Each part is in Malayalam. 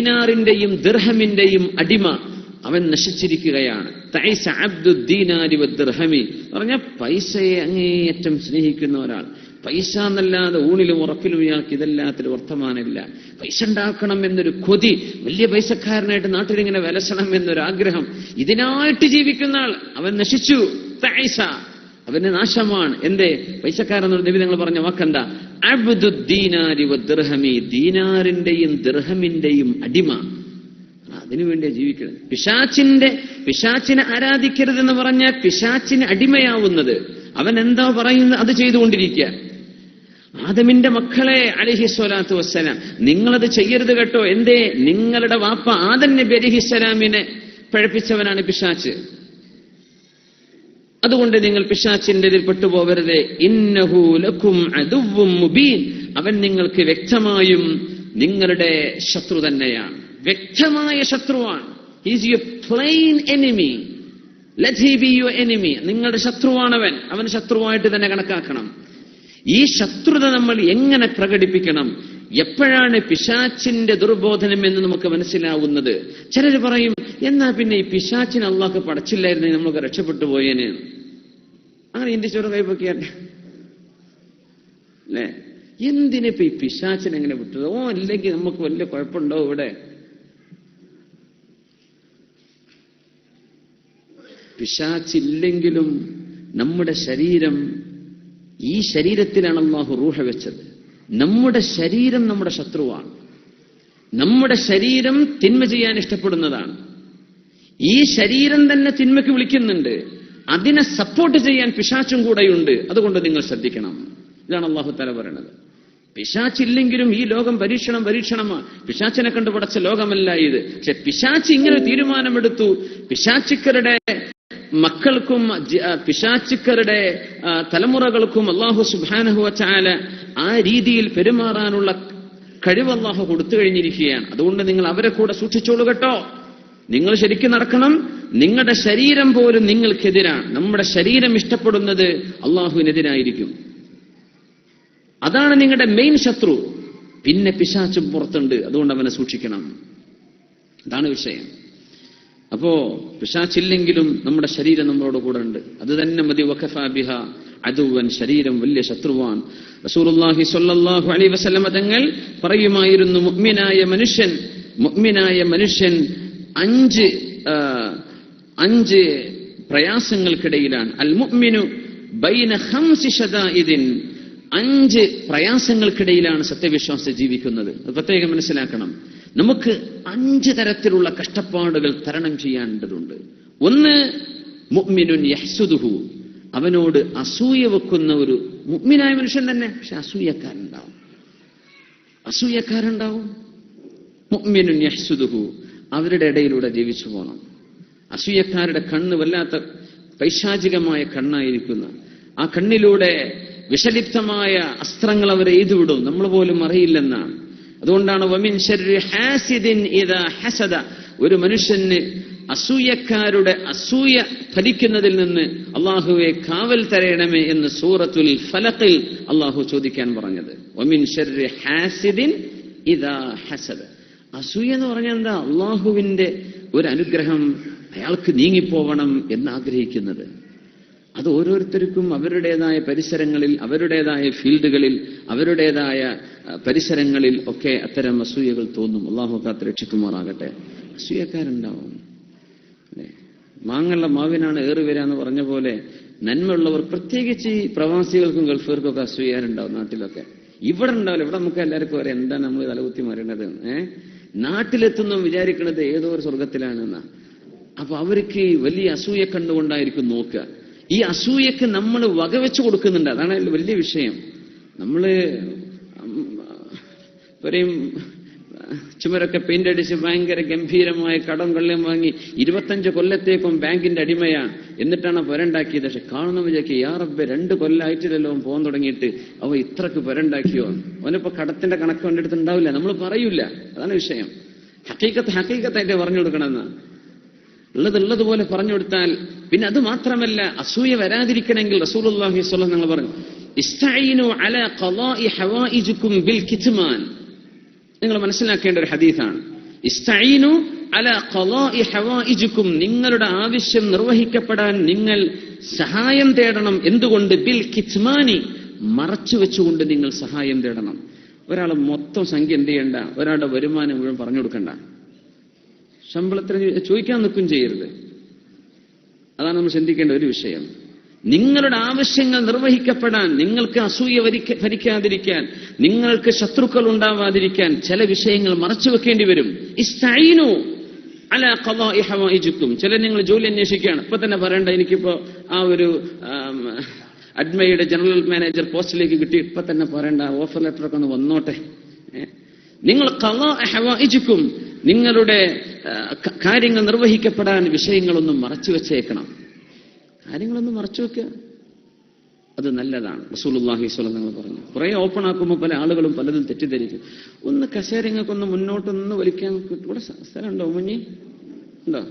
ദീനാറിന്റെയും ദിർഹമിന്റെയും അടിമ അവൻ നശിച്ചിരിക്കുകയാണ്. തൈസ അബ്ദു ദീനാരി വദ്ദിർഹമി പറഞ്ഞ പൈസയെ അങ്ങേയറ്റം സ്നേഹിക്കുന്ന ഒരാൾ. പൈസ എന്നല്ലാതെ ഊണിലും ഉറപ്പിലും ഇയാൾക്ക് ഇതെല്ലാത്തിലും വർത്തമാനമില്ല. പൈസ ഉണ്ടാക്കണം എന്നൊരു കൊതി, വലിയ പൈസക്കാരനായിട്ട് നാട്ടിലിങ്ങനെ വിലസണം എന്നൊരാഗ്രഹം, ഇതിനായിട്ട് ജീവിക്കുന്ന ആൾ അവൻ നശിച്ചു. തൈസ അവന് നാശമാണ്. എന്തേ? പൈസക്കാരെന്നൊരു നബി നിങ്ങൾ പറഞ്ഞ വാക്കെന്താ? അബ്ദു ദീനാരി വദ്ദിർഹമി, ദീനാറിന്റെയും ദിർഹമിന്റെയും അടിമ. അതിനുവേണ്ടിയാ ജീവിക്കുന്നത്. പിശാച്ചിനെ ആരാധിക്കരുതെന്ന് പറഞ്ഞാൽ പിശാച്ചിന് അടിമയാവുന്നത്. അവൻ എന്താ പറയുന്നത് അത് ചെയ്തുകൊണ്ടിരിക്കുക. ആദമിന്റെ മക്കളെ അലൈഹിസ്സലാത്തു വസ്സലാം, നിങ്ങളത് ചെയ്യരുത് കേട്ടോ. എന്തേ? നിങ്ങളുടെ വാപ്പ ആദം നബി അലൈഹിസ്സലാമിനെ പഴപ്പിച്ചവനാണ് പിശാച്ച്. അതുകൊണ്ട് നിങ്ങൾ പിശാച്ചിന്റെ ഇതിൽ പെട്ടുപോകരുതേ. ഇന്നഹു ലക്കും അദുവ്വും മുബീൻ, അവൻ നിങ്ങൾക്ക് വ്യക്തമായും നിങ്ങളുടെ ശത്രു തന്നെയാണ്, വ്യക്തമായ ശത്രുവാണ്. He's your plain enemy. Let he be your enemy. നിങ്ങളുടെ ശത്രുവാണവൻ. അവൻ ശത്രുവായിട്ട് തന്നെ കണക്കാക്കണം. ഈ ശത്രുത നമ്മൾ എങ്ങനെ പ്രകടിപ്പിക്കണം? എപ്പോഴാണ് പിശാച്ചിന്റെ ദുർബോധനം എന്ന് നമുക്ക് മനസ്സിലാവുന്നത്? ചിലർ പറയും, എന്നാ പിന്നെ ഈ പിശാച്ചിനെ അള്ളാഹ് പടച്ചില്ലായിരുന്നെങ്കിൽ നമുക്ക് രക്ഷപ്പെട്ടു പോയേനെ. അങ്ങനെ ചിന്തിച്ചോറും കൈപ്പൊക്കിയാട്ടെ അല്ലേ? എന്തിനിപ്പോ ഈ പിശാച്ചിനെങ്ങനെ വിട്ടത്? അല്ലെങ്കിൽ നമുക്ക് വലിയ കുഴപ്പമുണ്ടോ ഇവിടെ? പിശാച്ചില്ലെങ്കിലും നമ്മുടെ ശരീരം, ഈ ശരീരത്തിലാണ് അല്ലാഹു റൂഹ വെച്ചത്. നമ്മുടെ ശരീരം നമ്മുടെ ശത്രുവാണ്. നമ്മുടെ ശരീരം തിന്മ ചെയ്യാൻ ഇഷ്ടപ്പെടുന്നതാണ്. ഈ ശരീരം തന്നെ തിന്മയ്ക്ക് വിളിക്കുന്നുണ്ട്. അതിനെ സപ്പോർട്ട് ചെയ്യാൻ പിശാച്ചും കൂടെയുണ്ട്. അതുകൊണ്ട് നിങ്ങൾ ശ്രദ്ധിക്കണം. ഇതാണ് അല്ലാഹു തആല പറയുന്നത്. പിശാച്ചില്ലെങ്കിലും ഈ ലോകം പരീക്ഷണമാണ്. പിശാച്ചിനെ കണ്ടു പടച്ച ലോകമല്ല ഇത്. പക്ഷെ പിശാച്ച് ഇങ്ങനെ തീരുമാനമെടുത്തു. പിശാചിക്കരുടെ മക്കൾക്കും പിശാചിക്കരുടെ തലമുറകൾക്കും അല്ലാഹു സുബ്ഹാനഹു വ തആല ആ രീതിയിൽ പെരുമാറാനുള്ള കഴിവ് അല്ലാഹു കൊടുത്തു കഴിഞ്ഞിരിക്കുകയാണ്. അതുകൊണ്ട് നിങ്ങൾ അവരെ കൂടെ സൂക്ഷിച്ചോളൂ കേട്ടോ. നിങ്ങൾ ശരിക്കും നടക്കണം. നിങ്ങളുടെ ശരീരം പോലും നിങ്ങൾക്കെതിരാണ്. നമ്മുടെ ശരീരം ഇഷ്ടപ്പെടുന്നത് അല്ലാഹുവിനെതിരായിരിക്കും. അതാണ് നിങ്ങളുടെ മെയിൻ ശത്രു. പിന്നെ പിശാചും പുറത്തുണ്ട്. അതുകൊണ്ട് അവനെ സൂക്ഷിക്കണം. അതാണ് വിഷയം. അപ്പോ പിശാച്ചില്ലെങ്കിലും നമ്മുടെ ശരീരം നമ്മളോട് കൂടെ ഉണ്ട്. അത് തന്നെ മതി. വഖഫാ ബിഹാ അദുവൻ, ശരീരം വലിയ ശത്രുവാൻ. റസൂലുള്ളാഹി സ്വല്ലല്ലാഹു അലൈഹി വസല്ലം തങ്ങൾ പറയുമായിരുന്നു, മുഅ്മിനായ മനുഷ്യൻ അഞ്ച് പ്രയാസങ്ങൾക്കിടയിലാണ്. അൽ മുഅ്മിനു ബൈന ഖംസി ശദാഇദിൻ, 5 പ്രയാസങ്ങൾക്കിടയിലാണ് സത്യവിശ്വാസി ജീവിക്കുന്നത്. അത് പ്രത്യേകം മനസ്സിലാക്കണം. നമുക്ക് 5 തരത്തിലുള്ള കഷ്ടപ്പാടുകൾ തരണം ചെയ്യേണ്ടതുണ്ട്. ഒന്ന്, മുഅ്മിനുൻ യഹ്സുദുഹു, അവനോട് അസൂയ വെക്കുന്ന ഒരു മുഅ്മിനായ മനുഷ്യൻ തന്നെ, പക്ഷെ അസൂയക്കാരുണ്ടാവും. മുഅ്മിനുൻ യഹ്സുദുഹു, അവരുടെ ഇടയിലൂടെ ജീവിച്ചു പോകണം. അസൂയക്കാരുടെ കണ്ണ് വല്ലാത്ത പൈശാചികമായ കണ്ണായിരിക്കുന്ന, ആ കണ്ണിലൂടെ വിഷലിപ്തമായ അസ്ത്രങ്ങൾ അവരെ എയ്തുവിടും, നമ്മൾ പോലും അറിയില്ലെന്നാണ്. അതുകൊണ്ടാണ് വമിൻ ശർരി ഹാസിദിൻ ഇദാ ഹസദ, ഒരു മനുഷ്യന് അസൂയക്കാരുടെ അസൂയ ഫലിക്കുന്നതിൽ നിന്ന് അള്ളാഹുവെ കാവൽ തരയണമേ എന്ന് സൂറത്തുൽ ഫലഖിൽ അള്ളാഹു ചോദിക്കാൻ പറഞ്ഞത്. വമിൻ ശർരി ഹാസിദിൻ ഇദാ ഹസദ. അസൂയ എന്ന് പറഞ്ഞാൽ എന്താ? അള്ളാഹുവിന്റെ ഒരു അനുഗ്രഹം അയാൾക്ക് നീങ്ങിപ്പോവണം എന്നാഗ്രഹിക്കുന്നത്. അത് ഓരോരുത്തർക്കും അവരുടേതായ പരിസരങ്ങളിൽ, അവരുടേതായ ഫീൽഡുകളിൽ, അവരുടേതായ പരിസരങ്ങളിൽ ഒക്കെ അത്തരം അസൂയകൾ തോന്നും. അള്ളാഹു കാത്ത് രക്ഷിക്കുമാറാകട്ടെ. അസൂയക്കാരുണ്ടാവും. മാങ്ങള്ള മാവിനാണ് ഏറി വരാന്ന് പറഞ്ഞ പോലെ നന്മയുള്ളവർ, പ്രത്യേകിച്ച് ഈ പ്രവാസികൾക്കും ഗൾഫുകാർക്കും ഒക്കെ അസൂയാരുണ്ടാവും. നാട്ടിലൊക്കെ ഇവിടെ ഉണ്ടാവില്ല. ഇവിടെ നമുക്ക് എല്ലാവർക്കും അറിയാം എന്താണ് നമ്മൾ തലകുത്തി മറിയണത്. നാട്ടിലെത്തുന്ന വിചാരിക്കുന്നത് ഏതോ ഒരു സ്വർഗത്തിലാണെന്നാ. അപ്പൊ അവർക്ക് വലിയ അസൂയ കണ്ടുകൊണ്ടായിരിക്കും നോക്കുക. ഈ അസൂയക്ക് നമ്മൾ വകവെച്ചു കൊടുക്കുന്നുണ്ട്. അതാണ് വലിയ വിഷയം. നമ്മള് പറയും ചുമരൊക്കെ പെയിന്റ് അടിച്ച് ഭയങ്കര ഗംഭീരമായ കടം കൊള്ളം വാങ്ങി 25 കൊല്ലത്തേക്കും ബാങ്കിന്റെ അടിമയാണ്. എന്നിട്ടാണ് പുരണ്ടാക്കിയത്. പക്ഷെ കാണുന്ന വിചാരിക്കുക, യാ റബ്ബേ 2 കൊല്ലമായിട്ടില്ലല്ലോ പോകാൻ തുടങ്ങിയിട്ട് അവ ഇത്രക്ക് പുരണ്ടാക്കിയോ. അവനിപ്പോ കടത്തിന്റെ കണക്ക് കണ്ടെടുത്തുണ്ടാവില്ല. നമ്മൾ പറയൂല. അതാണ് വിഷയം. ഹക്കീക്കത്തായിട്ട് പറഞ്ഞു കൊടുക്കണമെന്ന് ഉള്ളതുപോലെ പറഞ്ഞു കൊടുത്താൽ പിന്നെ അത് മാത്രമല്ല, അസൂയ വരാതിരിക്കണമെങ്കിൽ റസൂലുള്ളാഹി സ്വല്ലല്ലാഹു അലൈഹി വസല്ലം പറഞ്ഞു, ഇസ്തഈനു അലാ ഖളാഇ ഹവായിജികും ബിൽ കിത്മാൻ. നിങ്ങൾ മനസ്സിലാക്കേണ്ട ഒരു ഹദീസാണ്. ഇസ്തഈനു അലാ ഖളാഇ ഹവായിജിക്കും, നിങ്ങളുടെ ആവശ്യം നിർവഹിക്കപ്പെടാൻ നിങ്ങൾ സഹായം തേടണം. എന്തുകൊണ്ട്? ബിൽ കിത്മാനി, മറച്ചു വെച്ചുകൊണ്ട് നിങ്ങൾ സഹായം തേടണം. ഒരാൾ മൊത്തം സംഖ്യ എന്ത് ചെയ്യണ്ട, ഒരാളുടെ വരുമാനം മുഴുവൻ പറഞ്ഞു കൊടുക്കണ്ട, ശമ്പളത്തിന് ചോദിക്കാൻ നിൽക്കും ചെയ്യരുത്. അതാണ് നമ്മൾ ചിന്തിക്കേണ്ട ഒരു വിഷയം. നിങ്ങളുടെ ആവശ്യങ്ങൾ നിർവഹിക്കപ്പെടാൻ, നിങ്ങൾക്ക് അസൂയ ഭരിക്കാതിരിക്കാൻ, നിങ്ങൾക്ക് ശത്രുക്കൾ ഉണ്ടാവാതിരിക്കാൻ ചില വിഷയങ്ങൾ മറച്ചു വെക്കേണ്ടി വരും. ഇസ്തഈനു അലാ ഖളാഇ ഹവായിജിക്കും. ചില നിങ്ങൾ ജോലി അന്വേഷിക്കുകയാണ്, ഇപ്പൊ തന്നെ പറയണ്ട എനിക്കിപ്പോ ആ ഒരു അഡ്മയുടെ ജനറൽ മാനേജർ പോസ്റ്റിലേക്ക് കിട്ടി, ഇപ്പൊ തന്നെ പറയണ്ട, ഓഫർ ലെറ്ററൊക്കെ ഒന്ന് വന്നോട്ടെ. നിങ്ങൾ ഖളാഇ ഹവായിജിക്കും, നിങ്ങളുടെ കാര്യങ്ങൾ നിർവഹിക്കപ്പെടാൻ വിഷയങ്ങളൊന്നും മറച്ചു വെച്ചേക്കണം. കാര്യങ്ങളൊന്നും മറച്ചു വെക്കുക, അത് നല്ലതാണ്. റസൂലുള്ളാഹി സ്വല്ലല്ലാഹു അലൈഹി വസല്ലം പറഞ്ഞു. കുറെ ഓപ്പൺ ആക്കുമ്പോൾ പല ആളുകളും പലതും തെറ്റിദ്ധരിക്കും. ഒന്ന് കസേരങ്ങൾക്കൊന്ന് മുന്നോട്ടൊന്ന് വലിക്കാൻ ഇവിടെ സ്ഥലമുണ്ടോ? മുഞ്ഞി ഉണ്ടോ?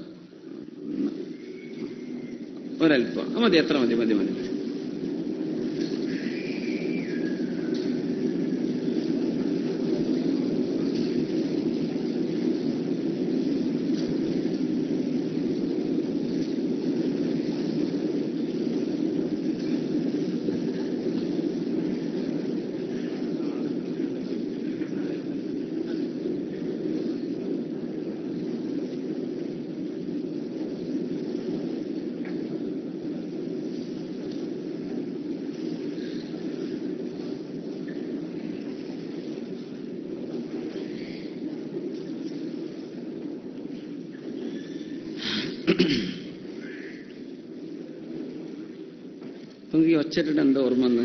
ഒരൽപ്പം മതി, എത്ര മതി മതി മതി. ഈ ഒച്ചട്ടിട്ട് എന്താ ഓർമ്മ വന്ന്?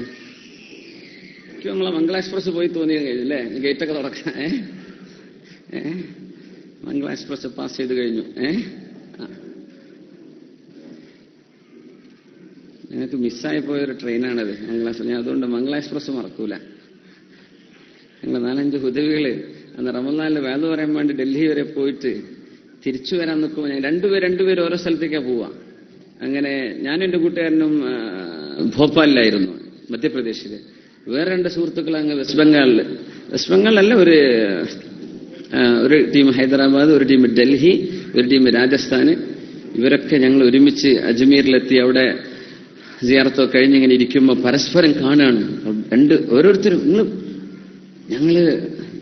എനിക്ക് നമ്മളെ മംഗള എക്സ്പ്രസ് പോയി തോന്നിയത് കഴിഞ്ഞല്ലേ, ഗേറ്റൊക്കെ തുറക്കാൻ. മംഗള എക്സ്പ്രസ് പാസ് ചെയ്ത് കഴിഞ്ഞു. ഞങ്ങൾക്ക് മിസ്സായി പോയൊരു ട്രെയിനാണത് മംഗള എക്സ്പ്രസ്. ഞാൻ അതുകൊണ്ട് മംഗള എക്സ്പ്രസ് മറക്കൂല. ഞങ്ങൾ 4-5 ഹുദവികള് അന്ന് റമളാനിൽ വേദ പറയാൻ വേണ്ടി ഡൽഹി വരെ പോയിട്ട് തിരിച്ചു വരാൻ നിൽക്കുമ്പോൾ ഞാൻ രണ്ടുപേരും ഓരോ സ്ഥലത്തേക്കാണ് പോവാ. അങ്ങനെ ഞാനും എൻ്റെ കൂട്ടുകാരനും ഭോപ്പാലിലായിരുന്നു, മധ്യപ്രദേശില്. വേറെ 2 സുഹൃത്തുക്കൾ അങ്ങ് വെസ്റ്റ് ബംഗാളിലല്ല, ഒരു ടീം ഹൈദരാബാദ്, ഒരു ടീം ഡൽഹി, ഒരു ടീം രാജസ്ഥാന്. ഇവരൊക്കെ ഞങ്ങൾ ഒരുമിച്ച് അജ്മീറിലെത്തി. അവിടെ സിയാറത്തൊക്കെ കഴിഞ്ഞിങ്ങനെ ഇരിക്കുമ്പോൾ പരസ്പരം കാണുകയാണ്. ഓരോരുത്തരും ഞങ്ങള്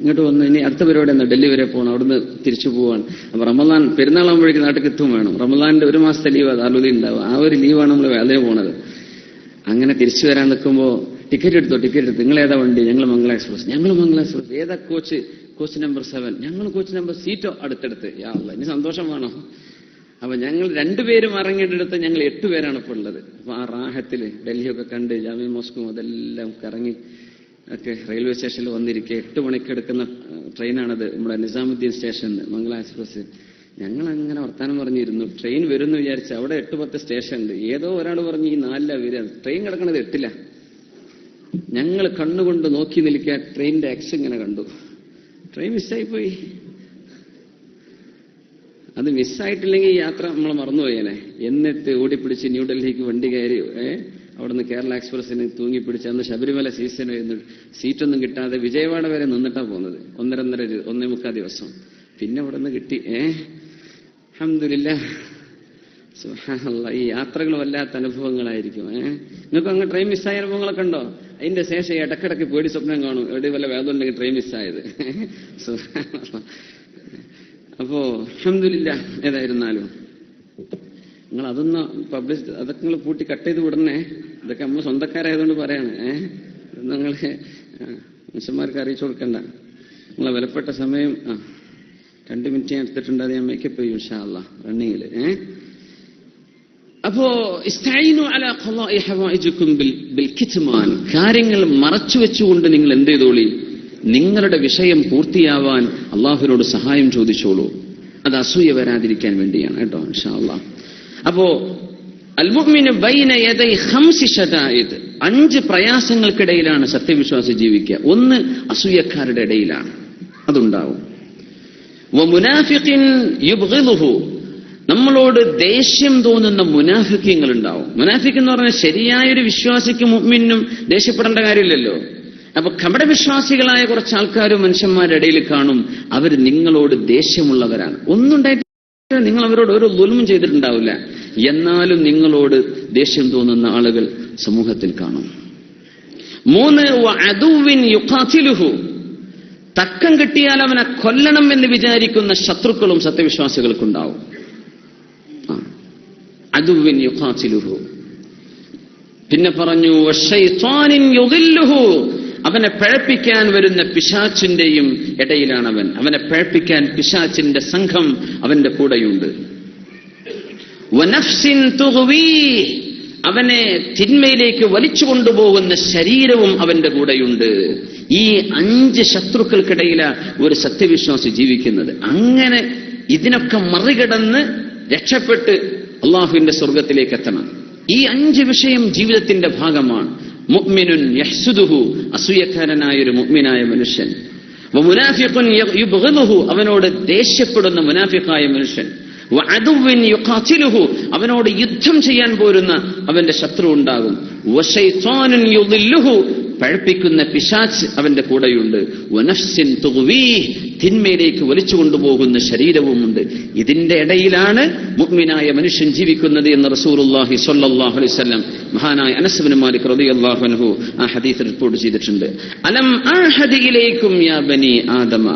ഇങ്ങോട്ട് വന്ന് ഇനി അടുത്ത പരിപാടി എന്നാ ഡൽഹി വരെ പോകണം, അവിടുന്ന് തിരിച്ചു പോവാണ്. അപ്പൊ റമളാൻ പെരുന്നാളാകുമ്പോഴേക്കും നാട്ടിൽ എത്തും വേണം. റമളാന്റെ 1 മാസത്തെ ലീവ് ദാറുൽ ഉണ്ടാവും. ആ ഒരു ലീവാണ് നമ്മൾ വേദന പോണത്. അങ്ങനെ തിരിച്ചു വരാൻ നിൽക്കുമ്പോൾ ടിക്കറ്റ് എടുത്തോ, നിങ്ങൾ ഏതാ വണ്ടി? ഞങ്ങൾ മംഗള എക്സ്പ്രസ്. ഏതാ കോച്ച് നമ്പർ 7? ഞങ്ങൾ കോച്ച് നമ്പർ സീറ്റോ അടുത്തടുത്ത്. യാ അല്ലാഹ്, ഇനി സന്തോഷം വേണോ? അപ്പൊ ഞങ്ങൾ 2 പേരും ഇറങ്ങിയിട്ടെടുത്ത് ഞങ്ങൾ 8 പേരാണ് ഇപ്പോൾ ഉള്ളത്. അപ്പൊ ആ റാഹത്തില് ഡൽഹിയൊക്കെ കണ്ട് ജാമിഅ മോസ്കും അതെല്ലാം കറങ്ങി ഒക്കെ റെയിൽവേ സ്റ്റേഷനിൽ വന്നിരിക്കുക. 8 മണിക്ക് എടുക്കുന്ന ട്രെയിനാണത്, നമ്മുടെ നിസാമുദ്ദീൻ സ്റ്റേഷനിൽ മംഗള എക്സ്പ്രസ്. ഞങ്ങൾ അങ്ങനെ വർത്താനം പറഞ്ഞിരുന്നു. ട്രെയിൻ വരുമെന്ന് വിചാരിച്ചു. അവിടെ 8-10 സ്റ്റേഷൻ ഉണ്ട്. ഏതോ ഒരാൾ പറഞ്ഞു ഈ 4 വരിക, ട്രെയിൻ കിടക്കണത് 8. ഞങ്ങൾ കണ്ണുകൊണ്ട് നോക്കി നിൽക്കുക. ട്രെയിനിന്റെ എക്സ് ഇങ്ങനെ കണ്ടു. ട്രെയിൻ മിസ്സായിപ്പോയി. അത് മിസ്സായിട്ടില്ലെങ്കിൽ യാത്ര നമ്മൾ മറന്നുപോയേനെ. എന്നിട്ട് ഓടിപ്പിടിച്ച് ന്യൂഡൽഹിക്ക് വണ്ടി കയറി അവിടുന്ന് കേരള എക്സ്പ്രസിന് തൂങ്ങിപ്പിടിച്ച്, അന്ന് ശബരിമല സീസൺ സീറ്റൊന്നും കിട്ടാതെ വിജയവാഡ വരെ നിന്നിട്ടാ പോകുന്നത്. 1.5 ദിവസം. പിന്നെ അവിടെ നിന്ന് കിട്ടി. അൽഹംദുലില്ലാഹ്, സുബ്ഹാനല്ലാഹ്. ഈ യാത്രകൾ വല്ലാത്ത അനുഭവങ്ങളായിരിക്കും. നിങ്ങൾക്ക് അങ്ങ് ട്രെയിൻ മിസ്സായ അനുഭവങ്ങളൊക്കെ ഉണ്ടോ? അതിന്റെ ശേഷം ഇടക്കിടക്ക് പേടി സ്വപ്നം കാണും, എവിടെ വല്ല വേദം ഉണ്ടെങ്കിൽ ട്രെയിൻ മിസ്സായത്. അപ്പോ അൽഹംദുലില്ലാഹ്. ഏതായിരുന്നാലും നിങ്ങൾ അതൊന്ന് അതൊക്കെ നിങ്ങൾ പൂട്ടി കട്ട് ചെയ്ത് വിടണേ. ഇതൊക്കെ നമ്മൾ സ്വന്തക്കാരായതുകൊണ്ട് പറയാണ്. നിങ്ങൾ മനുഷ്യന്മാർക്ക് അറിയിച്ചു കൊടുക്കണ്ട. നിങ്ങളെ വിലപ്പെട്ട സമയം 2 മിനിറ്റ് ഞാൻ എടുത്തിട്ടുണ്ട്. അത് ഞാൻ മേക്കപ്പ് ചെയ്യും ഇൻഷാ അല്ലാഹ് റണ്ണിങ്ങില്. അപ്പോ ഇസ്തഈനു അലാ ഖളാഇ ഹവായിജിക്കും ബിൽ കിത്മാൻ, കാര്യങ്ങൾ മറച്ചു വെച്ചുകൊണ്ട് നിങ്ങൾ എന്ത് ചെയ്തോളി? നിങ്ങളുടെ വിഷയം പൂർത്തിയാവാൻ അള്ളാഹുവിനോട് സഹായം ചോദിച്ചോളൂ. അത് അസൂയ വരാതിരിക്കാൻ വേണ്ടിയാണ് കേട്ടോ ഇൻഷാ അല്ലാഹ്. അപ്പോ അൽ മുഅ്മിനു ബൈന യദൈ 5 ശദായിദ്, 5 പ്രയാസങ്ങൾക്കിടയിലാണ് സത്യവിശ്വാസി ജീവിക്കുക. ഒന്ന് അസൂയക്കാരുടെ ഇടയിലാണ്, അതുണ്ടാവും. വമുനാഫിഖിൻ യുബ്ഗിദുഹു, നമ്മളോട് ദേഷ്യം തോന്നുന്ന മുനാഫിഖീങ്ങൾ ഉണ്ടാവും. മുനാഫിഖ് എന്ന് പറഞ്ഞാൽ ശരിയായൊരു വിശ്വാസിക്ക് മുഅ്മിനും ദേഷ്യപ്പെടേണ്ട കാര്യമില്ലല്ലോ. അപ്പൊ കപടവിശ്വാസികളായ കുറച്ച് ആൾക്കാരും മനുഷ്യന്മാരുടെ ഇടയിൽ കാണും. അവർ നിങ്ങളോട് ദേഷ്യമുള്ളവരാണ്. ഒന്നും ഉണ്ടായിട്ട് നിങ്ങൾ അവരോട് ഒരു ദുൽമും ചെയ്തിട്ടുണ്ടാവില്ല, എന്നാലും നിങ്ങളോട് ദേഷ്യം തോന്നുന്ന ആളുകൾ സമൂഹത്തിൽ കാണും. 3 വഅദുവിൻ യുഖാതിലുഹു, തക്കം കിട്ടിയാൽ അവനെ കൊല്ലണം എന്ന് വിചാരിക്കുന്ന ശത്രുക്കളും സത്യവിശ്വാസികൾക്കുണ്ടാവും. അദുവിൻ യുഖാതിലുഹു. പിന്നെ പറഞ്ഞു വശൈത്വാനിൻ യുദില്ലുഹു, അവനെ പഴപ്പിക്കാൻ വരുന്ന പിശാച്ചിന്റെയും ഇടയിലാണ് അവൻ. അവനെ പഴപ്പിക്കാൻ പിശാച്ചിന്റെ സംഘം അവന്റെ കൂടെയുണ്ട്. വനഫ്സിൻ തുഗ്വീ, അവനെ തിന്മയിലേക്ക് വലിച്ചു കൊണ്ടുപോകുന്ന ശരീരവും അവന്റെ കൂടെയുണ്ട്. ഈ 5 ശത്രുക്കൾക്കിടയിലാണ് ഒരു സത്യവിശ്വാസി ജീവിക്കുന്നത്. അങ്ങനെ ഇതിനൊക്കെ മറികടന്ന് രക്ഷപ്പെട്ട് അള്ളാഹുവിന്റെ സ്വർഗത്തിലേക്ക് എത്തണം. ഈ 5 വിഷയം ജീവിതത്തിന്റെ ഭാഗമാണ്. മുഅ്മിനുൻ യഹ്സുദുഹു, അസൂയക്കാരനായൊരു മുഅ്മിനായ മനുഷ്യൻ. വമുനാഫിഖുൻ യുബ്ഗിദുഹു, അവനോട് ദേഷ്യപ്പെടുന്ന മുനാഫിഖായ മനുഷ്യൻ. വഅദുവ്വിൻ യുഖാതിലുഹു, അവനോട് യുദ്ധം ചെയ്യാൻ പോരുന്ന അവന്റെ ശത്രു ഉണ്ടാകും. വശൈത്വാനുൻ യുദില്ലുഹു, പഴപ്പിക്കുന്ന പിശാച്ച് അവന്റെ കൂടെയുണ്ട്. വനഫ്സിൻ തുഗ്വീ, തിന്മയിലേക്ക് വലിച്ചു കൊണ്ടുപോകുന്ന ശരീരവുമുണ്ട്. ഇതിന്റെ ഇടയിലാണ് മുഅ്മിനായ മനുഷ്യൻ ജീവിക്കുന്നത് എന്ന് റസൂലുള്ളാഹി സ്വല്ലല്ലാഹു അലൈഹി വസല്ലം മഹാനായ അനസ് ഇബ്നു മാലിക് റളിയല്ലാഹു അൻഹു ആ ഹദീസ് റിപ്പോർട്ട് ചെയ്തിട്ടുണ്ട്. അലം അഹദി ഇലൈക്കും യാ ബനി ആദമ,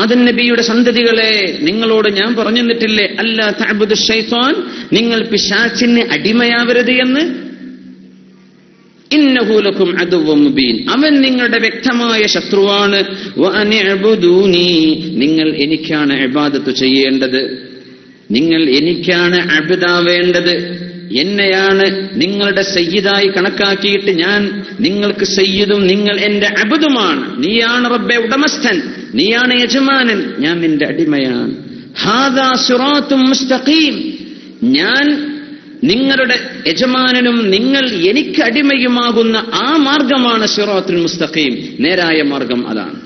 ആദം നബിയുടെ സന്തതികളെ, നിങ്ങളോട് ഞാൻ പറഞ്ഞു തന്നിട്ടില്ലേ അല്ലാ തഅബുദു ശൈത്വാൻ, നിങ്ങൾ പിശാചിന് അടിമയാവരുത് എന്ന്. ഇന്നഹു ലക്കും അദുവ്വും മുബീൻ, അവൻ നിങ്ങളുടെ വ്യക്തമായ ശത്രുവാണ്. വഅനിഅ്ബുദൂനി, നിങ്ങൾ എനിക്കാണ് ഇബാദത്ത് ചെയ്യേണ്ടത്, നിങ്ങൾ എനിക്കാണ് അബ്ദാവേണ്ടത്, എന്നെയാണ് നിങ്ങളുടെ സയ്യിദായി കണക്കാക്കിയിട്ട് ഞാൻ നിങ്ങൾക്ക് സയ്യിദും നിങ്ങൾ എന്റെ അബ്ദുമാണ്. നീയാണ് റബ്ബെ ഉടമസ്ഥൻ, നീയാണ് യജമാനൻ, ഞാൻ നിന്റെ അടിമയാണ്. ഹാദാ സിറാത്തും മുസ്തഖീം, ഞാൻ നിങ്ങളുടെ യജമാനനും നിങ്ങൾ എനിക്ക് അടിമയുമാകുന്ന ആ മാർഗമാണ് സിറാത്തുൽ മുസ്തഖീം, നേരായ മാർഗം അതാണ്.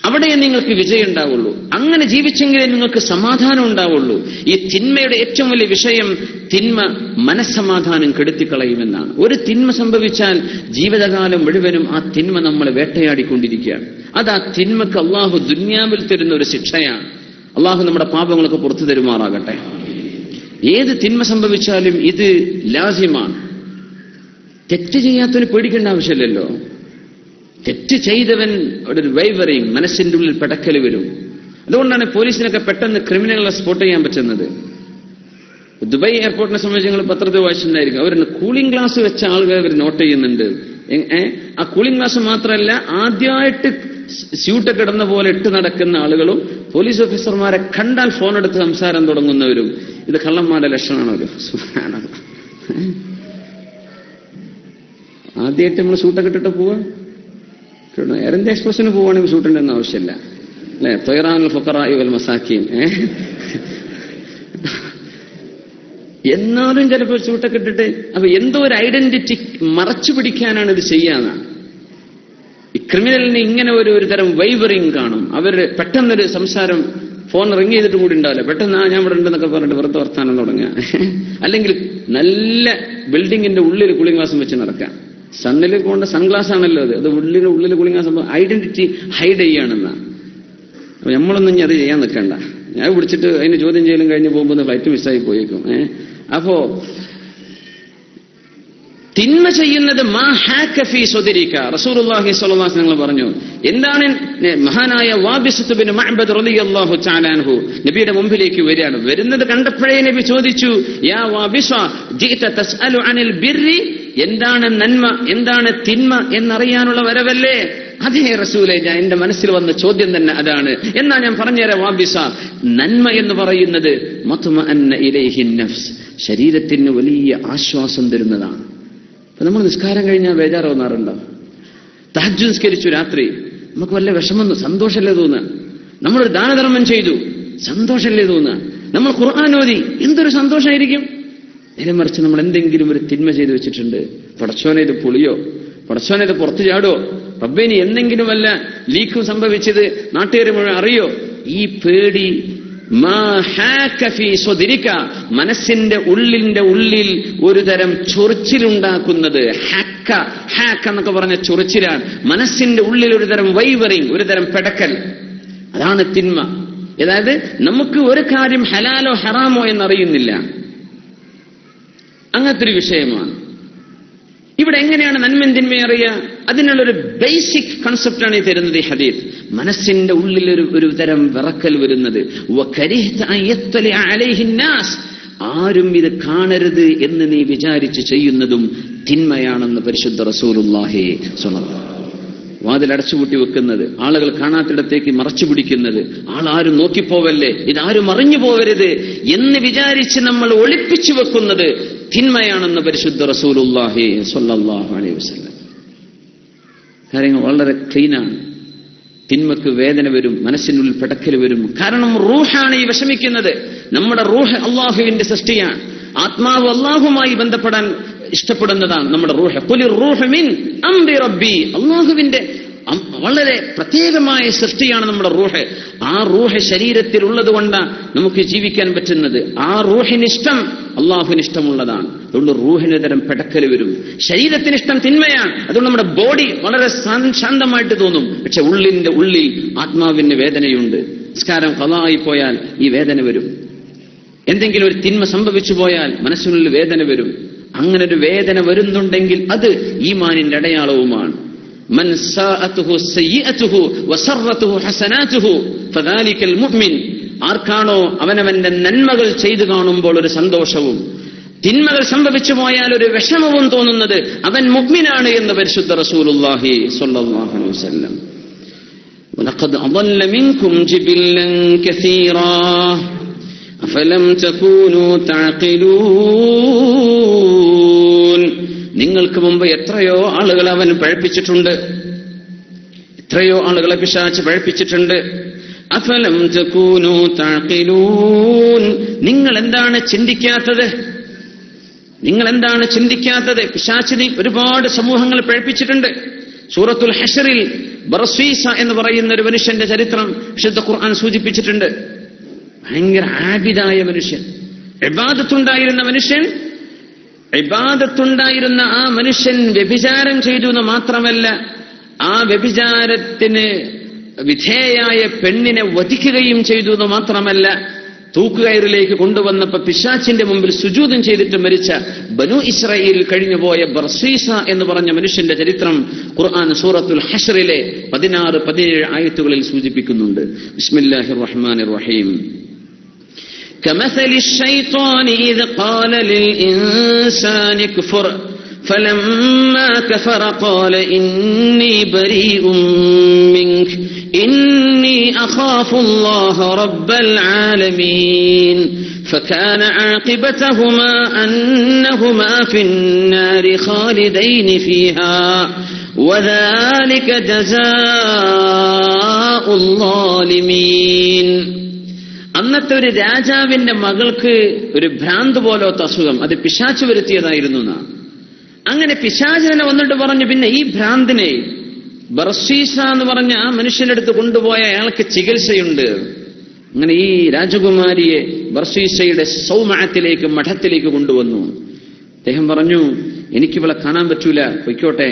അവിടെ നിങ്ങൾക്ക് വിജയം ഉണ്ടാവുള്ളൂ. അങ്ങനെ ജീവിച്ചെങ്കിലേ നിങ്ങൾക്ക് സമാധാനം ഉണ്ടാവുള്ളൂ. ഈ തിന്മയുടെ ഏറ്റവും വലിയ വിഷയം, തിന്മ മനസ്സമാധാനം കെടുത്തിക്കളയുമെന്നാണ്. ഒരു തിന്മ സംഭവിച്ചാൽ ജീവിതകാലം മുഴുവനും ആ തിന്മ നമ്മളെ വേട്ടയാടിക്കൊണ്ടിരിക്കുകയാണ്. അത് ആ തിന്മക്ക് അള്ളാഹു ദുന്യാവിൽ തരുന്ന ഒരു ശിക്ഷയാണ്. അള്ളാഹു നമ്മുടെ പാപങ്ങളൊക്കെ പുറത്തു തരുമാറാകട്ടെ. ഏത് തിന്മ സംഭവിച്ചാലും ഇത് ലാസിമാണ്. തെറ്റ് ചെയ്യാത്തവന് പേടിക്കേണ്ട ആവശ്യമില്ലല്ലോ. തെറ്റ് ചെയ്തവൻ ഒരു വൈവറിങ്, മനസ്സിന്റെ ഉള്ളിൽ പെടക്കൽ വരും. അതുകൊണ്ടാണ് പോലീസിനൊക്കെ പെട്ടെന്ന് ക്രിമിനലുകളെ സ്പോട്ട് ചെയ്യാൻ പറ്റുന്നത്. ദുബായ് എയർപോർട്ടിനെ സംബന്ധിച്ച് നിങ്ങൾ പത്രത്തിൽ വായിച്ചിട്ടുണ്ടായിരിക്കും. അവർ കൂളിംഗ് ഗ്ലാസ് വെച്ച ആളുകൾ അവർ നോട്ട് ചെയ്യുന്നുണ്ട്. ആ കൂളിംഗ് ഗ്ലാസ് മാത്രമല്ല, ആദ്യമായിട്ട് സ്യൂട്ടൊക്കെ ഇടുന്ന പോലെ ഇട്ട് നടക്കുന്ന ആളുകളും പോലീസ് ഓഫീസർമാരെ കണ്ടാൽ ഫോൺ എടുത്ത് സംസാരം തുടങ്ങുന്നവരും. ഇത് കള്ളന്മാരുടെ ലക്ഷണമാണല്ലോ. ആദ്യമായിട്ട് നമ്മൾ സൂട്ടൊക്കെ ഇട്ടിട്ട് പോവാ. എയർ ഇന്ത്യ എക്സ്പ്രസിന് പോവുകയാണെങ്കിൽ സൂട്ടുണ്ടെന്ന് ആവശ്യമില്ല അല്ലെ. തൊയ്റാനുൽ ഫുഖറാഇ വൽ മസാക്കീൻ. എന്നാലും ചിലപ്പോൾ സൂട്ടൊക്കെ ഇട്ടിട്ട് അപ്പൊ എന്തോ ഒരു ഐഡന്റിറ്റി മറച്ചു പിടിക്കാനാണ് ഇത് ചെയ്യാന്ന്. ഈ ക്രിമിനലിന് ഇങ്ങനെ ഒരു തരം വൈവറിങ് കാണും. അവര് പെട്ടെന്നൊരു സംസാരം ഫോൺ റിങ് ചെയ്തിട്ട് കൂടി ഉണ്ടാവില്ല, പെട്ടെന്ന് ഞാൻ ഇവിടെ ഉണ്ടെന്നൊക്കെ പറഞ്ഞിട്ട് വെറുതെ വർത്താനം തുടങ്ങുക. അല്ലെങ്കിൽ നല്ല ബിൽഡിങ്ങിന്റെ ഉള്ളിൽ കൂളിംഗ് ഗ്ലാസും വെച്ച് നടക്കാം. സണ്ണിൽ പോകേണ്ട സൺഗ്ലാസ് ആണല്ലോ അത് ഉള്ളിൽ കൂളിംഗ് ഗ്ലാസ്. ഐഡന്റിറ്റി ഹൈഡ് ചെയ്യാണെന്നാ. അപ്പൊ നമ്മളൊന്നും ഇനി അത് ചെയ്യാൻ നിൽക്കണ്ട. ഞാൻ പിടിച്ചിട്ട് അതിന് ചോദ്യം ചെയ്യലും കഴിഞ്ഞ് പോകുമ്പോൾ ഫ്ലൈറ്റ് മിസ്സായി പോയേക്കും. അപ്പോ തിന്മ ചെയ്യുന്നത് മാ ഹാക ഫീ സ്വദരിക, റസൂലുള്ളാഹി സ്വല്ലല്ലാഹു അലൈഹി വസല്ലം പറഞ്ഞു. എന്താണ്? മഹാനായ വാബിസത്ത് ബിൻ മഅബദ് റളിയല്ലാഹു തആല അൻഹു നബിയുടെ മുമ്പിലേക്ക് വരികയാണ്. വരുന്നത് കണ്ടപ്പോഴേ നബി ചോദിച്ചു, യാ വാബിസ ജിഅത തസ്അലു അനിൽ ബിർരി, എന്താണ് നന്മ എന്താണ് തിന്മ എന്നറിയാനുള്ള വരവല്ലേ? അതേ റസൂലേ, ഞാൻ എന്റെ മനസ്സിൽ വന്ന ചോദ്യം തന്നെ അതാണ്. എന്നാ ഞാൻ പറഞ്ഞുതരാം വാബിസ. നന്മ എന്ന് പറയുന്നത് മത്മഅന്ന ഇലൈഹി നഫ്സ്, ശരീരത്തിന് വലിയ ആശ്വാസം തരുന്നതാണ്. അപ്പൊ നമ്മൾ നിസ്കാരം കഴിഞ്ഞാൽ ബേജാറാവുന്നാറുണ്ടോ? തഹജ്ജുദ് നിസ്കരിച്ചു രാത്രി, നമുക്ക് വല്ല വിഷമം സന്തോഷമല്ലേ തോന്നുക? നമ്മളൊരു ദാനധർമ്മം ചെയ്തു, സന്തോഷമല്ലേ തോന്നുക? നമ്മൾ ഖുർആൻ ഓതി, എന്തൊരു സന്തോഷമായിരിക്കും. നേരെ മറിച്ച് നമ്മൾ എന്തെങ്കിലും ഒരു തിന്മ ചെയ്തു വെച്ചിട്ടുണ്ട്, പടച്ചോനെ ഇത് പൊളിയോ, പടച്ചോനെ ഇത് പുറത്തു ചാടോ, റബ്ബേനി എന്തെങ്കിലും വല്ല ലീക്കും സംഭവിച്ചത് നാട്ടുകാർ മുഴുവൻ അറിയോ, ഈ പേടി മാ ഹാക ഫീ സ്വദിരിക, മനസ്സിന്റെ ഉള്ളിൽ ഒരു തരം ചൊറിച്ചിലുണ്ടാക്കുന്നത്. ഹാക്ക എന്നൊക്കെ പറഞ്ഞ ചൊറിച്ചിലാണ്. മനസ്സിന്റെ ഉള്ളിൽ ഒരു തരം വൈവറിങ്, ഒരു തരം പെടക്കൽ, അതാണ് തിന്മ. അതായത് നമുക്ക് ഒരു കാര്യം ഹലാലോ ഹറാമോ എന്നറിയുന്നില്ല, അങ്ങനത്തെ ഒരു വിഷയമാണ്. ഇവിടെ എങ്ങനെയാണ് നന്മയും തിന്മയും അറിയുക? അതിനുള്ളൊരു ബേസിക് കൺസെപ്റ്റാണ് ഈ തരുന്നത് ഈ ഹദീസ്. മനസ്സിന്റെ ഉള്ളിൽ ഒരു തരം വിറക്കൽ വരുന്നത്. ആരും ഇത് കാണരുത് എന്ന് നീ വിചാരിച്ച് ചെയ്യുന്നതും തിന്മയാണെന്ന് പരിശുദ്ധ റസൂലുള്ളാഹി സ്വല്ലല്ലാഹു അലൈഹി വസല്ലം. വാതിലടച്ചുപൂട്ടി വെക്കുന്നത്, ആളുകൾ കാണാത്തിടത്തേക്ക് മറച്ചു പിടിക്കുന്നത്, ആളാരും നോക്കിപ്പോവല്ലേ, ഇതാരും അറിഞ്ഞു പോവരുത് എന്ന് വിചാരിച്ച് നമ്മൾ ഒളിപ്പിച്ചു വെക്കുന്നത് തിന്മയാണെന്ന് പരിശുദ്ധ റസൂലുള്ളാഹി സ്വല്ലല്ലാഹു അലൈഹി വസല്ലം. കാര്യങ്ങൾ വളരെ ക്ലീനാണ്. തിന്മക്ക് വേദന വരും, മനസ്സിനുള്ളിൽ പെടക്കൽ വരും. കാരണം റൂഹാണ് ഈ വിഷമിക്കുന്നത്. നമ്മുടെ റൂഹ് അള്ളാഹുവിന്റെ സൃഷ്ടിയാണ്. ആത്മാവ് അള്ളാഹുമായി ബന്ധപ്പെടാൻ ഇഷ്ടപ്പെടുന്നതാണ് നമ്മുടെ റൂഹ്. ഖുലിർ റൂഹു മിൻ അംരി റബ്ബി, അള്ളാഹുവിന്റെ വളരെ പ്രത്യേകമായ സൃഷ്ടിയാണ് നമ്മുടെ റൂഹ്. ആ റൂഹ് ശരീരത്തിൽ ഉള്ളത് കൊണ്ടാണ് നമുക്ക് ജീവിക്കാൻ പറ്റുന്നത്. ആ റൂഹിനിഷ്ടം അള്ളാഹുവിന് ഇഷ്ടമുള്ളതാണ്. അതുകൊണ്ട് റൂഹിന് തരം പെടക്കൽ വരും. ശരീരത്തിന് ഇഷ്ടം തിന്മയാണ്. അതുകൊണ്ട് നമ്മുടെ ബോഡി വളരെ ശാന്തമായിട്ട് തോന്നും. പക്ഷെ ഉള്ളിന്റെ ഉള്ളിൽ ആത്മാവിന് വേദനയുണ്ട്. നിസ്കാരം ഖളായി പോയാൽ ഈ വേദന വരും. എന്തെങ്കിലും ഒരു തിന്മ സംഭവിച്ചു പോയാൽ മനസ്സിനുള്ളിൽ വേദന വരും. അങ്ങനെ ഒരു വേദന വരുന്നുണ്ടെങ്കിൽ അത് ഈമാനിന്റെ അടയാളവുമാണ്. മൻ സാഅതുഹു സയ്യിഅതുഹു വസറതുഹു ഹസനാതുഹു ഫദാലികൽ മുഅ്മിൻ. ആർക്കാണോ അവനവന്റെ നന്മകൾ ചെയ്തു കാണുമ്പോൾ ഒരു സന്തോഷവും തിന്മകൾ സംഭവിച്ചു പോയാൽ ഒരു വിഷമവും തോന്നുന്നത് അവൻ മുഅ്മിനാണ് എന്ന് പരിശുദ്ധ റസൂലുള്ളാഹി സ്വല്ലല്ലാഹു അലൈഹി വസല്ലം. വലഖദ് അദല്ല മിൻകും ജിബില്ലൻ കസീറാ അഫലം തകൂനൂ തഅഖിലൂൻ. നിങ്ങൾക്ക് മുമ്പ് എത്രയോ ആളുകളെ അവൻ പഴപ്പിച്ചിട്ടുണ്ട്, എത്രയോ ആളുകളെ പിശാച് പഴപ്പിച്ചിട്ടുണ്ട്. അഫലം തകൂനൂ തഅഖിലൂൻ. നിങ്ങൾ എന്താണ് ചിന്തിക്കാത്തത്? നിങ്ങൾ എന്താണ് ചിന്തിക്കാത്തത്? പിശാചിനെ ഒരുപാട് സമൂഹങ്ങൾ പഴപ്പിച്ചിട്ടുണ്ട്. സൂറത്തുൽ ഹശ്റിൽ ബർസീസ എന്ന് പറയുന്ന ഒരു മനുഷ്യന്റെ ചരിത്രം വിശുദ്ധ ഖുർആൻ സൂചിപ്പിച്ചിട്ടുണ്ട്. ഭയങ്കര ആബിദായ മനുഷ്യൻ, ഇബാദത്തുണ്ടായിരുന്ന മനുഷ്യൻ. ഇബാദത്തുണ്ടായിരുന്ന ആ മനുഷ്യൻ വ്യഭിചാരം ചെയ്തു എന്ന് മാത്രമല്ല, ആ വ്യഭിചാരത്തിന് വിധേയായ പെണ്ണിനെ വധിക്കുകയും ചെയ്തു എന്ന് മാത്രമല്ല, തൂക്കുകയറിലേക്ക് കൊണ്ടുവന്നപ്പോ പിശാചിന്റെ മുമ്പിൽ സുജൂദം ചെയ്തിട്ട് മരിച്ച ബനു ഇസ്രായേലിൽ കഴിഞ്ഞുപോയ ബർസീസ എന്ന് പറഞ്ഞ മനുഷ്യന്റെ ചരിത്രം ഖുർആൻ സൂറത്തുൽ ഹശ്റിലെ 16-17 ആയത്തുകളിൽ സൂചിപ്പിക്കുന്നുണ്ട്. ബിസ്മില്ലാഹിർ റഹ്മാനിർ റഹീം. كمثل الشيطان إذ قال للإنسان كفر فلما كفر قال إني بريء منك إني أخاف الله رب العالمين فكان عاقبتهما أنهما في النار خالدين فيها وذلك جزاء الظالمين. അന്നത്തെ ഒരു രാജാവിന്റെ മകൾക്ക് ഒരു ഭ്രാന്ത് പോലത്തെ അസുഖം, അത് പിശാച് വരുത്തിയതായിരുന്നു എന്നാ. അങ്ങനെ പിശാച് തന്നെ വന്നിട്ട് പറഞ്ഞു, പിന്നെ ഈ ഭ്രാന്തിനെ ബർസീസ എന്ന് പറഞ്ഞ ആ മനുഷ്യന്റെ അടുത്ത് കൊണ്ടുപോയ അയാൾക്ക് ചികിത്സയുണ്ട്. അങ്ങനെ ഈ രാജകുമാരിയെ ബർസീസയുടെ സൗമഅത്തിലേക്ക്, മഠത്തിലേക്ക് കൊണ്ടുവന്നു. അദ്ദേഹം പറഞ്ഞു, എനിക്കിവളെ കാണാൻ പറ്റൂല, പൊയ്ക്കോട്ടെ,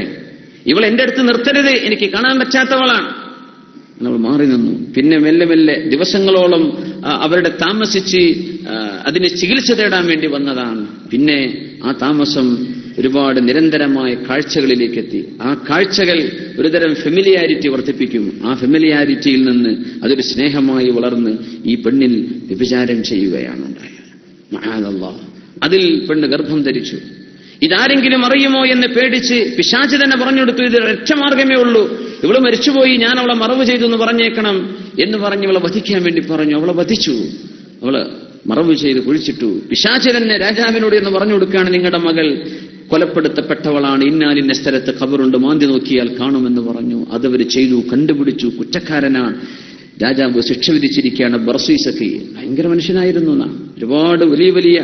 ഇവൾ എന്റെ അടുത്ത് നിർത്തരുത്, എനിക്ക് കാണാൻ പറ്റാത്തവളാണ്. നമ്മൾ മാറി നിന്നു. പിന്നെ മെല്ലെ മെല്ലെ ദിവസങ്ങളോളം അവരുടെ താമസിച്ച് അതിന് ചികിത്സ തേടാൻ വേണ്ടി വന്നതാണ്. പിന്നെ ആ താമസം ഒരുപാട് നിരന്തരമായ കാഴ്ചകളിലേക്ക് എത്തി. ആ കാഴ്ചകൾ ഒരുതരം ഫെമിലിയാരിറ്റി വർദ്ധിപ്പിക്കും. ആ ഫെമിലിയാരിറ്റിയിൽ നിന്ന് അതൊരു സ്നേഹമായി വളർന്ന് ഈ പെണ്ണിൽ വ്യഭിചാരം ചെയ്യുകയാണ് ഉണ്ടായത്. മഅാദല്ലാഹ്. അതിൽ പെണ്ണ് ഗർഭം ധരിച്ചു. ഇതാരെങ്കിലും അറിയുമോ എന്ന് പേടിച്ച് പിശാച് തന്നെ പറഞ്ഞെടുത്തു, ഇത് രക്ഷമാർഗമേ ഉള്ളൂ, ഇവള് മരിച്ചുപോയി, ഞാൻ അവളെ മറവ് ചെയ്തു എന്ന് പറഞ്ഞേക്കണം എന്ന് പറഞ്ഞ് ഇവളെ വധിക്കാൻ വേണ്ടി പറഞ്ഞു. അവളെ വധിച്ചു, അവള് മറവ് ചെയ്ത് കുഴിച്ചിട്ടു. പിശാച് തന്നെ രാജാവിനോട് എന്ന് പറഞ്ഞു കൊടുക്കുകയാണ്, നിങ്ങളുടെ മകൾ കൊലപ്പെടുത്തപ്പെട്ടവളാണ്, ഇന്നാലിന്ന സ്ഥലത്ത് ഖബറുണ്ട്, മാന്തി നോക്കിയാൽ കാണുമെന്ന് പറഞ്ഞു. അതവർ ചെയ്തു, കണ്ടുപിടിച്ചു, കുറ്റക്കാരനാണ്, രാജാവ് ശിക്ഷ വിധിച്ചിരിക്കുകയാണ്. ബർസീസക്ക് ഭയങ്കര മനുഷ്യനായിരുന്നു എന്നാ, ഒരുപാട് വലിയ വലിയ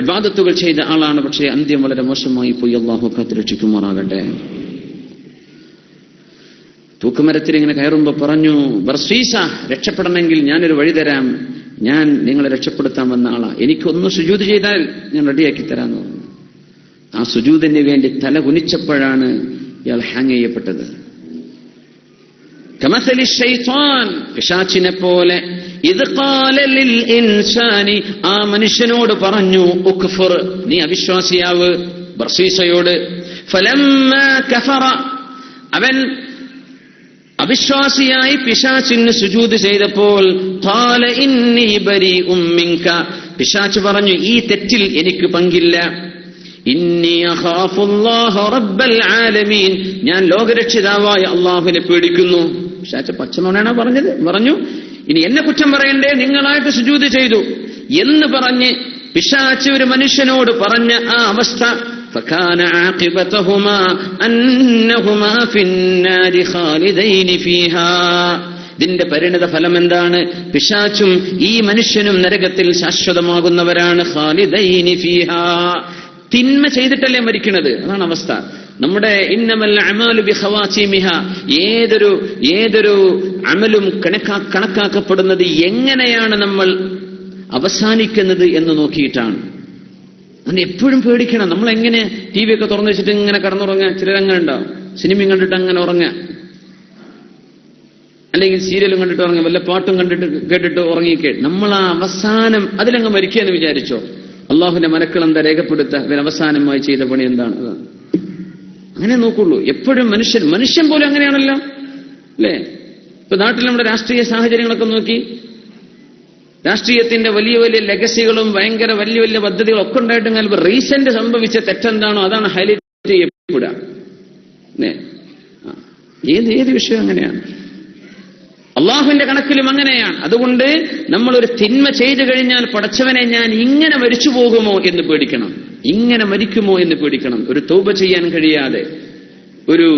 ഇബാദത്തുകൾ ചെയ്ത ആളാണ്. പക്ഷേ അന്ത്യം വളരെ മോശമായി പോയി. അല്ലാഹു കാത്തുരക്ഷിക്കുമാറാകട്ടെ. തൂക്കുമരത്തിൽ ഇങ്ങനെ കയറുമ്പോ പറഞ്ഞു, ബർസീസ രക്ഷപ്പെടണമെങ്കിൽ ഞാനൊരു വഴി തരാം, ഞാൻ നിങ്ങളെ രക്ഷപ്പെടുത്താൻ വന്ന ആളാ, എനിക്കൊന്ന് സുജൂദ് ചെയ്താൽ ഞാൻ റെഡിയാക്കി തരാമെന്ന് പറഞ്ഞു. ആ സുജൂദിന് വേണ്ടി തല കുനിച്ചപ്പോഴാണ് ഇയാൾ ഹാങ് ചെയ്യപ്പെട്ടത്. കമസലി ശൈത്താൻ, പിശാചിനെ പോലെ. ഇത് ഖാല ലിൽ ഇൻസാനി, ആ മനുഷ്യനോട് പറഞ്ഞു, ഉക്ഫുർ, നീ അവിശ്വാസിയാവ്, ബർസീസയോട്. ഫലമ്മാ കഫറ, അവൻ അവിശ്വാസിയായി പിശാചിന് സുജൂദ് ചെയ്തപ്പോൾ, ഖാല ഇന്നി ബരീഉം മിൻക, പിശാച് പറഞ്ഞു, ഈ തെറ്റിൽ എനിക്ക് പങ്കില്ല. ഇന്നി അഖാഫുല്ലാഹ റബ്ബൽ ആലമീൻ, ഞാൻ ലോകരക്ഷിതാവായ അല്ലാഹുവിനെ പേടിക്കുന്നു. പിശാച് പച്ചനോണാണ് പറഞ്ഞു, ഇനി എന്നെ കുറ്റം പറയണ്ടേ, നിങ്ങളായിട്ട് സുജൂദ് ചെയ്തു എന്ന് പറഞ്ഞ് പിശാച് ഒരു മനുഷ്യനോട് പറഞ്ഞ ആ അവസ്ഥ, فكان عاقبتهما أنهما في النار خالدين فيها. ഇതിന്റെ പരിണിത ഫലം എന്താണ്? പിശാചും ഈ മനുഷ്യനും നരകത്തിൽ ശാശ്വതമാകുന്നവരാണ്. ഖാലിദൈനി ഫീഹാ, തിന്മ ചെയ്തിട്ടല്ലേ മരിക്കുന്നത്, അതാണ് അവസ്ഥ. നമ്മുടെ ഇന്നമൽ അമാലു ബിഖവാതിമിഹ, ഏതൊരു അമലും കണക്കാക്കപ്പെടുന്നത് എങ്ങനെയാണ് നമ്മൾ അവസാനിക്കുന്നത് എന്ന് നോക്കിയിട്ടാണ്. അങ്ങനെ എപ്പോഴും പേടിക്കണം. നമ്മളെങ്ങനെ ടി വി ഒക്കെ തുറന്നു വെച്ചിട്ട് ഇങ്ങനെ കടന്നുറങ്ങുക, ചിലരങ്ങനെ ഉണ്ടാവും, സിനിമയും കണ്ടിട്ട് അങ്ങനെ ഉറങ്ങുക, അല്ലെങ്കിൽ സീരിയലും കണ്ടിട്ട് ഉറങ്ങുക, വല്ല പാട്ടും കേട്ടിട്ട് ഉറങ്ങിക്കേ. നമ്മൾ ആ അവസാനം അതിലങ്ങ് മരിക്കുകയെന്ന് വിചാരിച്ചോ, അള്ളാഹുവിന്റെ മലക്കൾ എന്താ രേഖപ്പെടുത്തുക, ഇവൻ അവസാനമായി ചെയ്ത പണി എന്താണ്? അങ്ങനെ നോക്കുള്ളൂ. എപ്പോഴും മനുഷ്യൻ പോലും അങ്ങനെയാണല്ലോ, അല്ലേ? ഇപ്പൊ നാട്ടിൽ നമ്മുടെ രാഷ്ട്രീയ സാഹചര്യങ്ങളൊക്കെ നോക്കി, രാഷ്ട്രീയത്തിന്റെ വലിയ വലിയ ലെഗസികളും ഭയങ്കര വലിയ വലിയ പദ്ധതികളും ഒക്കെ ഉണ്ടായിട്ടും റീസെന്റ് സംഭവിച്ച തെറ്റെന്താണോ അതാണ് ഹൈലൈറ്റ് ചെയ്യപ്പെടുക. ഏത് വിഷയം അങ്ങനെയാണ്. അള്ളാഹുവിന്റെ കണക്കിലും അങ്ങനെയാണ്. അതുകൊണ്ട് നമ്മളൊരു തിന്മ ചെയ്തു കഴിഞ്ഞാൽ, പടച്ചവനെ ഞാൻ ഇങ്ങനെ മരിച്ചു പോകുമോ എന്ന് പേടിക്കണം, ഇങ്ങനെ മരിക്കുമോ എന്ന് പേടിക്കണം. ഒരു തൗബ ചെയ്യാൻ കഴിയാതെ, ഒരു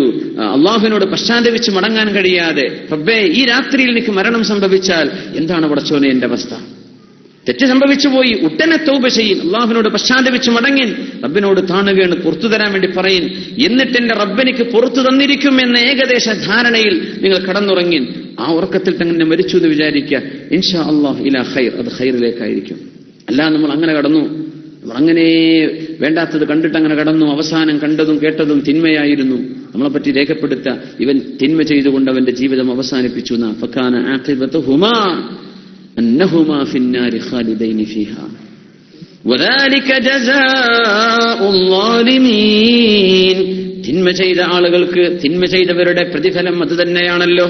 അള്ളാഹുവിനോട് പശ്ചാത്തപിച്ച് മടങ്ങാൻ കഴിയാതെ, റബ്ബേ ഈ രാത്രിയിൽ എനിക്ക് മരണം സംഭവിച്ചാൽ എന്താണ് പടച്ചോനെ എന്റെ അവസ്ഥ? തെറ്റ് സംഭവിച്ചു പോയി, ഉടനെ തൗബ ചെയ്യും, അള്ളാഹുവിനോട് പശ്ചാത്തപിച്ച് മടങ്ങിൻ, റബ്ബിനോട് താണുകയാണ്, പുറത്തു തരാൻ വേണ്ടി പറയും. എന്നിട്ട് എന്റെ റബ്ബെനിക്ക് പുറത്തു തന്നിരിക്കും എന്ന ഏകദേശ ധാരണയിൽ നിങ്ങൾ കടന്നുറങ്ങിൻ. ആ ഉറക്കത്തിൽ തന്നെ മരിച്ചു എന്ന് വിചാരിക്കുക. ഇൻഷാ അല്ലാഹ് ഇലാ ഖൈർ, അത് ഖൈറിലേക്കായിരിക്കും. അല്ലാതെ നമ്മൾ അങ്ങനെ കടന്നു, അങ്ങനെ വേണ്ടാത്തത് കണ്ടിട്ട് അങ്ങനെ കടന്നു, അവസാനം കണ്ടതും കേട്ടതും തിന്മയായിരുന്നു, നമ്മളെപ്പറ്റി രേഖപ്പെടുത്തുക, ഇവൻ തിന്മ ചെയ്തുകൊണ്ട് അവന്റെ ജീവിതം അവസാനിപ്പിച്ചു. ഫകാന ആഖിബതുഹുമാ അന്നഹുമാ ഫിന്നാരി ഖാലിദൈനി ഫീഹാ വദാലിക ജസാഉൽ ളാലിമീൻ. തിന്മ ചെയ്ത ആളുകൾക്ക്, തിന്മ ചെയ്തവരുടെ പ്രതിഫലം അത് തന്നെയാണല്ലോ.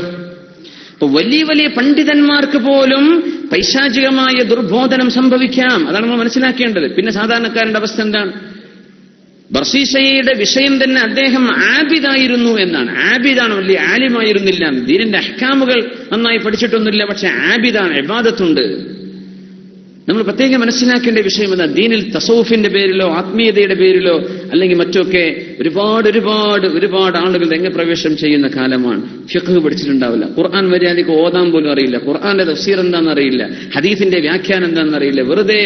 അപ്പൊ വലിയ വലിയ പണ്ഡിതന്മാർക്ക് പോലും പൈശാചികമായ ദുർബോധനം സംഭവിക്കാം. അതാണ് നമ്മൾ മനസ്സിലാക്കേണ്ടത്. പിന്നെ സാധാരണക്കാരന്റെ അവസ്ഥ എന്താണ്? ബർസീസയുടെ വിഷയം തന്നെ അദ്ദേഹം ആബിദായിരുന്നു എന്നാണ്. ആബിദാണ്, വലിയ ആലിമായിരുന്നില്ല, ദീനിന്റെ അഹ്കാമുകൾ നന്നായി പഠിച്ചിട്ടൊന്നുമില്ല, പക്ഷെ ആബിദാണ്, ഇബാദത്തുണ്ട്. നമ്മൾ പ്രത്യേകം മനസ്സിലാക്കേണ്ട വിഷയം എന്താ? ദീനിൽ തസൗഫിന്റെ പേരിലോ ആത്മീയതയുടെ പേരിലോ അല്ലെങ്കിൽ മറ്റൊക്കെ ഒരുപാട് ആളുകൾ രംഗപ്രവേശം ചെയ്യുന്ന കാലമാണ്. ഫിഖ് പഠിച്ചിട്ടുണ്ടാവില്ല, ഖുർആൻ മര്യാദയ്ക്ക് ഓതാൻ പോലും അറിയില്ല, ഖുർആന്റെ തഫ്സീർ എന്താണെന്ന് അറിയില്ല, ഹദീസിന്റെ വ്യാഖ്യാനം എന്താണെന്ന് അറിയില്ല, വെറുതെ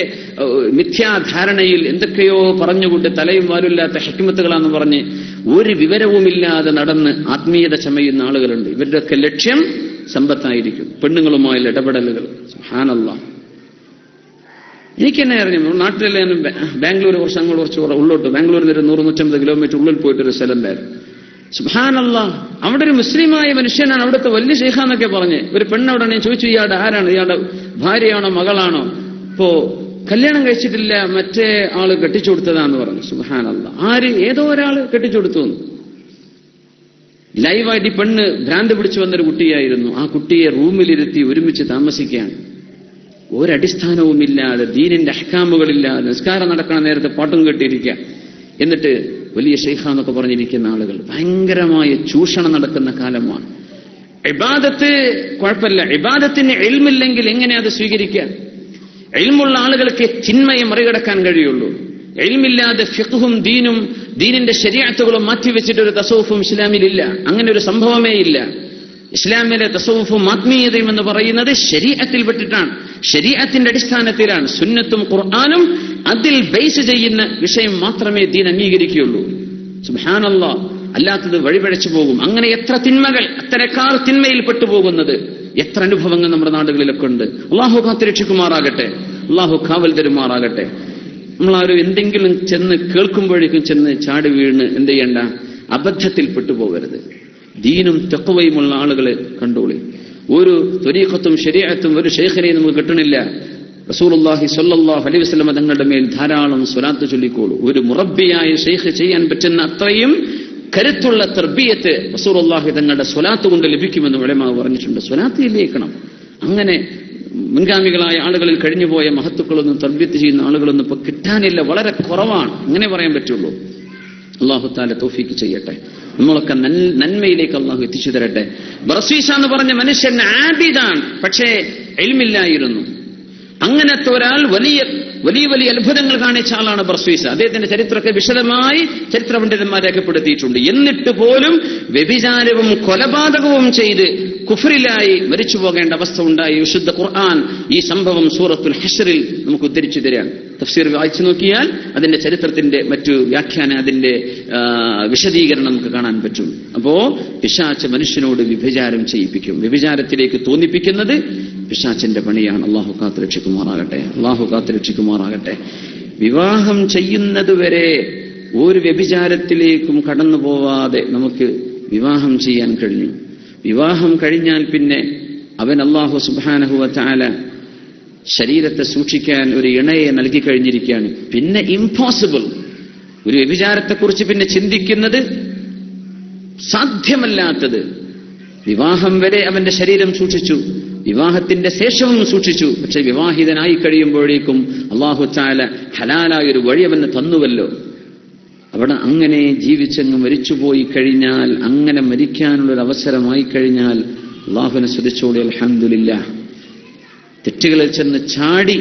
മിഥ്യാധാരണയിൽ എന്തൊക്കെയോ പറഞ്ഞുകൊണ്ട് തലയും വാലുമില്ലാത്ത ഹിക്മത്തുകളാന്ന് പറഞ്ഞ് ഒരു വിവരവുമില്ലാതെ നടന്ന് ആത്മീയത ചമയുന്ന ആളുകളുണ്ട്. ഇവരുടെയൊക്കെ ലക്ഷ്യം സമ്പത്തായിരിക്കും, പെണ്ണുങ്ങളുമായുള്ള ഇടപെടലുകൾ. സുബ്ഹാനല്ലാഹ്. എനിക്ക് തന്നെ അറിഞ്ഞു, നാട്ടിലെ ബാംഗ്ലൂർ കുറച്ച് ഉള്ളോട്ട്, ബാംഗ്ലൂരിൽ ഒരു 100-150 കിലോമീറ്റർ ഉള്ളിൽ പോയിട്ടൊരു സ്ഥലം ഉണ്ടായിരുന്നു. സുബ്ഹാനല്ലാഹ്, അവിടെ ഒരു മുസ്ലിമായ മനുഷ്യനാണ്, അവിടുത്തെ വലിയ ശൈഖാന്നൊക്കെ പറഞ്ഞ്. ഒരു പെണ്ണവിടെ ഞാൻ ചോദിച്ചു, ഇയാളുടെ ആരാണ്, ഇയാളുടെ ഭാര്യയാണോ മകളാണോ? ഇപ്പോ കല്യാണം കഴിച്ചിട്ടില്ല, മറ്റേ ആള് കെട്ടിച്ചു കൊടുത്തതാന്ന് പറഞ്ഞു. സുബ്ഹാനല്ലാഹ്, ആര്? ഏതോ ഒരാള് കെട്ടിച്ചു കൊടുത്തു. ലൈവായിട്ട് ഈ പെണ്ണ് ഭ്രാന്ത് പിടിച്ചു വന്നൊരു കുട്ടിയായിരുന്നു. ആ കുട്ടിയെ റൂമിലിരുത്തി ഒരുമിച്ച് താമസിക്കുകയാണ്. ഒരടിസ്ഥാനവുമില്ലാതെ, ദീനിന്റെ അഹ്കാമുകളില്ലാതെ, നിസ്കാരം നടക്കണ നേരത്തെ പാട്ടും കേട്ടിരിക്കുക. എന്നിട്ട് വലിയ ശൈഖാന്നൊക്കെ പറഞ്ഞിരിക്കുന്ന ആളുകൾ. ഭയങ്കരമായ ചൂഷണം നടക്കുന്ന കാലമാണ്. ഇബാദത്ത് കുഴപ്പമില്ല, ഇബാദത്തിന് ഇൽമില്ലെങ്കിൽ എങ്ങനെ അത് സ്വീകരിക്കാൻ? ഇൽമുള്ള ആളുകൾക്ക് തിന്മയെ മറികടക്കാൻ കഴിയുള്ളൂ. ഇൽമില്ലാതെ ഫിഖ്ഹും ദീനിന്റെ ശരീഅത്തുകളും മാറ്റിവെച്ചിട്ട് ഒരു തസൗഫും ഇസ്ലാമിലില്ല. അങ്ങനെ ഒരു സംഭവമേ ഇല്ല. ഇസ്ലാമിലെ തസൗഫും ആത്മീയതയും എന്ന് പറയുന്നത് ശരീഅത്തിൽ പെട്ടിട്ടാണ്, ശരീഅത്തിന്റെ അടിസ്ഥാനത്തിലാണ്. സുന്നത്തും ഖുർആനും അതിൽ ബേസ് ചെയ്യുന്ന വിഷയം മാത്രമേ ദീൻ അംഗീകരിക്കുകയുള്ളൂ. സുബ്ഹാനല്ലാഹ്. അല്ലാത്തത് വഴിപഴച്ചു പോകും. അങ്ങനെ എത്ര തിന്മകൾ, അത്തരക്കാർ തിന്മയിൽ പെട്ടുപോകുന്നത് എത്ര അനുഭവങ്ങൾ നമ്മുടെ നാടുകളിലൊക്കെ ഉണ്ട്. അള്ളാഹു കാത്തുരക്ഷിക്കുമാറാകട്ടെ, അള്ളാഹു കാവൽ തരുമാറാകട്ടെ. നമ്മളാരും എന്തെങ്കിലും ചെന്ന് കേൾക്കുമ്പോഴേക്കും ചെന്ന് ചാടി വീണ് എന്ത് ചെയ്യണ്ട, അബദ്ധത്തിൽ പെട്ടുപോകരുത്. ദീനും തഖ്വയുമുള്ള ആളുകളെ കണ്ടോളി. ഒരു ത്വരീഖത്തും ശരീഅത്തും ഒരു ശൈഖിനെയും നമുക്ക് കിട്ടണില്ല. റസൂലുള്ളാഹി സ്വല്ലല്ലാഹു അലൈഹി വസല്ലം തങ്ങളുടെ മേൽ ധാരാളം സ്വലാത്ത് ചൊല്ലിക്കോളൂ. ഒരു മുറബ്ബിയായ ശൈഖ് ചെയ്യാൻ പറ്റുന്ന അത്രയും കരുത്തുള്ള തർബിയത്ത് റസൂലുള്ളാഹി തങ്ങളുടെ സ്വലാത്ത് കൊണ്ട് ലഭിക്കുമെന്ന് ഉലമാ പറഞ്ഞിട്ടുണ്ട്. സ്വലാത്ത് ചൊല്ലിയേക്കണം. അങ്ങനെ മുൻഗാമികളായ ആളുകളിൽ കഴിഞ്ഞുപോയ മഹത്തുക്കളൊന്നും തർബിയത്ത് ചെയ്യുന്ന ആളുകളൊന്നും ഇപ്പൊ കിട്ടാനില്ല, വളരെ കുറവാണ്. അങ്ങനെ പറയാൻ പറ്റുള്ളൂ. അല്ലാഹു തആല തൗഫീഖ് ചെയ്യട്ടെ. നമ്മളൊക്കെ നന്മയിലേക്ക് അള്ളാഹു എത്തിച്ചു തരട്ടെ. ബർസീസ എന്ന് പറഞ്ഞ മനുഷ്യൻ ആബിദാൻ, പക്ഷേ ഇൽമില്ലായിരുന്നു. അങ്ങനത്തെ ഒരാൾ വലിയ വലിയ വലിയ അത്ഭുതങ്ങൾ കാണിച്ച ആളാണ് ബർസീസ. അദ്ദേഹത്തിന്റെ ചരിത്രത്തെ വിശദമായി ചരിത്ര പണ്ഡിതന്മാർ രേഖപ്പെടുത്തിയിട്ടുണ്ട്. എന്നിട്ട് പോലും വ്യഭിചാരവും കൊലപാതകവും ചെയ്ത് കുഫറിലായി മരിച്ചു പോകേണ്ട അവസ്ഥ ഉണ്ടായി. വിശുദ്ധ ഖുർആൻ ഈ സംഭവം സൂറത്തുൽ ഹശ്റിൽ നമുക്ക് ഉദ്ധരിച്ചു തരാൻ. തഫ്സീർ വായിച്ചു നോക്കിയാൽ അതിന്റെ ചരിത്രത്തിന്റെ മറ്റു വ്യാഖ്യാനം, അതിന്റെ വിശദീകരണം നമുക്ക് കാണാൻ പറ്റും. അപ്പോ പിശാച് മനുഷ്യനോട് വ്യഭിചാരം ചെയ്യിപ്പിക്കും. വ്യഭിചാരത്തിലേക്ക് തോന്നിപ്പിക്കുന്നത് പിശാചിന്റെ പണിയാണ്. അള്ളാഹു കാത്തുരക്ഷിക്കുമാറാകട്ടെ, അള്ളാഹു കാത്തുരക്ഷിക്കുമാറാകട്ടെ. വിവാഹം ചെയ്യുന്നത് വരെ ഒരു വ്യഭിചാരത്തിലേക്കും കടന്നു പോവാതെ നമുക്ക് വിവാഹം ചെയ്യാൻ കഴിഞ്ഞു. വിവാഹം കഴിഞ്ഞാൽ പിന്നെ അവൻ അല്ലാഹു സുബ്ഹാനഹു വ തആല ശരീരത്തെ സൂക്ഷിക്കാൻ ഒരു ഇണയെ നൽകി കഴിഞ്ഞിരിക്കുകയാണ്. പിന്നെ ഇംപോസിബിൾ, ഒരു വ്യഭിചാരത്തെക്കുറിച്ച് പിന്നെ ചിന്തിക്കുന്നത് സാധ്യമല്ലാത്തത്. വിവാഹം വരെ അവന്റെ ശരീരം സൂക്ഷിച്ചു, വിവാഹത്തിന്റെ ശേഷവും സൂക്ഷിച്ചു. പക്ഷെ വിവാഹിതനായി കഴിയുമ്പോഴേക്കും അല്ലാഹു തആല ഹലാലായൊരു വഴി അവന് തന്നുവല്ലോ. അവിടെ അങ്ങനെ ജീവിച്ചങ്ങ് മരിച്ചുപോയി കഴിഞ്ഞാൽ, അങ്ങനെ മരിക്കാനുള്ളൊരു അവസരമായി കഴിഞ്ഞാൽ അല്ലാഹുവിനെ സ്തുതിച്ചോളി, അൽഹംദുലില്ലാഹ്. തെറ്റുകളിൽ ചെന്ന് ചാടി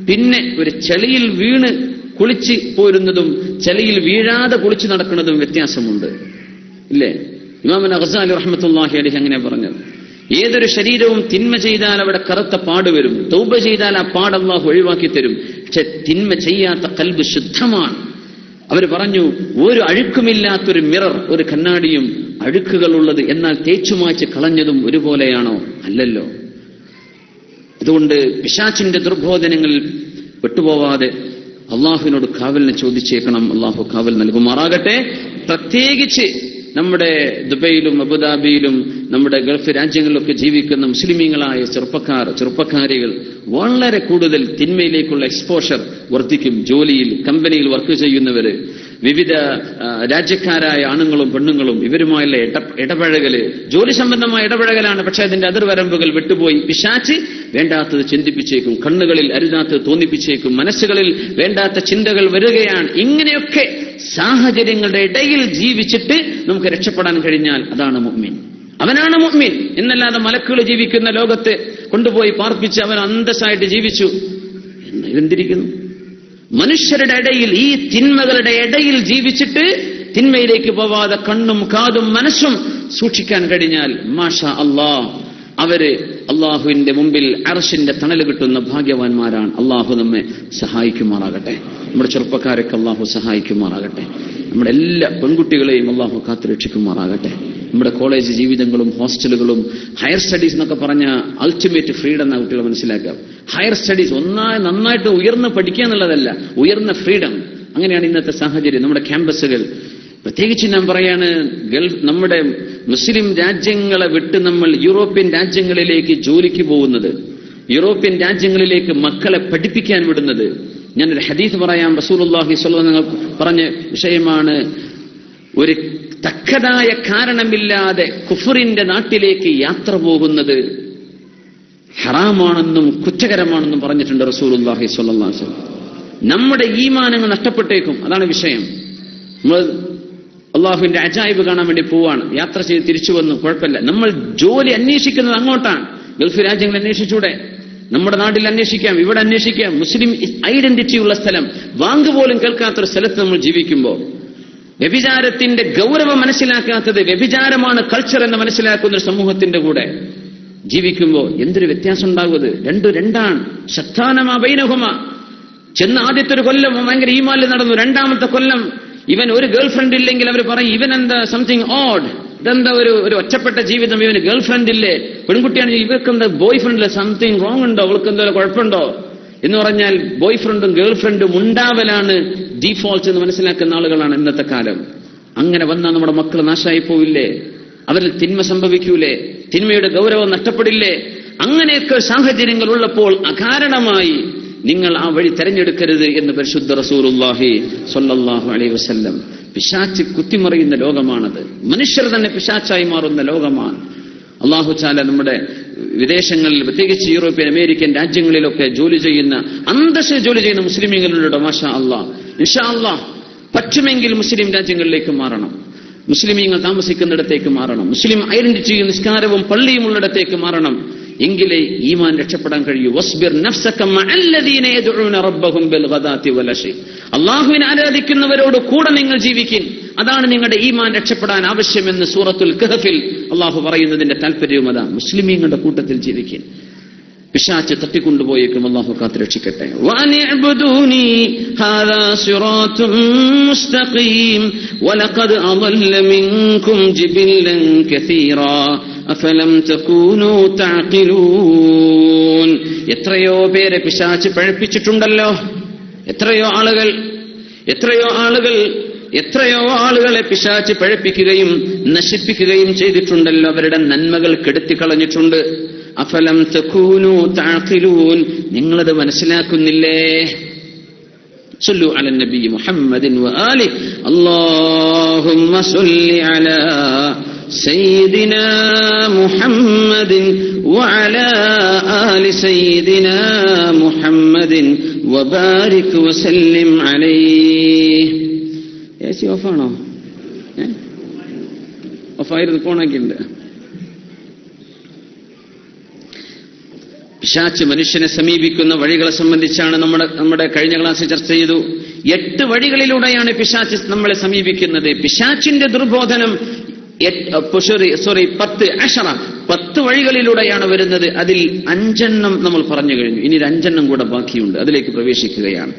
പിന്നെ ഒരു ചെളിയിൽ വീണ് കുളിച്ച് പോരുന്നതും ചെളിയിൽ വീഴാതെ കുളിച്ചു നടക്കുന്നതും വ്യത്യാസമുണ്ട്, ഇല്ലേ? ഇമാം ഗസാലി റഹ്മത്തുള്ളാഹി അലൈഹി അങ്ങനെ പറഞ്ഞത്. ഏതൊരു ശരീരവും തിന്മ ചെയ്താൽ അവിടെ കറുത്ത പാട് വരും. തൗബ ചെയ്താൽ ആ പാട് അല്ലാഹു ഒഴിവാക്കി തരും. പക്ഷെ തിന്മ ചെയ്യാത്ത ഖൽബ് ശുദ്ധമാണ്. അവർ പറഞ്ഞു, ഒരു അഴുക്കുമില്ലാത്തൊരു മിറർ, ഒരു കണ്ണാടിയും അഴുക്കുകളുള്ളത് എന്നാൽ തേച്ചുമാച്ച് കളഞ്ഞതും ഒരുപോലെയാണോ? അല്ലല്ലോ. അതുകൊണ്ട് പിശാചിന്റെ ദുർബോധനങ്ങളിൽ പെട്ടുപോവാതെ അള്ളാഹുവിനോട് കാവലിനെ ചോദിച്ചേക്കണം. അള്ളാഹു കാവൽ നൽകുമാറാകട്ടെ. പ്രത്യേകിച്ച് നമ്മുടെ ദുബൈയിലും അബുദാബിയിലും നമ്മുടെ ഗൾഫ് രാജ്യങ്ങളിലൊക്കെ ജീവിക്കുന്ന മുസ്ലിമീങ്ങളായ ചെറുപ്പക്കാരികൾ വളരെ കൂടുതൽ തിന്മയിലേക്കുള്ള എക്സ്പോഷർ വർദ്ധിക്കും. ജോലിയിൽ, കമ്പനിയിൽ വർക്ക് ചെയ്യുന്നവര്, വിവിധ രാജ്യക്കാരായ ആണുങ്ങളും പെണ്ണുങ്ങളും ഇവരുമായുള്ള ഇടപഴകല് ജോലി സംബന്ധമായ ഇടപഴകലാണ്. പക്ഷെ അതിന്റെ അതിർവരമ്പുകൾ വിട്ടുപോയി പിശാച് വേണ്ടാത്തത് ചിന്തിപ്പിച്ചേക്കും, കണ്ണുകളിൽ അരുതാത്തത് തോന്നിപ്പിച്ചേക്കും, മനസ്സുകളിൽ വേണ്ടാത്ത ചിന്തകൾ വരികയാണ്. ഇങ്ങനെയൊക്കെ സാഹചര്യങ്ങളുടെ ഇടയിൽ ജീവിച്ചിട്ട് നമുക്ക് രക്ഷപ്പെടാൻ കഴിഞ്ഞാൽ അതാണ് മുഅ്മിൻ. അവനാണ് മുഅ്മിൻ. എന്നല്ലാതെ മലക്കുകൾ ജീവിക്കുന്ന ലോകത്ത് കൊണ്ടുപോയി പാർപ്പിച്ച് അവൻ അന്തസ്സായിട്ട് ജീവിച്ചു എന്തിരിക്കുന്നു? മനുഷ്യരുടെ ഇടയിൽ, ഈ തിന്മകളുടെ ഇടയിൽ ജീവിച്ചിട്ട് തിന്മയിലേക്ക് പോവാതെ കണ്ണും കാതും മനസ്സും സൂക്ഷിക്കാൻ കഴിഞ്ഞാൽ മാഷാ അല്ലാഹ്, അവര് അള്ളാഹുവിന്റെ മുമ്പിൽ അർശിന്റെ തണല് കിട്ടുന്ന ഭാഗ്യവാന്മാരാണ്. അള്ളാഹു നമ്മെ സഹായിക്കുമാറാകട്ടെ. നമ്മുടെ ചെറുപ്പക്കാരൊക്കെ അള്ളാഹു സഹായിക്കുമാറാകട്ടെ. നമ്മുടെ എല്ലാ പെൺകുട്ടികളെയും അള്ളാഹു കാത്തുരക്ഷിക്കുമാറാകട്ടെ. നമ്മുടെ കോളേജ് ജീവിതങ്ങളും ഹോസ്റ്റലുകളും ഹയർ സ്റ്റഡീസ് എന്നൊക്കെ പറഞ്ഞ അൾട്ടിമേറ്റ് ഫ്രീഡം എന്ന കുട്ടികൾ മനസ്സിലാക്കുക. ഹയർ സ്റ്റഡീസ് നന്നായിട്ട് ഉയർന്ന് പഠിക്കുക എന്നുള്ളതല്ല, ഉയർന്ന ഫ്രീഡം. അങ്ങനെയാണ് ഇന്നത്തെ സാഹചര്യം. നമ്മുടെ ക്യാമ്പസുകൾ പ്രത്യേകിച്ച് ഞാൻ പറയാണ്, നമ്മുടെ മുസ്ലിം രാജ്യങ്ങളെ വിട്ട് നമ്മൾ യൂറോപ്യൻ രാജ്യങ്ങളിലേക്ക് ജോലിക്ക് പോകുന്നത്, യൂറോപ്യൻ രാജ്യങ്ങളിലേക്ക് മക്കളെ പഠിപ്പിക്കാൻ വിടുന്നത്. ഞാനൊരു ഹദീസ് പറയാം. റസൂലുള്ളാഹി സ്വല്ലല്ലാഹു അലൈഹി വസല്ലം പറഞ്ഞ വിഷയമാണ്. ഒരു തക്കതായ കാരണമില്ലാതെ കുഫറിന്റെ നാട്ടിലേക്ക് യാത്ര പോകുന്നത് ഹറാമാണെന്നും കുറ്റകരമാണെന്നും പറഞ്ഞിട്ടുണ്ട് റസൂലുള്ളാഹി സ്വല്ലല്ലാഹു അലൈഹി വസല്ലം. നമ്മുടെ ഈമാനങ്ങൾ നഷ്ടപ്പെട്ടേക്കും. അതാണ് വിഷയം. നമ്മൾ അള്ളാഹുവിന്റെ അജായിബ് കാണാൻ വേണ്ടി പോവാണ്, യാത്ര ചെയ്ത് തിരിച്ചു വന്നു, കുഴപ്പമില്ല. നമ്മൾ ജോലി അന്വേഷിക്കുന്നത് അങ്ങോട്ടാണ്. ഗൾഫ് രാജ്യങ്ങൾ അന്വേഷിച്ചൂടെ? നമ്മുടെ നാട്ടിൽ അന്വേഷിക്കാം, ഇവിടെ അന്വേഷിക്കാം. മുസ്ലിം ഐഡന്റിറ്റി ഉള്ള സ്ഥലം, വാങ്ക് പോലും കേൾക്കാത്തൊരു സ്ഥലത്ത് നമ്മൾ ജീവിക്കുമ്പോൾ, വ്യഭിചാരത്തിന്റെ ഗൗരവം മനസ്സിലാക്കാത്തത്, വ്യഭിചാരമാണ് കൾച്ചർ എന്ന് മനസ്സിലാക്കുന്ന ഒരു സമൂഹത്തിന്റെ കൂടെ ജീവിക്കുമ്പോൾ എന്തൊരു വ്യത്യാസം ഉണ്ടാകുന്നത്? രണ്ടാണ്. ശത്താനമാ ബൈനഹുമ. ചെന്ന് ആദ്യത്തെ ഒരു കൊല്ലം ഭയങ്കര ഈമാനിൽ നടന്നു. രണ്ടാമത്തെ കൊല്ലം ഇവൻ ഒരു ഗേൾ ഫ്രണ്ട് ഇല്ലെങ്കിൽ അവർ പറയും ഇവൻ എന്താ സംതിങ് ഓഡ്, ഇതെന്താ ഒരു ഒറ്റപ്പെട്ട ജീവിതം, ഇവന് ഗേൾ ഫ്രണ്ട് ഇല്ലേ, പെൺകുട്ടിയാണെങ്കിൽ ഇവർക്ക് എന്താ ബോയ് ഫ്രണ്ടില്ല, സംതിങ് റോങ് ഉണ്ടോ, അവൾക്ക് എന്തോ കുഴപ്പമുണ്ടോ എന്ന് പറഞ്ഞാൽ ബോയ് ഫ്രണ്ടും ഗേൾ ഫ്രണ്ടും ഉണ്ടാവലാണ് ഡീഫോൾട്ട് എന്ന് മനസ്സിലാക്കുന്ന ആളുകളാണ് ഇന്നത്തെ കാലം. അങ്ങനെ വന്നാൽ നമ്മുടെ മക്കൾ നാശമായി പോവില്ലേ, അവരിൽ തിന്മ സംഭവിക്കൂലേ, തിന്മയുടെ ഗൗരവം നഷ്ടപ്പെടില്ലേ? അങ്ങനെയൊക്കെ സാഹചര്യങ്ങൾ ഉള്ളപ്പോൾ അകാരണമായി നിങ്ങൾ ആ വഴി തെരഞ്ഞെടുക്കരുത് എന്ന് പരിശുദ്ധ റസൂലുള്ളാഹി സ്വല്ലല്ലാഹു അലൈഹി വസല്ലം. പിശാച് കുത്തിമറിയുന്ന ലോകമാണത്, മനുഷ്യർ തന്നെ പിശാച്ചായി മാറുന്ന ലോകമാണ്. അല്ലാഹു തആല നമ്മുടെ വിദേശങ്ങളിൽ, പ്രത്യേകിച്ച് യൂറോപ്യൻ അമേരിക്കൻ രാജ്യങ്ങളിലൊക്കെ ജോലി ചെയ്യുന്ന, അന്തസ്സ് ജോലി ചെയ്യുന്ന മുസ്ലിമീങ്ങളുടെ മാഷാ അല്ലാഹ്, ഇൻഷാ അല്ലാഹ് പറ്റുമെങ്കിൽ മുസ്ലിം രാജ്യങ്ങളിലേക്ക് മാറണം, മുസ്ലിമീങ്ങൾ താമസിക്കുന്നിടത്തേക്ക് മാറണം, മുസ്ലിം ഐഡന്റിറ്റിയും നിസ്കാരവും പള്ളിയും ഉള്ളിടത്തേക്ക് മാറണം. എങ്കിലേ ഈമാൻ രക്ഷപ്പെടാൻ കഴിയൂ. വസ്ബിർ നഫ്സക മഅല്ലദീന യദ്ഊന റബ്ബഹും ബിൽഗദാതി വലശി. അല്ലാഹുവിനെ ആരാധിക്കുന്നവരോട് കൂടെ നിങ്ങൾ ജീവിക്കും, അതാണ് നിങ്ങളുടെ ഈമാൻ രക്ഷപ്പെടാൻ ആവശ്യമെന്ന് സൂറത്തുൽ കഹഫിൽ അല്ലാഹു പറയുന്നതിന്റെ താല്പര്യവും അതാണ്. മുസ്ലിമീങ്ങളുടെ കൂട്ടത്തിൽ ജീവിക്കും. പിശാച് തട്ടിക്കൊണ്ടുപോയേക്കും. അല്ലാഹു കാത്ത് രക്ഷിക്കട്ടെ. വഅനിഅ്ബുദൂനി ഹാദാ സിറാത്തും മുസ്തഖീം വലഖദ് അളല്ല മിൻകും ജിബില്ലൻ കസീറാ അഫലം തകൂനൂ തഅഖിലൂൻ. എത്രയോ പേരെ പിശാച് പഴപ്പിച്ചിട്ടുണ്ടല്ലോ, എത്രയോ ആളുകളെ പിശാച് പഴപ്പിക്കുകയും നശിപ്പിക്കുകയും ചെയ്തിട്ടുണ്ടല്ലോ, അവരുടെ നന്മകൾ കെടുത്തിക്കളഞ്ഞിട്ടുണ്ട്. അഫലം തകൂനൂ തഅഖിലൂൻ, നിങ്ങളത് മനസ്സിലാക്കുന്നില്ലേ? സല്ലു അലൻ നബി മുഹമ്മദിൻ വആലിഹി. അല്ലാഹുമ്മ സല്ലി അലാ സയ്യിദിനാ മുഹമ്മദിൻ വഅലാ ആലി സയ്യിദിനാ മുഹമ്മദിൻ വബാരിക് വസല്ലിം അലൈഹി. ഏസി ഓഫാണോ? ഓഫായിരുന്നു, ഫോണാക്കിയിട്ടുണ്ട്. പിശാച് മനുഷ്യനെ സമീപിക്കുന്ന വഴികളെ സംബന്ധിച്ചാണ് നമ്മുടെ കഴിഞ്ഞ ക്ലാസ്സിൽ ചർച്ച ചെയ്തു. 8 വഴികളിലൂടെയാണ് പിശാച് നമ്മളെ സമീപിക്കുന്നത്. പിശാചിന്റെ ദുർബോധനം 10 വഴികളിലൂടെയാണ് വരുന്നത്. അതിൽ 5 നമ്മൾ പറഞ്ഞു കഴിഞ്ഞു. ഇനി 5 കൂടെ ബാക്കിയുണ്ട്, അതിലേക്ക് പ്രവേശിക്കുകയാണ്.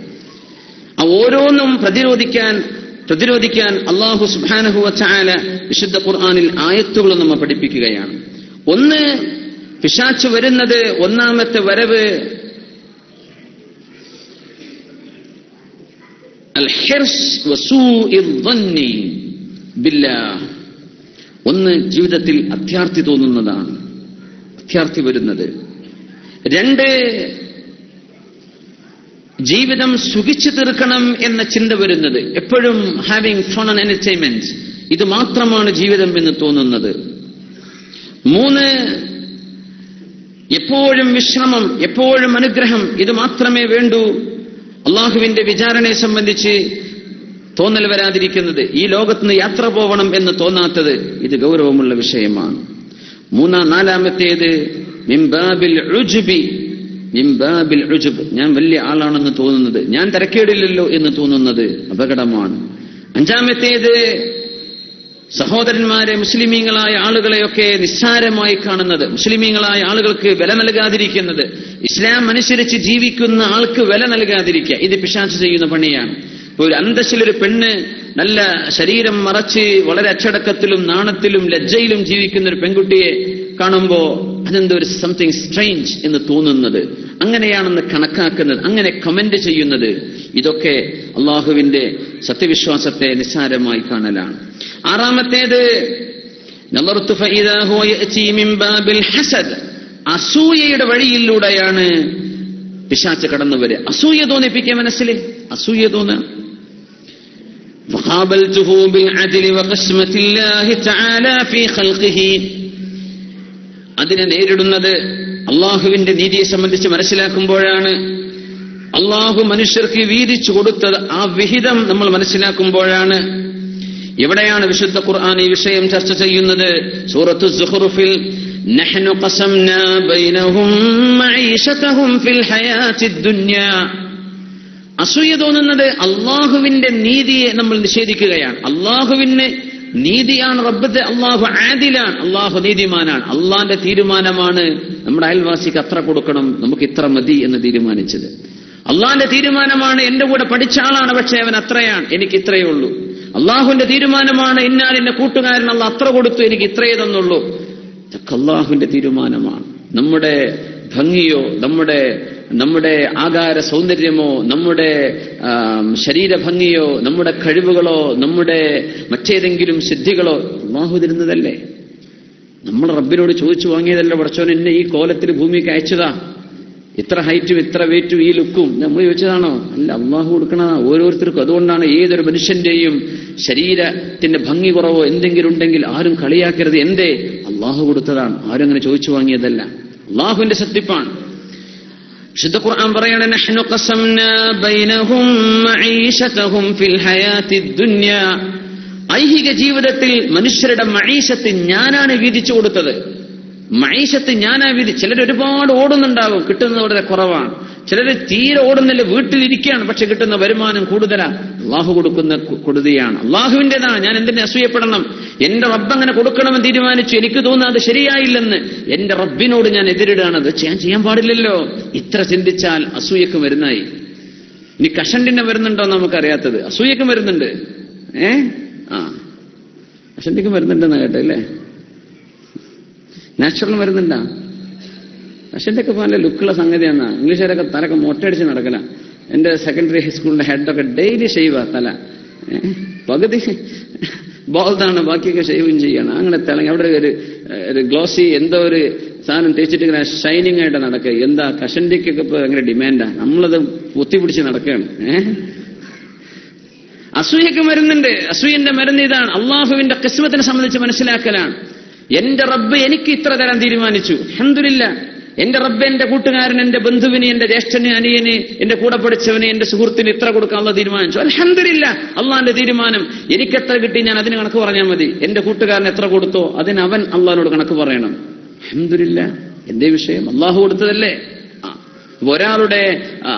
ആ ഓരോന്നും പ്രതിരോധിക്കാൻ അല്ലാഹു സുബ്ഹാനഹു വ തആല വിശുദ്ധ ഖുർആനിൽ ആയത്തുകൾ നമ്മെ പഠിപ്പിക്കുകയാണ്. ഒന്ന്, പിശാച് വരുന്നത്, ഒന്നാമത്തെ വരവ് അൽ ഹിർസ് വസൂഇ ظന്നി ബില്ലാഹ്. ഒന്ന്, ജീവിതത്തിൽ അത്യാർത്തി തോന്നുന്നതാണ്, അത്യാർത്തി വരുന്നത്. 2, ജീവിതം സുഖിച്ചു തീർക്കണം എന്ന ചിന്ത വരുന്നത്, എപ്പോഴും ഹാവിംഗ് ഫൺ ആൻഡ് എന്റർടൈൻമെന്റ്, ഇത് മാത്രമാണ് ജീവിതം എന്ന് തോന്നുന്നത്. 3, എപ്പോഴും വിശ്രമം, എപ്പോഴും അനുഗ്രഹം, ഇത് മാത്രമേ വേണ്ടൂ. അള്ളാഹുവിന്റെ വിചാരണയെ സംബന്ധിച്ച് തോന്നൽ വരാതിരിക്കുന്നത്, ഈ ലോകത്തുനിന്ന് യാത്ര പോവണം എന്ന് തോന്നാത്തത്, ഇത് ഗൗരവമുള്ള വിഷയമാണ്. 4-ാമത്തേത് മിംബാബിൽ ഉജ്ബ്, ഞാൻ വലിയ ആളാണെന്ന് തോന്നുന്നത്, ഞാൻ തരക്കേടില്ലല്ലോ എന്ന് തോന്നുന്നത് അപകടമാണ്. 5-ാമത്തേത് സഹോദരന്മാരെ, മുസ്ലിമീങ്ങളായ ആളുകളെയൊക്കെ നിസ്സാരമായി കാണുന്നത്, മുസ്ലിമീങ്ങളായ ആളുകൾക്ക് വില നൽകാതിരിക്കുന്നത്, ഇസ്ലാം അനുസരിച്ച് ജീവിക്കുന്ന ആൾക്ക് വില നൽകാതിരിക്കുക, ഇത് പിശാച് ചെയ്യുന്ന പണിയാണ്. ഒരു അന്തസ്സിലൊരു പെണ്ണ് നല്ല ശരീരം മറച്ച് വളരെ അച്ചടക്കത്തിലും നാണത്തിലും ലജ്ജയിലും ജീവിക്കുന്ന ഒരു പെൺകുട്ടിയെ കാണുമ്പോ അതെന്തോ ഒരു സംതിങ് സ്ട്രേഞ്ച് എന്ന് തോന്നുന്നത്, അങ്ങനെയാണെന്ന് കണക്കാക്കുന്നത്, അങ്ങനെ കമന്റ് ചെയ്യുന്നത്, ഇതൊക്കെ അള്ളാഹുവിന്റെ സത്യവിശ്വാസത്തെ നിസ്സാരമായി കാണലാണ്. 6-ാമത്തേത് നളർതു ഫഇദാ ഹുവ യഅതി മിൻ ബാബിൽ ഹസദ്, അസൂയയുടെ വഴിയിലൂടെയാണ് പിശാച് കടന്നു വരിക. അസൂയ തോന്നിപ്പിക്കുക, മനസ്സിൽ അസൂയ തോന്നുക. ഫഖാബൽതുഹു ബിൽ അദ്ലി വഖസ്മത്തില്ലാഹി തആല ഫീ ഖൽഖിഹി, അതിനെ നേരിടുന്നത് അള്ളാഹുവിന്റെ നീതിയെ സംബന്ധിച്ച് മനസ്സിലാക്കുമ്പോഴാണ്. അള്ളാഹു മനുഷ്യർക്ക് വീതിച്ചു കൊടുത്തത് ആ വിഹിതം നമ്മൾ മനസ്സിലാക്കുമ്പോഴാണ്. എവിടെയാണ് വിശുദ്ധ ഖുർആൻ ഈ വിഷയം ചർച്ച ചെയ്യുന്നത്? സൂറത്തു സുഖ്റുഫിൽ നഹ്നു ഖസംനാ ബൈനഹും മഈശതഹും ഫിൽ ഹയാത്തിദ് ദുനിയാ. അസൂയ തോന്നുന്നത് അള്ളാഹുവിന്റെ നീതിയെ നമ്മൾ നിഷേധിക്കുകയാണ്. അള്ളാഹുവിന് നീതിയാണ് റബ്ബത്തെ, അള്ളാഹു ആദിലാണ്, അള്ളാഹു നീതിമാനാണ്. അള്ളാന്റെ തീരുമാനമാണ് നമ്മുടെ അയൽവാസിക്ക് അത്ര കൊടുക്കണം, നമുക്ക് ഇത്ര മതി എന്ന് തീരുമാനിച്ചത്. അള്ളാന്റെ തീരുമാനമാണ്, എന്റെ കൂടെ പഠിച്ച ആളാണ്, പക്ഷേ അവൻ അത്രയാണ്, എനിക്ക് ഇത്രയേ ഉള്ളൂ. അള്ളാഹുവിന്റെ തീരുമാനമാണ്. ഇന്നാലിന്റെ കൂട്ടുകാരൻ അള്ളാഹ് അത്ര കൊടുത്തു, എനിക്ക് ഇത്രയേ തന്നുള്ളൂ. ഇതൊക്കെ അള്ളാഹുവിന്റെ തീരുമാനമാണ്. നമ്മുടെ ഭംഗിയോ നമ്മുടെ ആകാര സൗന്ദര്യമോ നമ്മുടെ ശരീരഭംഗിയോ നമ്മുടെ കഴിവുകളോ നമ്മുടെ മറ്റേതെങ്കിലും സിദ്ധികളോ അള്ളാഹു തരുന്നതല്ലേ. നമ്മൾ റബ്ബിനോട് ചോദിച്ചു വാങ്ങിയതല്ല. പടച്ചോൻ എന്നെ ഈ കോലത്തിൽ ഭൂമിക്ക് അയച്ചതാ, ഇത്ര ഹൈറ്റും ഇത്ര വെയിറ്റും ഈ ലുക്കും നമ്മൾ ചോദിച്ചതാണോ? അല്ല, അള്ളാഹു കൊടുക്കണതാ ഓരോരുത്തർക്കും. അതുകൊണ്ടാണ് ഏതൊരു മനുഷ്യന്റെയും ശരീരത്തിന്റെ ഭംഗി കുറവോ എന്തെങ്കിലും ഉണ്ടെങ്കിൽ ആരും കളിയാക്കരുത്. എന്തേ? അള്ളാഹു കൊടുത്തതാണ്, ആരും അങ്ങനെ ചോദിച്ചു വാങ്ങിയതല്ല. അള്ളാഹുവിന്റെ സത്യപ്പാണ്. വിശുദ്ധ ഖുർആൻ പറയാണ്, നഹ്നു ഖസംനാ ബൈനഹും മഈശതഹും ഫിൽ ഹയാത്തിദ് ദുനിയ. ഐഹിക ജീവിതത്തിൽ മനുഷ്യരുടെ മഈശത്ത് ഞാനാണ് വീതിച്ചു കൊടുത്തത്. മഈശത്ത് ഞാനാ ചിലർ ഒരുപാട് ഓടുന്നുണ്ടാവും, കിട്ടുന്നത് വളരെ കുറവാണ്. ചിലർ തീരെ ഓടുന്നില്ല, വീട്ടിലിരിക്കുകയാണ്, പക്ഷെ കിട്ടുന്ന വരുമാനം കൂടുതലാണ്. അള്ളാഹു കൊടുക്കുന്ന കൊടുതിയാണ്, അള്ളാഹുവിൻ്റെതാണ്. ഞാൻ എന്തിനെ അസൂയപ്പെടണം? എന്റെ റബ്ബ് അങ്ങനെ കൊടുക്കണമെന്ന് തീരുമാനിച്ചു, എനിക്ക് തോന്നുന്നത് അത് ശരിയായില്ലെന്ന് എന്റെ റബ്ബിനോട് ഞാൻ എതിരിടുകയാണത് ചെയ്യാൻ പാടില്ലല്ലോ. ഇത്ര ചിന്തിച്ചാൽ അസൂയക്ക് വരുന്നായി. ഇനി കഷണ്ടിനെ വരുന്നുണ്ടോ നമുക്കറിയാത്തത്, അസൂയക്ക് വരുന്നുണ്ട്. കഷണ്ടിക്ക് വരുന്നുണ്ടെന്ന് കേട്ടല്ലേ? നാച്ചുറൽ വരുന്നുണ്ടാ? കഷന്റെ ഒക്കെ നല്ല ലുക്കുള്ള സംഗതിയാണ്. ഇംഗ്ലീഷുകാരൊക്കെ തലക്കെ മൊട്ടടിച്ച് നടക്കല. എന്റെ സെക്കൻഡറി സ്കൂളിന്റെ ഹെഡൊക്കെ ഡെയിലി ഷെയ്വാ തല. പകുതി ബോൾഡാണ്, ബാക്കിയൊക്കെ ഷെയ്വും ചെയ്യണം. അങ്ങനെ തിളങ്ങി അവിടെ ഒരു ഗ്ലോസി എന്തോ ഒരു സാധനം തേച്ചിട്ട് ഇങ്ങനെ ഷൈനിങ് ആയിട്ട് നടക്കുക. എന്താ കഷണ്ടിക്കൊക്കെ ഇപ്പൊ ഭയങ്കര ഡിമാൻഡാ. നമ്മളത് പൊത്തിപ്പിടിച്ച് നടക്കുകയാണ്. അസൂയക്ക് മരുന്നുണ്ട്. അസൂയന്റെ മരുന്ന് ഇതാണ്, അള്ളാഹുവിന്റെ ഖിസ്മത്തിനെ സംബന്ധിച്ച് മനസ്സിലാക്കലാണ്. എന്റെ റബ്ബ് എനിക്ക് ഇത്ര തരാൻ തീരുമാനിച്ചു, അൽഹംദുലില്ലാ. എന്റെ റബ്ബ് എന്റെ കൂട്ടുകാരൻ, എന്റെ ബന്ധുവിന്, എന്റെ ജ്യേഷ്ഠന്, അനിയന്, എന്റെ കൂടെ പഠിച്ചവന്, എന്റെ സുഹൃത്തിന് ഇത്ര കൊടുക്കാനുള്ള തീരുമാനിച്ചു. അൽഹംദുലില്ലാ, അള്ളാഹിന്റെ തീരുമാനം. എനിക്ക് എത്ര കിട്ടി ഞാൻ അതിന് കണക്ക് പറഞ്ഞാൽ മതി. എന്റെ കൂട്ടുകാരൻ എത്ര കൊടുത്തോ അതിന് അവൻ അള്ളാഹിനോട് കണക്ക് പറയണം. അൽഹംദുലില്ലാ, എന്റെ വിഷയം അള്ളാഹു കൊടുത്തതല്ലേ. ഒരാളുടെ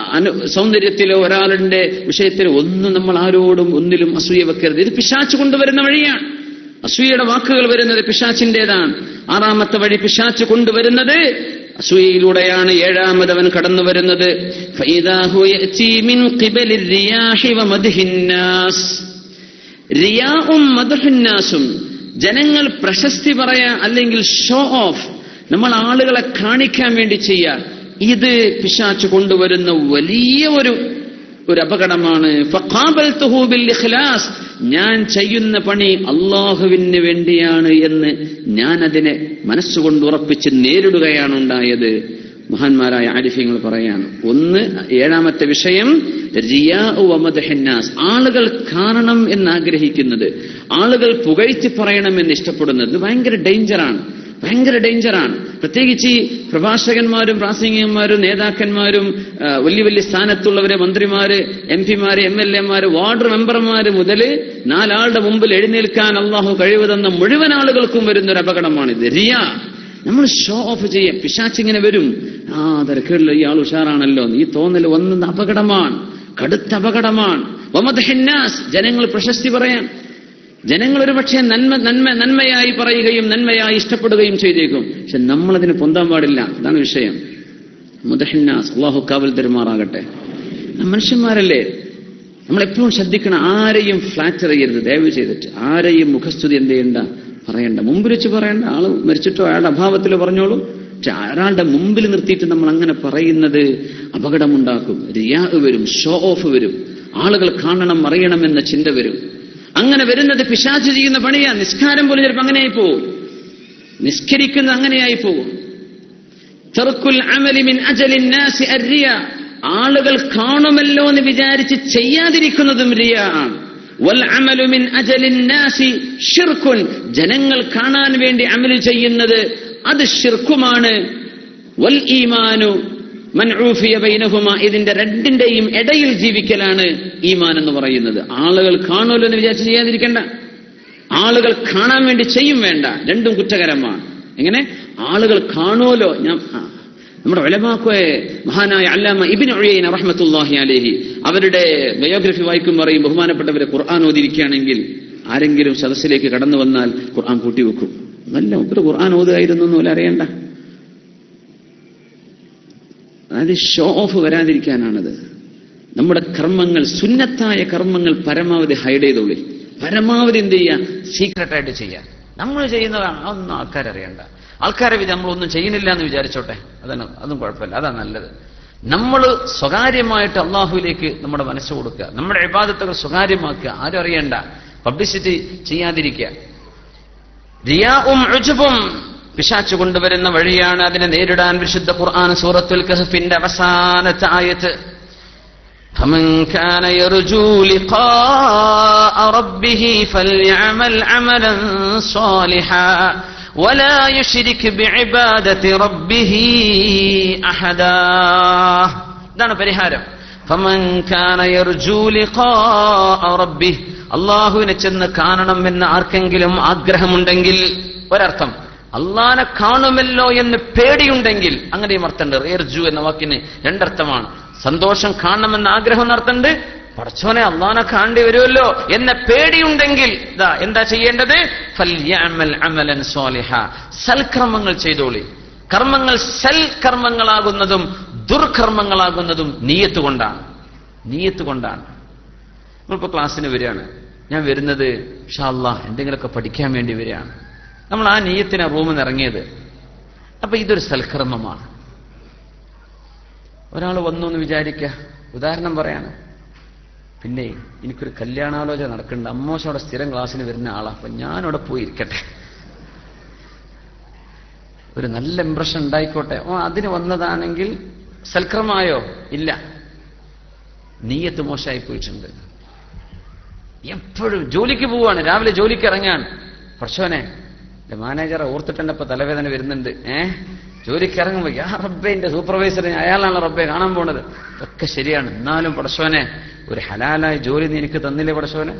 സൗന്ദര്യത്തിലോ ഒരാളുടെ വിഷയത്തിലോ ഒന്നും നമ്മൾ ആരോടും ഒന്നിലും അസൂയ വെക്കരുത്. ഇത് പിശാച് കൊണ്ടുവരുന്ന വഴിയാണ്. അസൂയയുടെ വാക്കുകൾ വരുന്നത് പിശാചിന്റേതാണ്. ആറാമത്തെ വഴി പിശാച് കൊണ്ടുവരുന്നത് അസൂയയിലൂടെയാണ്. ഏഴാമതവൻ കടന്നു വരുന്നത് റിയാഉം മദ്ഹുന്നാസും, ജനങ്ങൾ പ്രശസ്തി പറയാ അല്ലെങ്കിൽ ഷോ ഓഫ്, നമ്മൾ ആളുകളെ കാണിക്കാൻ വേണ്ടി ചെയ്യാ. ഇത് പിശാച് കൊണ്ടുവരുന്ന വലിയ ഒരു അപകടമാണ്. ഫഖാബൽതുഹു ബിൽ ഇഖ്ലാസ്, ഞാൻ ചെയ്യുന്ന പണി അള്ളാഹുവിന് വേണ്ടിയാണ് എന്ന് ഞാൻ അതിനെ മനസ്സുകൊണ്ട് ഉറപ്പിച്ച് നേരിടുകയാണ് ഉണ്ടായത്. മഹാന്മാരായ ആരിഫ്യങ്ങൾ പറയാണ്. ഒന്ന്, ഏഴാമത്തെ വിഷയം റിയാഉ വ മദ്ഹുന്നാസ്, ആളുകൾ കാണണം എന്നാഗ്രഹിക്കുന്നത്, ആളുകൾ പുകഴ്ത്തി പറയണമെന്ന് ഇഷ്ടപ്പെടുന്നത് ഭയങ്കര ഡേഞ്ചറാണ്. പ്രത്യേകിച്ച് ഈ പ്രഭാഷകന്മാരും പ്രാസംഗികന്മാരും നേതാക്കന്മാരും വലിയ വലിയ സ്ഥാനത്തുള്ളവരെ, മന്ത്രിമാര്, MP-മാര്, MLA-മാര്, വാർഡ് മെമ്പർമാര് മുതൽ 4 ആളുടെ മുമ്പിൽ എഴുന്നേൽക്കാൻ അള്ളാഹു കഴിവ് തന്ന മുഴുവൻ ആളുകൾക്കും വരുന്നൊരു അപകടമാണിത്. റിയാ, നമ്മൾ ഷോ ഓഫ് ചെയ്യാം. പിശാചിങ്ങനെ വരും, തിരക്കുള്ള ഇയാൾ ഉഷാറാണല്ലോ, ഈ തോന്നൽ വന്നത് അപകടമാണ്, കടുത്ത അപകടമാണ്. വമദ്ഹുന്നാസ്, ജനങ്ങൾ പ്രശസ്തി പറയാൻ. ജനങ്ങൾ ഒരുപക്ഷെ നന്മയായി പറയുകയും നന്മയായി ഇഷ്ടപ്പെടുകയും ചെയ്തേക്കും, പക്ഷെ നമ്മളതിന് പൊന്താൻ പാടില്ല. അതാണ് വിഷയം. മുദ്ഹുന്നാസ്, അല്ലാഹു കാവൽ തരുമാറാകട്ടെ. മനുഷ്യന്മാരല്ലേ, നമ്മളെപ്പോഴും ശ്രദ്ധിക്കണം. ആരെയും ഫ്ലാറ്റർ ചെയ്യരുത് ദയവ് ചെയ്തിട്ട്. ആരെയും മുഖസ്തുതി എന്ത് ചെയ്യണ്ട, പറയണ്ട. മുമ്പിൽ വെച്ച് പറയണ്ട. ആള് മരിച്ചിട്ടോ അയാളുടെ അഭാവത്തിൽ പറഞ്ഞോളൂ. പക്ഷെ ഒരാളുടെ മുമ്പിൽ നിർത്തിയിട്ട് നമ്മൾ അങ്ങനെ പറയുന്നത് അപകടമുണ്ടാക്കും. റിയാ വരും, ഷോ ഓഫ് വരും, ആളുകൾ കാണണം അറിയണമെന്ന ചിന്ത വരും. അങ്ങനെ വരുന്നത് പിശാച് ചെയ്യുന്ന പണിയാ. നിസ്കാരം പോലും ചിലപ്പോൾ അങ്ങനെയായി പോകും, നിസ്കരിക്കുന്ന അങ്ങനെയായി പോകും. തർക്കുൽ അമലി മിൻ അജലിൻ നാസി അർറിയാ, ആളുകൾ കാണുമല്ലോ എന്ന് വിചാരിച്ച് ചെയ്യാതിരിക്കുന്നതും റിയാ ആണ്. വൽ അമലു മിൻ അജലിൻ നാസി ശിർക്കുൻ, ജനങ്ങൾ കാണാൻ വേണ്ടി അമൽ ചെയ്യുന്നത് അത് ശിർക്കുമാണ്. വൽ ഈമാനു മൻഊഫിയ ബൈനഹുമാ, ഇതിന്റെ രണ്ടിന്റെയും ഇടയിൽ ജീവിക്കലാണ് ഈമാൻ എന്ന് പറയുന്നത്. ആളുകൾ കാണുമല്ലോ എന്ന് വിചാരിച്ച് ചെയ്യാതിരിക്കണ്ട, ആളുകൾ കാണാൻ വേണ്ടി ചെയ്യും വേണ്ട, രണ്ടും കുറ്റകരമാണ്. എങ്ങനെ? ആളുകൾ കാണുമല്ലോ. നമ്മുടെ ഉലമാക്കളെ മഹാനായ അല്ലാമ ഇബ്നു ഉയൈന റഹ്മത്തുള്ളാഹി അലൈഹി അവരുടെ ബയോഗ്രഫി വായിക്കും പറയും, ബഹുമാനപ്പെട്ടവരെ ഖുർആൻ ഓതിരിക്കുകയാണെങ്കിൽ ആരെങ്കിലും സദസ്സിലേക്ക് കടന്നു വന്നാൽ ഖുർആൻ കൂട്ടിവെക്കും. നല്ല ഒരു ഖുർആൻ ഓതുകയായിരുന്നു എന്നല്ല അറിയണ്ട. അതായത് ഷോ ഓഫ് വരാതിരിക്കാനാണത്. നമ്മുടെ കർമ്മങ്ങൾ, സുന്നത്തായ കർമ്മങ്ങൾ പരമാവധി ഹൈഡ് ചെയ്തോളി. പരമാവധി എന്ത് ചെയ്യുക, സീക്രട്ടായിട്ട് ചെയ്യാം. നമ്മൾ ചെയ്യുന്നതാണ്, അതൊന്നും ആൾക്കാരറിയണ്ട. ആൾക്കാരെ നമ്മളൊന്നും ചെയ്യുന്നില്ല എന്ന് വിചാരിച്ചോട്ടെ, അതും കുഴപ്പമില്ല, അതാ നല്ലത്. നമ്മൾ സ്വകാര്യമായിട്ട് അള്ളാഹുവിലേക്ക് നമ്മുടെ മനസ്സ് കൊടുക്കുക, നമ്മുടെ ഇബാദത്തുകൾ സ്വകാര്യമാക്കുക, ആരും അറിയണ്ട, പബ്ലിസിറ്റി ചെയ്യാതിരിക്കുക. റിയാഉം ഉജ്ബും പിശാച് കൊണ്ടുവരുന്ന വഴിയാണ്. അതിനെ നേരിടാൻ വിശുദ്ധ ഖുർആൻ സൂറത്തുൽ കഹ്ഫിന്റെ അവസാനത്തെ ആയത്ത്, فمن كان يرجو لقاء ربه فليعمل عملا صالحا ولا يشرك بعبادة ربه أحدا. ഇതാണ് പരിഹാരം. فمن كان يرجو لقاء ربه, അള്ളാഹുവിനെ ചെന്ന് കാണണമെന്ന് ആർക്കെങ്കിലും ആഗ്രഹമുണ്ടെങ്കിൽ, ഒരർത്ഥം അള്ളാഹനെ കാണുമല്ലോ എന്ന് പേടിയുണ്ടെങ്കിൽ, അങ്ങനെയും അർത്ഥമുണ്ട്. യർജു എന്ന വാക്കിന് രണ്ടർത്ഥമാണ്. സന്തോഷം കാണണമെന്ന് ആഗ്രഹം നടത്തുന്നുണ്ട്, പടച്ചോനെ അള്ളാഹനെ കാണേണ്ടി വരുമല്ലോ എന്ന പേടിയുണ്ടെങ്കിൽ എന്താ ചെയ്യേണ്ടത്? ഫൽയഅമൽ അമലൻ സ്വാലിഹ, സൽക്കർമ്മങ്ങൾ ചെയ്തോളി. കർമ്മങ്ങൾ സൽക്കർമ്മങ്ങളാകുന്നതും ദുർകർമ്മങ്ങളാകുന്നതും നീയത്ത് കൊണ്ടാണ്. നമ്മളിപ്പോ ക്ലാസ്സിന് വരികയാണ്, ഞാൻ വരുന്നത് ഇൻഷാ അല്ലാഹ് എന്തെങ്കിലുമൊക്കെ പഠിക്കാൻ വേണ്ടി വരികയാണ്. നമ്മൾ ആ നീയത്തിനാ റൂമിൽ നിന്ന് ഇറങ്ങിയത്. അപ്പൊ ഇതൊരു സൽക്കർമ്മമാണ്. ഒരാൾ വന്നു എന്ന് വിചാരിക്കുക, ഉദാഹരണം പറയാണ്, പിന്നെ എനിക്കൊരു കല്യാണാലോചന നടക്കുന്നുണ്ട്, അമ്മോശ അവിടെ സ്ഥിരം ക്ലാസ്സിന് വരുന്ന ആളാ, അപ്പൊ ഞാനവിടെ പോയി ഇരിക്കട്ടെ, ഒരു നല്ല ഇംപ്രഷൻ ഉണ്ടായിക്കോട്ടെ. അതിന് വന്നതാണെങ്കിൽ സൽക്കർമ്മമായോ? ഇല്ല, നീയത്ത് മോശമായി പോയിട്ടുണ്ട്. എപ്പോഴും ജോലിക്ക് പോവാണ്, രാവിലെ ജോലിക്ക് ഇറങ്ങാണ്, പടച്ചോനെ എന്റെ മാനേജറെ ഓർത്തിട്ടുണ്ടപ്പോ തലവേദന വരുന്നുണ്ട്, ജോലിക്ക് ഇറങ്ങുമ്പോ യാ റബ്ബേ, എന്റെ സൂപ്പർവൈസറിനെ അയാളാണ് റബ്ബെ കാണാൻ പോണത്. ഇതൊക്കെ ശരിയാണ്, എന്നാലും പടച്ചോനെ ഒരു ഹലാലായ ജോലി നീ എനിക്ക് തന്നില്ലേ പടച്ചോനെ.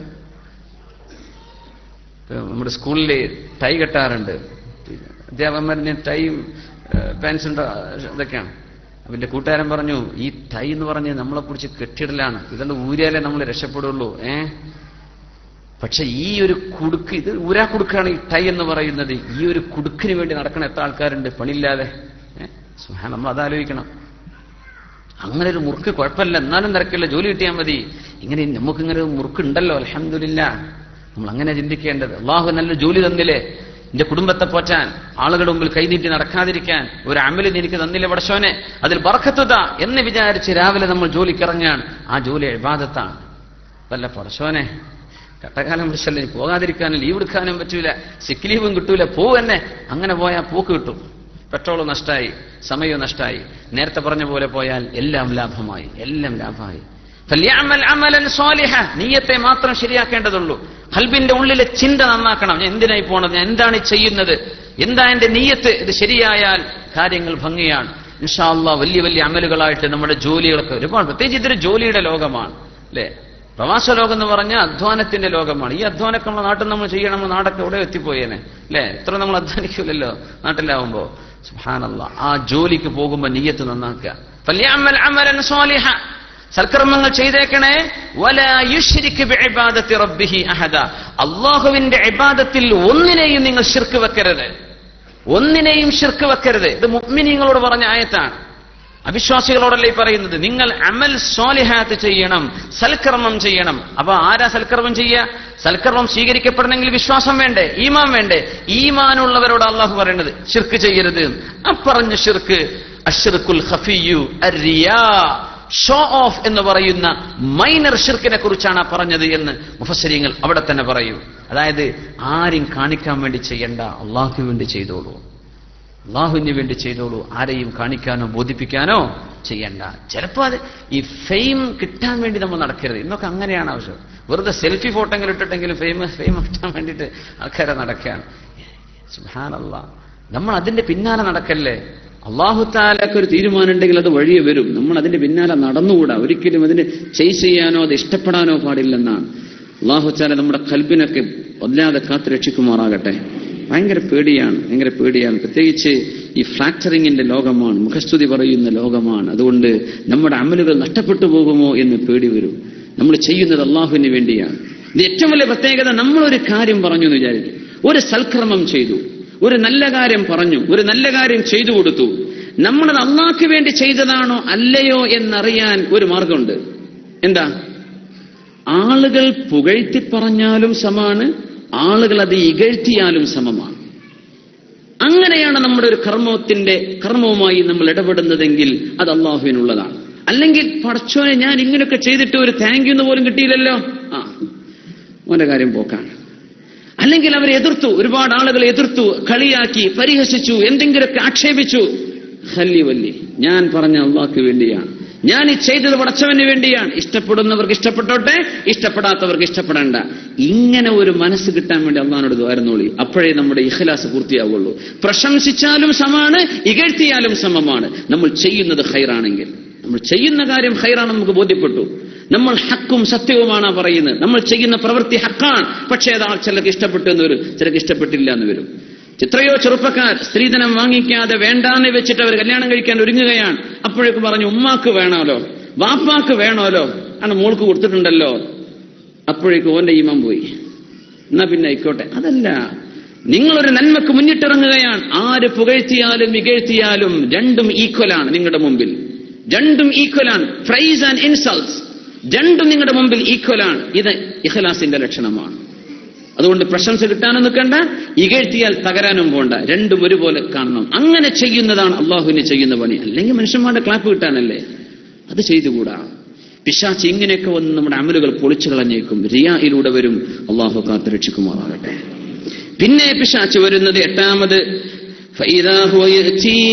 നമ്മുടെ സ്കൂളിൽ ടൈ കെട്ടാറുണ്ട്, അധ്യാപകന്മാരിന് ടൈയും പാൻസും ഇതൊക്കെയാണ്. അവന്റെ കൂട്ടുകാരൻ പറഞ്ഞു, ഈ ടൈ എന്ന് പറഞ്ഞ് നമ്മളെ കുറിച്ച് കെട്ടിടലാണ്, ഇതുകൊണ്ട് ഊരിയാലേ നമ്മൾ രക്ഷപ്പെടുള്ളൂ. പക്ഷെ ഈ ഒരു കുടുക്ക്, ഇത് ഊരാ കുടുക്കാണ് ഈ ടൈ എന്ന് പറയുന്നത്. ഈ ഒരു കുടുക്കിന് വേണ്ടി നടക്കണ എത്ര ആൾക്കാരുണ്ട് പണിയില്ലാതെ. നമ്മൾ അതാലോചിക്കണം. അങ്ങനെ ഒരു മുറുക്ക് കുഴപ്പമില്ല, എന്നാലും തിരക്കില്ല, ജോലി കിട്ടിയാൽ മതി. ഇങ്ങനെ നമുക്കിങ്ങനെ ഒരു മുറുക്കുണ്ടല്ലോ, അൽഹംദുലില്ലാ. നമ്മൾ അങ്ങനെ ചിന്തിക്കേണ്ടത്. അള്ളാഹു നല്ല ജോലി തന്നില്ലേ, എന്റെ കുടുംബത്തെ പോറ്റാൻ, ആളുകളുടെ മുമ്പിൽ കൈനീട്ടി നടക്കാതിരിക്കാൻ ഒരു അമലിന് എനിക്ക് തന്നില്ലേ പടച്ചോനെ, അതിൽ ബർക്കത്തുത എന്ന് വിചാരിച്ച് രാവിലെ നമ്മൾ ജോലിക്കിറങ്ങാണ്. ആ ജോലി ഇബാദത്താണ്. അതല്ല പടച്ചോനെ കട്ടകാലം പിടിച്ചല്ലേ, പോകാതിരിക്കാനും ലീവ് എടുക്കാനും പറ്റൂല, സിക്ക് ലീവും കിട്ടൂല, പോവന്നെ. അങ്ങനെ പോയാൽ പോക്ക് കിട്ടും, പെട്രോളും നഷ്ടമായി, സമയവും നഷ്ടമായി. നേരത്തെ പറഞ്ഞ പോലെ പോയാൽ എല്ലാം ലാഭമായി. നീയത്തെ മാത്രം ശരിയാക്കേണ്ടതുള്ളൂ. ഖൽബിന്റെ ഉള്ളിലെ ചിന്ത നന്നാക്കണം. ഞാൻ എന്തിനായി പോണത്, ഞാൻ എന്താണ് ചെയ്യുന്നത്, എന്താ എന്റെ നീയത്ത്, ഇത് ശരിയായാൽ കാര്യങ്ങൾ ഭംഗിയാണ്. ഇൻഷാ അല്ലാഹ് വലിയ വലിയ അമലുകളായിട്ട് നമ്മുടെ ജോലികളൊക്കെ ഒരുപാട്, പ്രത്യേകിച്ച് ഇതൊരു ജോലിയുടെ ലോകമാണ് അല്ലെ. പ്രവാസ ലോകം എന്ന് പറഞ്ഞാൽ അധ്വാനത്തിന്റെ ലോകമാണ്. ഈ അധ്വാനമൊക്കെ നമ്മുടെ നാട്ടിൽ നമ്മൾ ചെയ്യണം, നമ്മുടെ നാടൊക്കെ ഇവിടെ എത്തിപ്പോയേനെ അല്ലെ. എത്ര നമ്മൾ അധ്വാനിക്കൂലല്ലോ നാട്ടിലാവുമ്പോ. സുബ്ഹാനല്ലാഹ്, ആ ജോലിക്ക് പോകുമ്പോ നീയത്ത് നന്നാക്കുക. ഫല്യഅമൽ അമലൻ സ്വാലിഹ, സൽക്കർമ്മങ്ങൾ ചെയ്തേക്കണേ. വലാ യുശ്രിക് ബിഇബാദത്തി റബ്ബിഹി അഹദ, അല്ലാഹുവിന്റെ ഇബാദത്തിൽ ഒന്നിനെയും നിങ്ങൾ ശിർക്ക് വെക്കരുത്, ഇത് മുഅ്മിനീങ്ങളോട് പറഞ്ഞ ആയത്താണ്. അവിശ്വാസികളോടല്ലേ പറയുന്നത്. നിങ്ങൾ അമൽ സ്വാലിഹാത്ത് ചെയ്യണം, സൽക്കർമ്മം ചെയ്യണം. അപ്പൊ ആരാ സൽക്കർമ്മം ചെയ്യുക? സൽക്കർമ്മം സ്വീകരിക്കപ്പെടണമെങ്കിൽ വിശ്വാസം വേണ്ടേ, ഈമാൻ വേണ്ടേ? ഈമാനുള്ളവരോട് അള്ളാഹു പറയുന്നത് ശിർക്ക് ചെയ്യരുത്. അപ്പറഞ്ഞ ശിർക്ക് അശ്ശിർക്കുൽ ഖഫിയ്യു അർരിയാ, ഷോ ഓഫ് എന്ന് പറയുന്ന മൈനർ ഷിർക്കിനെ കുറിച്ചാണ് പറഞ്ഞത് എന്ന് മുഫസ്സിരീങ്ങൾ അവിടെ തന്നെ പറയും. അതായത് ആരും കാണിക്കാൻ വേണ്ടി ചെയ്യണ്ട, അള്ളാഹുവിന് വേണ്ടി ചെയ്തോളൂ, അള്ളാഹുവിന് വേണ്ടി ചെയ്തോളൂ. ആരെയും കാണിക്കാനോ ബോധിപ്പിക്കാനോ ചെയ്യണ്ട. ചിലപ്പോൾ അത് ഈ ഫെയിം കിട്ടാൻ വേണ്ടി നമ്മൾ നടക്കരുത്. ഇന്നൊക്കെ അങ്ങനെയാണ് ആവശ്യം. വെറുതെ സെൽഫി ഫോട്ടോ എങ്കിലും ഇട്ടിട്ടെങ്കിലും ഫെയിം കിട്ടാൻ വേണ്ടിയിട്ട് ആൾക്കാരെ നടക്കുകയാണ്. സുബ്ഹാനല്ലാഹ്, നമ്മൾ അതിന്റെ പിന്നാലെ നടക്കല്ലേ. അള്ളാഹു തആലക്ക് ഒരു തീരുമാനം ഉണ്ടെങ്കിൽ അത് വഴിയെ വരും. നമ്മൾ അതിന്റെ പിന്നാലെ നടന്നുകൂടാ. ഒരിക്കലും അതിന് ചേസ് ചെയ്യാനോ അത് ഇഷ്ടപ്പെടാനോ പാടില്ലെന്നാണ്. അള്ളാഹു തആല നമ്മുടെ ഖൽബിനൊക്കെ വല്ലാതെ കാത്തു രക്ഷിക്കുമാറാകട്ടെ. ഭയങ്കര പേടിയാണ്. പ്രത്യേകിച്ച് ഈ ഫ്രാക്ചറിങ്ങിന്റെ ലോകമാണ്, മുഖസ്തുതി പറയുന്ന ലോകമാണ്. അതുകൊണ്ട് നമ്മുടെ അമലുകൾ നഷ്ടപ്പെട്ടു പോകുമോ എന്ന് പേടി വരും. നമ്മൾ ചെയ്യുന്നത് അള്ളാഹുവിന് വേണ്ടിയാണ്. ഇത് ഏറ്റവും വലിയ പ്രത്യേകത. നമ്മളൊരു കാര്യം പറഞ്ഞു എന്ന് വിചാരിക്കും, ഒരു സൽക്കർമ്മം ചെയ്തു, ഒരു നല്ല കാര്യം പറഞ്ഞു, ഒരു നല്ല കാര്യം ചെയ്തു കൊടുത്തു. നമ്മളത് അള്ളാഹ്ക്ക് വേണ്ടി ചെയ്തതാണോ അല്ലയോ എന്നറിയാൻ ഒരു മാർഗമുണ്ട്. എന്താ? ആളുകൾ പുകഴ്ത്തി പറഞ്ഞാലും സമാണ്, ആളുകൾ അത് ഇകഴ്ത്തിയാലും സമമാണ്. അങ്ങനെയാണ് നമ്മുടെ ഒരു കർമ്മവുമായി നമ്മൾ ഇടപെടുന്നതെങ്കിൽ അത് അള്ളാഹുവിനുള്ളതാണ്. അല്ലെങ്കിൽ പടച്ചോനെ ഞാൻ ഇങ്ങനെയൊക്കെ ചെയ്തിട്ട് ഒരു താങ്ക് യു എന്ന് പോലും കിട്ടിയില്ലല്ലോ, ഓന്റെ കാര്യം പോക്കാണ്. അല്ലെങ്കിൽ അവരെ എതിർത്തു, ഒരുപാട് ആളുകൾ എതിർത്തു, കളിയാക്കി, പരിഹസിച്ചു, എന്തെങ്കിലുമൊക്കെ ആക്ഷേപിച്ചു. ഹല്ലി വല്ലി, ഞാൻ പറഞ്ഞ അള്ളാഹ്ക്ക് വേണ്ടിയാണ്, ഞാൻ ഈ ചെയ്തത് പടച്ചവന് വേണ്ടിയാണ്. ഇഷ്ടപ്പെടുന്നവർക്ക് ഇഷ്ടപ്പെട്ടോട്ടെ, ഇഷ്ടപ്പെടാത്തവർക്ക് ഇഷ്ടപ്പെടേണ്ട. ഇങ്ങനെ ഒരു മനസ്സ് കിട്ടാൻ വേണ്ടി അള്ളാഹിനോട് ദ്വാരുന്നോളി. അപ്പോഴേ നമ്മുടെ ഇഖ്ലാസ് പൂർത്തിയാവുള്ളൂ. പ്രശംസിച്ചാലും സമമാണ്, ഇകഴ്ത്തിയാലും സമമാണ്. നമ്മൾ ചെയ്യുന്നത് ഖൈറാണെങ്കിൽ, നമ്മൾ ചെയ്യുന്ന കാര്യം ഖൈറാണെന്ന് നമുക്ക് ബോധ്യപ്പെട്ടു, നമ്മൾ ഹക്കും സത്യവുമാണ് പറയുന്നത്, നമ്മൾ ചെയ്യുന്ന പ്രവൃത്തി ഹക്കാണ്, പക്ഷേ അത് ചിലർക്ക് ഇഷ്ടപ്പെട്ടു എന്ന് വരും, ചിലർക്ക് ഇഷ്ടപ്പെട്ടില്ല എന്ന് വരും. എത്രയോ ചെറുപ്പക്കാർ സ്ത്രീധനം വാങ്ങിക്കാതെ വേണ്ടാന്ന് വെച്ചിട്ട് അവർ കല്യാണം കഴിക്കാൻ ഒരുങ്ങുകയാണ്. അപ്പോഴേക്കും പറഞ്ഞു ഉമ്മാക്ക് വേണമല്ലോ, വാപ്പാക്ക് വേണമല്ലോ, ആണ് മോൾക്ക് കൊടുത്തിട്ടുണ്ടല്ലോ. അപ്പോഴേക്കും ഓന്റെ ഈമാൻ പോയി. എന്നാ പിന്നെ ആയിക്കോട്ടെ. അതല്ല, നിങ്ങളൊരു നന്മക്ക് മുന്നിട്ടിറങ്ങുകയാണ്. ആര് പുകഴ്ത്തിയാലും ഇകഴ്ത്തിയാലും രണ്ടും ഈക്വലാണ് നിങ്ങളുടെ മുമ്പിൽ, രണ്ടും ഈക്വലാണ്. പ്രൈസ് ആൻഡ് ഇൻസൾട്ട്സ് രണ്ടും നിങ്ങളുടെ മുമ്പിൽ ഈക്വലാണ്. ഇത് ഇഖ്ലാസിന്റെ ലക്ഷണമാണ്. അതുകൊണ്ട് പ്രശംസ കിട്ടാനും നിൽക്കണ്ട, ഇകഴ്ത്തിയാൽ തകരാനും പോണ്ട, രണ്ടും ഒരുപോലെ കാണണം. അങ്ങനെ ചെയ്യുന്നതാണ് അള്ളാഹുവിനെ ചെയ്യുന്ന പണി. അല്ലെങ്കിൽ മനുഷ്യന്മാരുടെ ക്ലാപ്പ് കിട്ടാനല്ലേ, അത് ചെയ്തുകൂടാ. പിശാച് ഇങ്ങനെയൊക്കെ വന്ന് നമ്മുടെ അമലുകൾ പൊളിച്ചു കളഞ്ഞേക്കും, റിയായിലൂടെ വരും. അള്ളാഹു കാത്ത് രക്ഷിക്കുമാറാകട്ടെ. പിന്നെ പിശാച് വരുന്നത് എട്ടാമത്,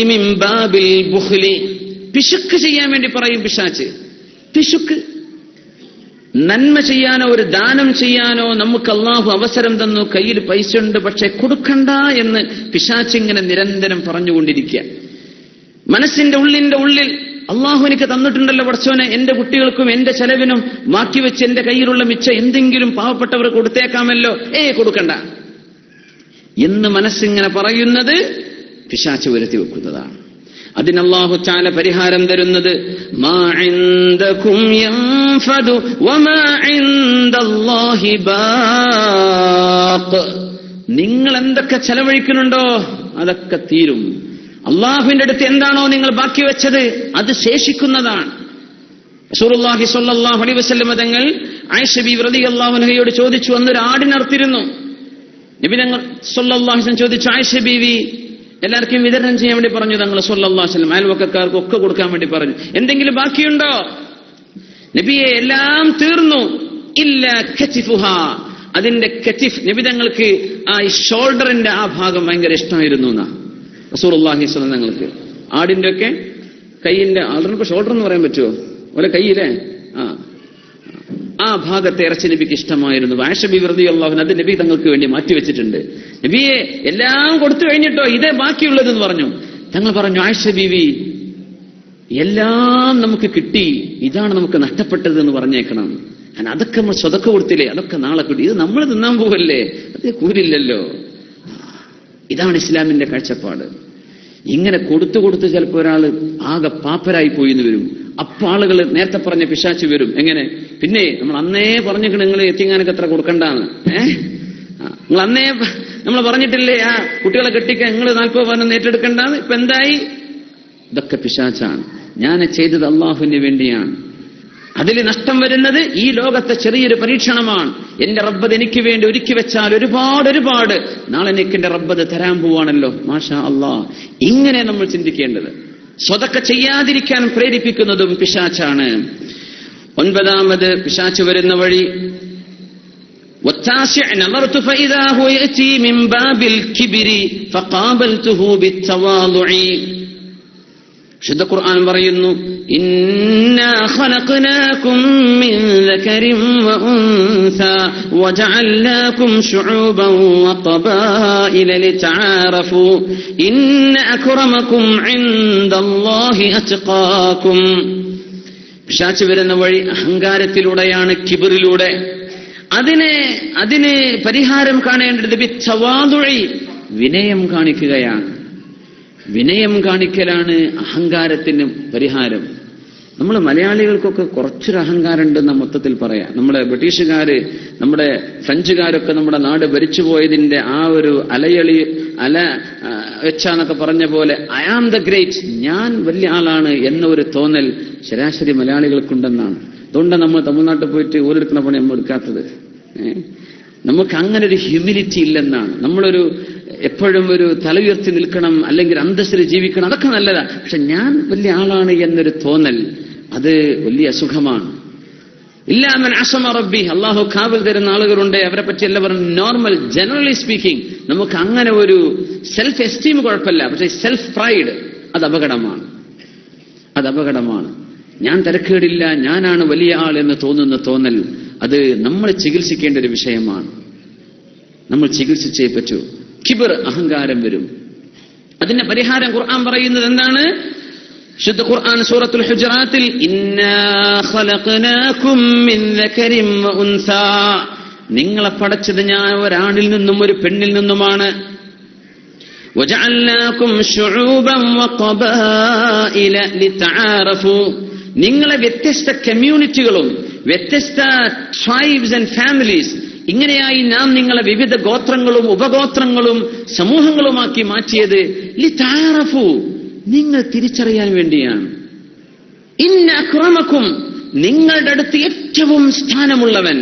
പിശുക്ക് ചെയ്യാൻ വേണ്ടി പറയും പിശാച്. പിശുക്ക്, നന്മ ചെയ്യാനോ ഒരു ദാനം ചെയ്യാനോ നമുക്ക് അള്ളാഹു അവസരം തന്നു, കയ്യിൽ പൈസ ഉണ്ട്, പക്ഷെ കൊടുക്കണ്ട എന്ന് പിശാച് ഇങ്ങനെ നിരന്തരം പറഞ്ഞുകൊണ്ടിരിക്കുക. മനസ്സിന്റെ ഉള്ളിൽ അള്ളാഹു എനിക്ക് തന്നിട്ടുണ്ടല്ലോ പടച്ചോനെ, എന്റെ കുട്ടികൾക്കും എന്റെ ചെലവിനും മാറ്റി വെച്ച് എന്റെ കയ്യിലുള്ള മിച്ചം എന്തെങ്കിലും പാവപ്പെട്ടവർ കൊടുത്തേക്കാമല്ലോ, കൊടുക്കണ്ട എന്ന് മനസ്സിങ്ങനെ പറയുന്നത് പിശാച് വരുത്തി വെക്കുന്നതാണ്. അതിന് അല്ലാഹു തആല പരിഹാരം തരുന്നത്, മാ ഇൻദകും യൻഫദു വമാ ഇൻദല്ലാഹി ബാഖ്. നിങ്ങൾ എന്തൊക്കെ ചെലവഴിക്കുന്നുണ്ടോ അതൊക്കെ തീരും. അള്ളാഹുവിന്റെ അടുത്ത് എന്താണോ നിങ്ങൾ ബാക്കി വെച്ചത് അത് ശേഷിക്കുന്നതാണ്. റസൂലുള്ളാഹി സ്വല്ലല്ലാഹു അലൈഹി വസല്ലം തങ്ങൾ ആയിഷ ബീവി റളിയല്ലാഹു അൻഹയോട് ചോദിച്ചു, അന്നൊരു ആടിനർത്തിരുന്നു. നബി തങ്ങൾ സ്വല്ലല്ലാഹു അലൈഹി വസല്ലം ചോദിച്ചു, ആയിഷ ബീവി എല്ലാവർക്കും വിതരണം ചെയ്യാൻ വേണ്ടി പറഞ്ഞു തങ്ങൾ സ്വല്ലല്ലാഹു അലൈഹി വസല്ലം, അയൽവക്കക്കാർക്ക് ഒക്കെ കൊടുക്കാൻ വേണ്ടി പറഞ്ഞു. എന്തെങ്കിലും ബാക്കിയുണ്ടോ? നബിയെ എല്ലാം തീർന്നു, ഇല്ല കതിഫുഹ, അതിന്റെ കതിഫ്, നബി തങ്ങൾക്ക് ആ ഷോൾഡറിന്റെ ആ ഭാഗം ഭയങ്കര ഇഷ്ടമായിരുന്നു എന്നാ റസൂലുള്ളാഹി സ്വല്ലല്ലാഹു അലൈഹി വസല്ലം തങ്ങൾക്ക്. ആടിന്റെ ഒക്കെ കൈയിന്റെ, ആടിനിപ്പോ ഷോൾഡർ എന്ന് പറയാൻ പറ്റുമോ, ഓലെ കൈയിലെ ആ ഭാഗത്തെ ഇറച്ചി നബിക്ക് ഇഷ്ടമായിരുന്നു. ആയിഷ ബീവി റളിയല്ലാഹു അൻഹ അത് നബി തങ്ങൾക്ക് വേണ്ടി മാറ്റിവെച്ചിട്ടുണ്ട്. നബിയെ എല്ലാം കൊടുത്തു കഴിഞ്ഞിട്ടോ ഇതേ ബാക്കിയുള്ളതെന്ന് പറഞ്ഞു. തങ്ങൾ പറഞ്ഞു, ആയിഷ ബീവി എല്ലാം നമുക്ക് കിട്ടി, ഇതാണ് നമുക്ക് നഷ്ടപ്പെട്ടതെന്ന് പറഞ്ഞേക്കണം. അതൊക്കെ നമ്മൾ സ്വതക്ക കൊടുത്തില്ലേ, അതൊക്കെ നാളെ കിട്ടി, ഇത് നമ്മൾ തിന്നാൻ പോവല്ലേ, അത് കൂരില്ലല്ലോ. ഇതാണ് ഇസ്ലാമിന്റെ കാഴ്ചപ്പാട്. ഇങ്ങനെ കൊടുത്തു ചിലപ്പോൾ ഒരാൾ ആകെ പാപ്പരായി പോയി എന്ന് വരും. അപ്പൊ ആളുകൾ നേരത്തെ പറഞ്ഞ പിശാച് വരും. എങ്ങനെ? പിന്നെ നമ്മൾ അന്നേ പറഞ്ഞിട്ട് നിങ്ങൾ എത്തിങ്ങാനൊക്കെ എത്ര കൊടുക്കണ്ടാന്ന്, നിങ്ങൾ അന്നേ നമ്മൾ പറഞ്ഞിട്ടില്ലേ ആ കുട്ടികളെ കെട്ടിക്കാൻ നിങ്ങൾ 40 പവനൊന്നും ഏറ്റെടുക്കണ്ടാന്ന്. ഇപ്പൊ എന്തായി? ഇതൊക്കെ പിശാചാണ്. ഞാൻ ചെയ്തത് അള്ളാഹുവിന് വേണ്ടിയാണ്. അതിൽ നഷ്ടം വരുന്നത് ഈ ലോകത്തെ ചെറിയൊരു പരീക്ഷണമാണ്. എന്റെ റബ്ബത് എനിക്ക് വേണ്ടി ഒരുക്കി വെച്ചാൽ ഒരുപാട് നാളെ എനിക്ക് എന്റെ റബ്ബത് തരാൻ പോവാണല്ലോ, മാഷാ അള്ളാഹ്. ഇങ്ങനെ നമ്മൾ ചിന്തിക്കേണ്ടത്. സ്വതക്ക ചെയ്യാതിരിക്കാൻ പ്രേരിപ്പിക്കുന്നതും പിശാചാണ്. 9ാമത് പിശാച് വരുന്ന വഴി, نظرت فإذا هو يأتي من باب الكبر فقابلته بالتواضع. ശുദ്ധ ഖുർആൻ പറയുന്നു, ഇന്നാ ഖലഖനാകും മിൻ ദകരിൻ വഉൻസാ വജഅൽനാകും ശുഊബൻ വഖബായില ലിതആറഫു ഇന്ന അക്രമകും ഇൻദല്ലാഹി അത്ഖാകും. പിശാച് വരുന്ന വഴി അഹങ്കാരത്തിലൂടെയാണ്, കിബറിലൂടെ. അതിന് പരിഹാരം കാണേണ്ടത് ബിത്തവാദുഇ, വിനയം കാണിക്കുകയാണ്. വിനയം കാണിക്കലാണ് അഹങ്കാരത്തിന് പരിഹാരം. നമ്മൾ മലയാളികൾക്കൊക്കെ കുറച്ചൊരു അഹങ്കാരം ഉണ്ടെന്ന മൊത്തത്തിൽ പറയാം. നമ്മുടെ ബ്രിട്ടീഷുകാര്, നമ്മുടെ ഫ്രഞ്ചുകാരൊക്കെ നമ്മുടെ നാട് ഭരിച്ചു പോയതിന്റെ ആ ഒരു അല വെച്ചാന്നൊക്കെ പറഞ്ഞ പോലെ ഐ ആം ദ ഗ്രേറ്റ്, ഞാൻ വലിയ ആളാണ് എന്ന ഒരു തോന്നൽ ശരാശരി മലയാളികൾക്കുണ്ടെന്നാണ്. അതുകൊണ്ടാണ് നമ്മൾ തമിഴ്നാട്ടിൽ പോയിട്ട് ഓരെടുക്കുന്ന പണി നമ്മൾ എടുക്കാത്തത്. നമുക്ക് അങ്ങനെ ഒരു ഹ്യൂമിലിറ്റി ഇല്ലെന്നാണ്. നമ്മളൊരു എപ്പോഴും ഒരു തല ഉയർത്തി നിൽക്കണം, അല്ലെങ്കിൽ അന്തസ്സിൽ ജീവിക്കണം, അതൊക്കെ നല്ലതാണ്. പക്ഷെ ഞാൻ വലിയ ആളാണ് എന്നൊരു തോന്നൽ, അത് വലിയ അസുഖമാണ്. ഇല്ലാമൻ അസമ റബ്ബി, അള്ളാഹു കാവൽ തരുന്ന ആളുകളുണ്ട്, അവരെ പറ്റി എല്ലാം പറഞ്ഞു. നോർമൽ ജനറലി സ്പീക്കിംഗ് നമുക്ക് അങ്ങനെ ഒരു സെൽഫ് എസ്റ്റീം കുഴപ്പമില്ല, പക്ഷെ സെൽഫ് പ്രൈഡ് അത് അപകടമാണ്. അത് അപകടമാണ്. ഞാൻ തരക്കേടില്ല, ഞാനാണ് വലിയ ആൾ എന്ന് തോന്നുന്ന തോന്നൽ, അത് നമ്മൾ ചികിത്സിക്കേണ്ട ഒരു വിഷയമാണ്. നമ്മൾ ചികിത്സിച്ചേ പറ്റൂ. കിബർ, അഹങ്കാരം വരും. അതിന്റെ പരിഹാരം ഖുർആൻ പറയുന്നത് എന്താണ്? ശുദ്ധ ഖുർആൻ സൂറത്തുൽ ഹുജറാത്തിൽ ഇന്നാ ഖലഖനാകും മിൻ ദകരിൻ വ ഉൻസാ, നിങ്ങളെ പടച്ചത് ഞാൻ ഒരാണിൽ നിന്നും ഒരു പെണ്ണിൽ നിന്നുമാണ്. വജഅൽനാകും ശുഊബൻ വ ഖബായില ലിതആറഫു, നിങ്ങളെ വ്യത്യസ്ത കമ്മ്യൂണിറ്റികളും വ്യത്യസ്ത ട്രൈബ്സ് ആൻഡ് ഫാമിലീസ്, ഇങ്ങനെയായി നാം നിങ്ങളെ വിവിധ ഗോത്രങ്ങളും ഉപഗോത്രങ്ങളും സമൂഹങ്ങളുമാക്കി മാറ്റിയത് ലിതആറഫു, നിങ്ങൾ തിരിച്ചറിയാൻ വേണ്ടിയാണ്. ഇന്ന അക്രമക്കും, നിങ്ങളുടെ അടുത്ത് ഏറ്റവും സ്ഥാനമുള്ളവൻ,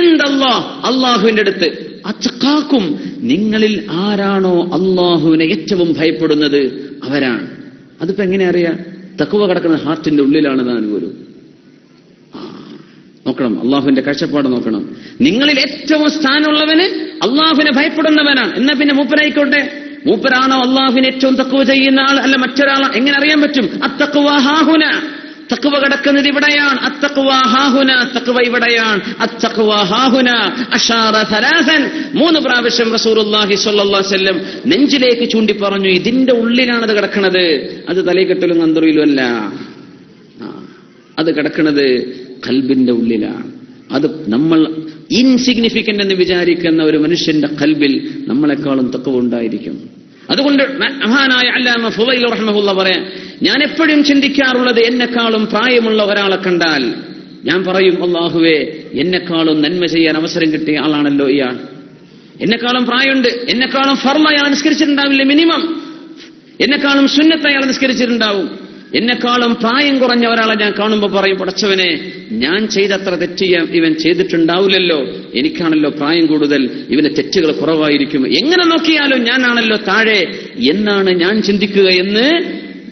ഇൻദല്ലാഹ്, അല്ലാഹുവിന്റെ അടുത്ത്, അത്ഖാക്കും, നിങ്ങളിൽ ആരാണോ അല്ലാഹുവിനെ ഏറ്റവും ഭയപ്പെടുന്നത് അവരാണ്. അതിപ്പോ എങ്ങനെ അറിയാം? തഖ്വ കിടക്കുന്ന ഹാർട്ടിന്റെ ഉള്ളിലാണ് താൻ പോലും. നോക്കണം, അള്ളാഹുവിന്റെ കാഴ്ചപ്പാട് നോക്കണം. നിങ്ങളിൽ ഏറ്റവും സ്ഥാനമുള്ളവന് അള്ളാഹുവിനെ ഭയപ്പെടുന്നവനാണ്. എന്നാ പിന്നെ മൂപ്പരായിക്കോട്ടെ, മൂപ്പരാണോ അള്ളാഹുവിനെ ഏറ്റവും തഖ്വ ചെയ്യുന്ന ആൾ, അല്ല മറ്റൊരാൾ? എങ്ങനെ അറിയാൻ പറ്റും? അത്തഖ്വ ഹാഹുന, തഖ്വ കിടക്കുന്നത് ഇവിടെയാണ്. അത്തഖ്വ ഹാഹുന, തഖ്വ ഇവിടെയാണ്. അത്തഖ്വ ഹാഹുന അശാറ സലാസൻ, 3 പ്രാവശ്യം റസൂലുള്ളാഹി സ്വല്ലല്ലാഹു അലൈഹി വസല്ലം നെഞ്ചിലേക്ക് ചൂണ്ടി പറഞ്ഞു, ഇതിന്റെ ഉള്ളിലാണത് കിടക്കുന്നത്. അത് തലയിക്കെട്ടലും അന്തറിയിലും അല്ല, അത് കിടക്കുന്നത് ഖൽബിന്റെ ഉള്ളിലാണ്. അത് നമ്മൾ ഇൻസിഗ്നിഫിക്കന്റ് എന്ന് വിചാരിക്കുന്ന ഒരു മനുഷ്യന്റെ ഖൽബിൽ നമ്മളെക്കാളും തഖ്വ ഉണ്ടായിരിക്കും. അതുകൊണ്ട് മഹാനായ അല്ലാമ ഫുളൈൽ റഹ്മഹുല്ലാഹ് പറയാൻ, ഞാൻ എപ്പോഴും ചിന്തിക്കാറുള്ളത്, എന്നെക്കാളും പ്രായമുള്ള ഒരാളെ കണ്ടാൽ ഞാൻ പറയും, അല്ലാഹുവേ, എന്നെക്കാളും നന്മ ചെയ്യാൻ അവസരം കിട്ടിയ ആളാണല്ലോ ഇയാൾ. എന്നെക്കാളും പ്രായമുണ്ട്, എന്നെക്കാളും ഫർള് അയാൾ നിസ്കരിച്ചിട്ടുണ്ടാവില്ലേ, മിനിമം എന്നെക്കാളും സുന്നത്ത് അയാൾ നിസ്കരിച്ചിട്ടുണ്ടാവും. എന്നെക്കാളും പ്രായം കുറഞ്ഞ ഒരാളെ ഞാൻ കാണുമ്പോൾ പറയും, പടച്ചവനെ, ഞാൻ ചെയ്തത്ര തെറ്റ് ഇവൻ ചെയ്തിട്ടുണ്ടാവില്ലല്ലോ, എനിക്കാണല്ലോ പ്രായം കൂടുതൽ, ഇവന്റെ തെറ്റുകൾ കുറവായിരിക്കും, എങ്ങനെ നോക്കിയാലും ഞാനാണല്ലോ താഴെ എന്നാണ് ഞാൻ ചിന്തിക്കുക എന്ന്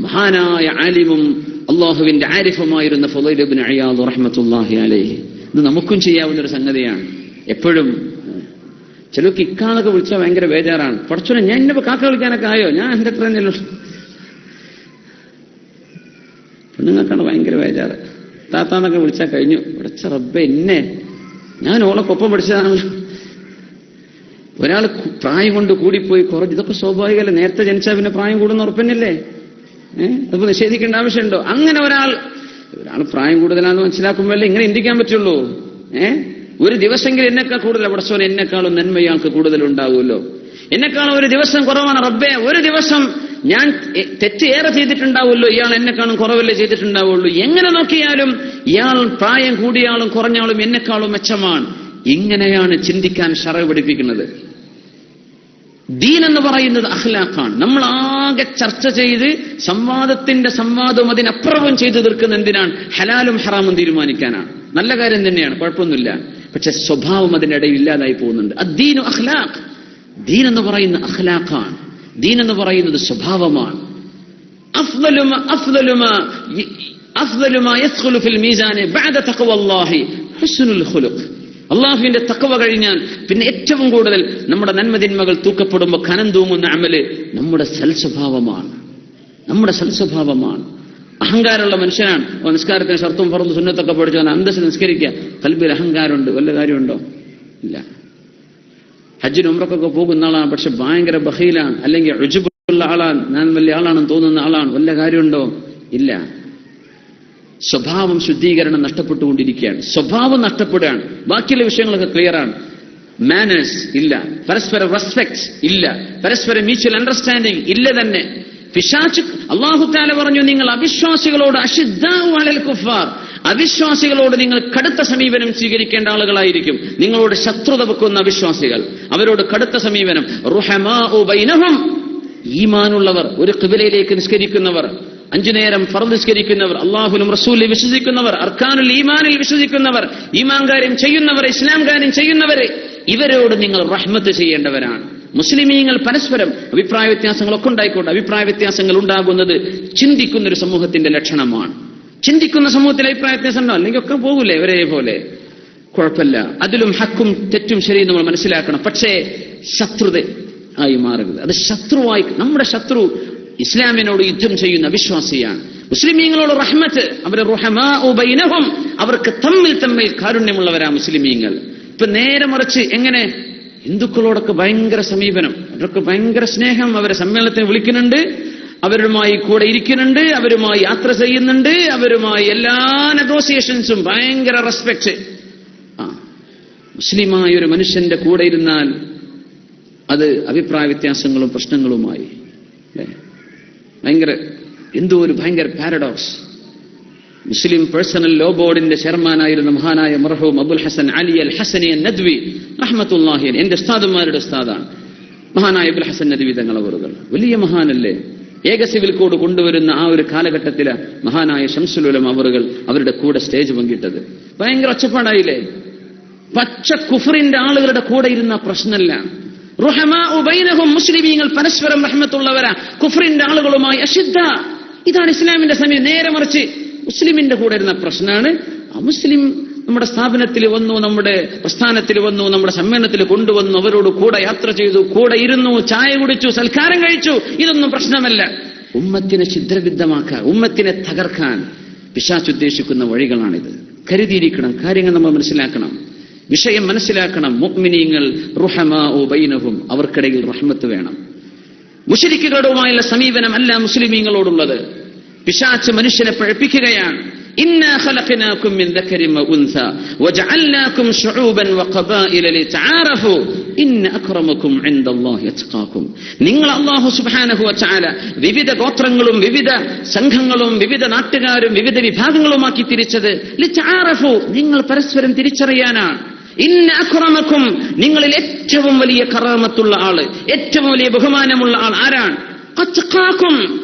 മഹാനായ ആലിമും അള്ളാഹുവിന്റെ ആരിഫുമായിരുന്ന ഫുളൈൽ ഇബ്നു ഇയാദ് റഹ്മത്തുള്ളാഹി അലൈഹി. ഇത് നമുക്കും ചെയ്യാവുന്ന ഒരു സംഗതിയാണ്. എപ്പോഴും ചിലർക്ക് ഇക്കാളൊക്കെ വിളിച്ചാൽ ഭയങ്കര ബേജാറാണ്. പടച്ചവനെ, ഞാൻ ഇന്നിപ്പോ കാക്ക വിളിക്കാനൊക്കെ ആയോ, ഞാൻ എന്റെ അത്ര തന്നെയല്ലോ. പെണ്ണുങ്ങൾക്കാണ് ഭയങ്കര ബേജാറ്. താത്താന്നൊക്കെ വിളിച്ചാൽ കഴിഞ്ഞു, വിളിച്ച റബ്ബേ, എന്നെ ഞാൻ ഓളക്കൊപ്പം പഠിച്ചതാണല്ലോ. ഒരാൾ പ്രായം കൊണ്ട് കൂടിപ്പോയി കുറഞ്ഞ്, ഇതൊക്കെ സ്വാഭാവികമല്ലേ, നേരത്തെ ജനിച്ചാൽ പിന്നെ പ്രായം കൂടുന്ന ഉറപ്പന്നല്ലേ, അതിപ്പോ നിഷേധിക്കേണ്ട ആവശ്യമുണ്ടോ? അങ്ങനെ ഒരാൾ പ്രായം കൂടുതലാണെന്ന് മനസ്സിലാക്കുമ്പോഴല്ലേ ഇങ്ങനെ ചിന്തിക്കാൻ പറ്റുള്ളൂ. ഒരു ദിവസമെങ്കിലും എന്നെക്കാൾ കൂടുതൽ പടച്ചോൻ, എന്നെക്കാളും നന്മ ഇയാൾക്ക് കൂടുതൽ ഉണ്ടാവുമല്ലോ, എന്നെക്കാളും ഒരു ദിവസം കുറവാണ് റബ്ബേ, ഒരു ദിവസം ഞാൻ തെറ്റ് ഏറെ ചെയ്തിട്ടുണ്ടാവുമല്ലോ, ഇയാൾ എന്നെക്കാളും കുറവല്ലേ ചെയ്തിട്ടുണ്ടാവുള്ളൂ. എങ്ങനെ നോക്കിയാലും ഇയാൾ പ്രായം കൂടിയാളും കുറഞ്ഞാളും എന്നെക്കാളും മെച്ചമാണ്. ഇങ്ങനെയാണ് ചിന്തിക്കാൻ ശറഅ് പഠിപ്പിക്കുന്നത്. ദീൻ എന്ന് പറയുന്നത് അഖ്ലാഖാണ്. നമ്മൾ ആകെ ചർച്ച ചെയ്ത് സംവാദവും അതിനപ്പുറവും ചെയ്തു തീർക്കുന്ന എന്തിനാണ്? ഹലാലും ഹറാമും തീരുമാനിക്കാനാണ്. നല്ല കാര്യം തന്നെയാണ്, കുഴപ്പമൊന്നുമില്ല. പക്ഷെ സ്വഭാവം അതിനിടയിൽ ഇല്ലാതായി പോകുന്നുണ്ട്. അദ്ദീനു അഖ്ലാഖ്, ദീൻ എന്ന് പറയുന്ന അഖ്ലാഖാണ്, ദീൻ എന്ന് പറയുന്നത് സ്വഭാവമാണ്. അഫ്ളലു മാ യദ്ഖുലു ഫിൽ മീസാനി ബഅദ തഖ്വല്ലാഹി ഹുസ്നുൽ ഖുലുഖ്. അള്ളാഹുവിന്റെ തഖ്വ കഴിഞ്ഞാൽ പിന്നെ ഏറ്റവും കൂടുതൽ നമ്മുടെ നന്മതിന്മകൾ തൂക്കപ്പെടുമ്പോൾ കനം തൂങ്ങുന്ന അമല് നമ്മുടെ സൽസ്വഭാവമാണ്. നമ്മുടെ സൽസ്വഭാവമാണ്. അഹങ്കാരമുള്ള മനുഷ്യനാണ്, നിസ്കാരത്തിന് ഷർത്തും ഫർളും സുന്നത്തൊക്കെ പഠിച്ചു അന്തസ്സിൽ നിസ്കരിക്കുക, ഖൽബിൽ അഹങ്കാരമുണ്ട്, വല്ല കാര്യമുണ്ടോ? ഇല്ല. ഹജ്ജിന് ഉംറക്കൊക്കെ പോകുന്ന ആളാണ്, പക്ഷെ ഭയങ്കര ബഖീലാണ്, അല്ലെങ്കിൽ ഉജ്ബുള്ള ആളാണ്, ഞാൻ വലിയ ആളാണെന്ന് തോന്നുന്ന ആളാണ്, വല്ല കാര്യമുണ്ടോ? ഇല്ല. സ്വഭാവം ശുദ്ധീകരണം നഷ്ടപ്പെട്ടുകൊണ്ടിരിക്കുകയാണ്. സ്വഭാവം നഷ്ടപ്പെടുകയാണ്. ബാക്കിയുള്ള വിഷയങ്ങളൊക്കെ ക്ലിയറാണ്. മാനേഴ്സ് ഇല്ല, പരസ്പര റെസ്പെക്ട് ഇല്ല, പരസ്പര മ്യൂച്വൽ അണ്ടർസ്റ്റാൻഡിങ് ഇല്ല തന്നെ. പിശാച്, അല്ലാഹു തആല പറഞ്ഞു, നിങ്ങൾ അവിശ്വാസികളോട് അശിദ്ദാഉ അലൽ കുഫാർ, അവിശ്വാസികളോട് നിങ്ങൾ കടുത്ത സമീപനം സ്വീകരിക്കേണ്ട ആളുകളായിരിക്കും. നിങ്ങളോട് ശത്രുത വെക്കുന്ന അവിശ്വാസികൾ, അവരോട് കടുത്ത സമീപനം. റുഹമാഉ ബൈനഹും, ഈമാനുള്ളവർ, ഒരു ഖിബലയിലേക്ക് നിസ്കരിക്കുന്നവർ, 5 നേരം ഫർദ് നിസ്കരിക്കുന്നവർ, അല്ലാഹുവിലും റസൂലിലും വിശ്വസിക്കുന്നവർ, അർക്കാനുൽ ഈമാനിൽ വിശ്വസിക്കുന്നവർ, ഈമാൻ കാര്യം ചെയ്യുന്നവർ, ഇസ്ലാം കാര്യം ചെയ്യുന്നവർ, ഇവരോട് നിങ്ങൾ റഹ്മത്ത് ചെയ്യേണ്ടവരാണ്. മുസ്ലിമീങ്ങൾ പരസ്പരം അഭിപ്രായ വ്യത്യാസങ്ങളൊക്കെ ഉണ്ടായിക്കോട്ടെ. അഭിപ്രായ വ്യത്യാസങ്ങൾ ഉണ്ടാകുന്നത് ചിന്തിക്കുന്ന ഒരു സമൂഹത്തിന്റെ ലക്ഷണമാണ്. ചിന്തിക്കുന്ന സമൂഹത്തിൽ അഭിപ്രായ വ്യത്യാസം ഉണ്ടോ? അല്ലെങ്കിൽ ഒക്കെ പോകൂലേ ഒരേപോലെ? കുഴപ്പമില്ല. അതിലും ഹക്കും തെറ്റും ശരിയും നമ്മൾ മനസ്സിലാക്കണം. പക്ഷേ ശത്രുത ആയി മാറരുത്. അത് ശത്രുവായി, നമ്മുടെ ശത്രു ഇസ്ലാമിനോട് യുദ്ധം ചെയ്യുന്ന അവിശ്വാസിയാണ്. മുസ്ലിമീങ്ങളോട് റഹ്മത്ത്, അവരെ റുഹമാഉ ബൈനഹും, അവർക്ക് തമ്മിൽ കാരുണ്യമുള്ളവരാ മുസ്ലിമീങ്ങൾ. ഇപ്പൊ നേരെ മറിച്ച് എങ്ങനെ ഹിന്ദുക്കളോടൊക്കെ ഭയങ്കര സമീപനം, അവരൊക്കെ ഭയങ്കര സ്നേഹം, അവരെ സമ്മേളനത്തിന് വിളിക്കുന്നുണ്ട്, അവരുമായി കൂടെ ഇരിക്കുന്നുണ്ട്, അവരുമായി യാത്ര ചെയ്യുന്നുണ്ട്, അവരുമായി എല്ലാ നെഗോസിയേഷൻസും ഭയങ്കര റെസ്പെക്ട്. മുസ്ലിമായ ഒരു മനുഷ്യന്റെ കൂടെ ഇരുന്നാൽ അത് അഭിപ്രായ വ്യത്യാസങ്ങളും പ്രശ്നങ്ങളുമായി ഭയങ്കര പാരഡോക്സ്. മുസ്ലിം പേഴ്സണൽ ലോ ബോർഡിന്റെ ചെയർമാനായിരുന്ന മഹാനായ മർഹൂം അബുൽ ഹസൻ അലി അൽ ഹസനി നദ്വി റഹ്മത്തുള്ളാഹി അലൈഹി, എന്റെ ഉസ്താദുമാരുടെ ഉസ്താദാണ് മഹാനായ അബുൽ ഹസൻ നദ്വി തങ്ങളവറുകൾ. വലിയ മഹാനല്ലേ? ഏക സിവിൽ കോഡ് കൊണ്ടുവരുന്ന ആ ഒരു കാലഘട്ടത്തില് മഹാനായ ശംസുൽ ഉലമ അവറുകൾ അവരുടെ കൂടെ സ്റ്റേജ് പങ്കിട്ടത് ഭയങ്കര ഒച്ചപ്പാടായില്ലേ? പച്ച കുഫറിന്റെ ആളുകളുടെ കൂടെ ഇരുന്ന പ്രശ്നമല്ല. റുഹമാഉ ബൈനഹും, മുസ്ലിമീങ്ങൾ പരസ്പരം റഹ്മത്തുള്ളവരാ, കുഫറിന്റെ ആളുകളുമായി അശിദ്ധ. ഇതാണ് ഇസ്ലാമിന്റെ സമയം. നേരെ മറിച്ച് മുസ്ലിമിന്റെ കൂടെ ഇരുന്ന പ്രശ്നമാണ്. മുസ്ലിം നമ്മുടെ സ്ഥാപനത്തിൽ വന്നു, നമ്മുടെ പ്രസ്ഥാനത്തിൽ വന്നു, നമ്മുടെ സമ്മേളനത്തിൽ കൊണ്ടുവന്നു, അവരോട് കൂടെ യാത്ര ചെയ്തു, കൂടെ ഇരുന്നു, ചായ കുടിച്ചു, സൽക്കാരം കഴിച്ചു. ഇതൊന്നും പ്രശ്നമല്ല. ഉമ്മത്തിനെ ഛിദ്രവിദ്ധമാക്കാൻ, ഉമ്മത്തിനെ തകർക്കാൻ പിശാച് ഉദ്ദേശിക്കുന്ന വഴികളാണിത്. കരുതിയിരിക്കണം. കാര്യങ്ങൾ നമ്മൾ മനസ്സിലാക്കണം, വിഷയം മനസ്സിലാക്കണം. മുഅ്മിനീങ്ങൾ റുഹമാഉ ബൈനഹും, അവർക്കിടയിൽ റഹ്മത്ത് വേണം. മുശ്രിക്കുകളുമായുള്ള സമീപനം അല്ല മുസ്ലിമീങ്ങളോടുള്ളത്. പിശാച് മനുഷ്യനെ പഴപ്പിക്കുകയാണ്. ഇന്നാ ഖലഖനാകും മിൻ ദക്കരിൻ വ ഉൻസ വജഅൽനാകും ശുഊബൻ വഖബായില ലിതആറഫു ഇന്ന അക്രമകും ഇൻദല്ലാഹി അത്ഖാകും. നിങ്ങൾ അല്ലാഹു സുബ്ഹാനഹു വ തആല വിവിധ ഗോത്രങ്ങളും വിവിധ സംഘങ്ങളും വിവിധ നാട്ടുകാരും വിവിധ വിഭാഗങ്ങളുമാക്കി തിരിച്ചത് ലിതആറഫു, നിങ്ങൾ പരസ്പരം തിരിച്ചറിയാനാണ്. ഇന്ന അക്രമകും, നിങ്ങളിൽ ഏറ്റവും വലിയ കറാമത്തുള്ള ആള്, ഏറ്റവും വലിയ ബഹുമാനമുള്ള ആൾ ആരാണ്? അത്ഖാകും,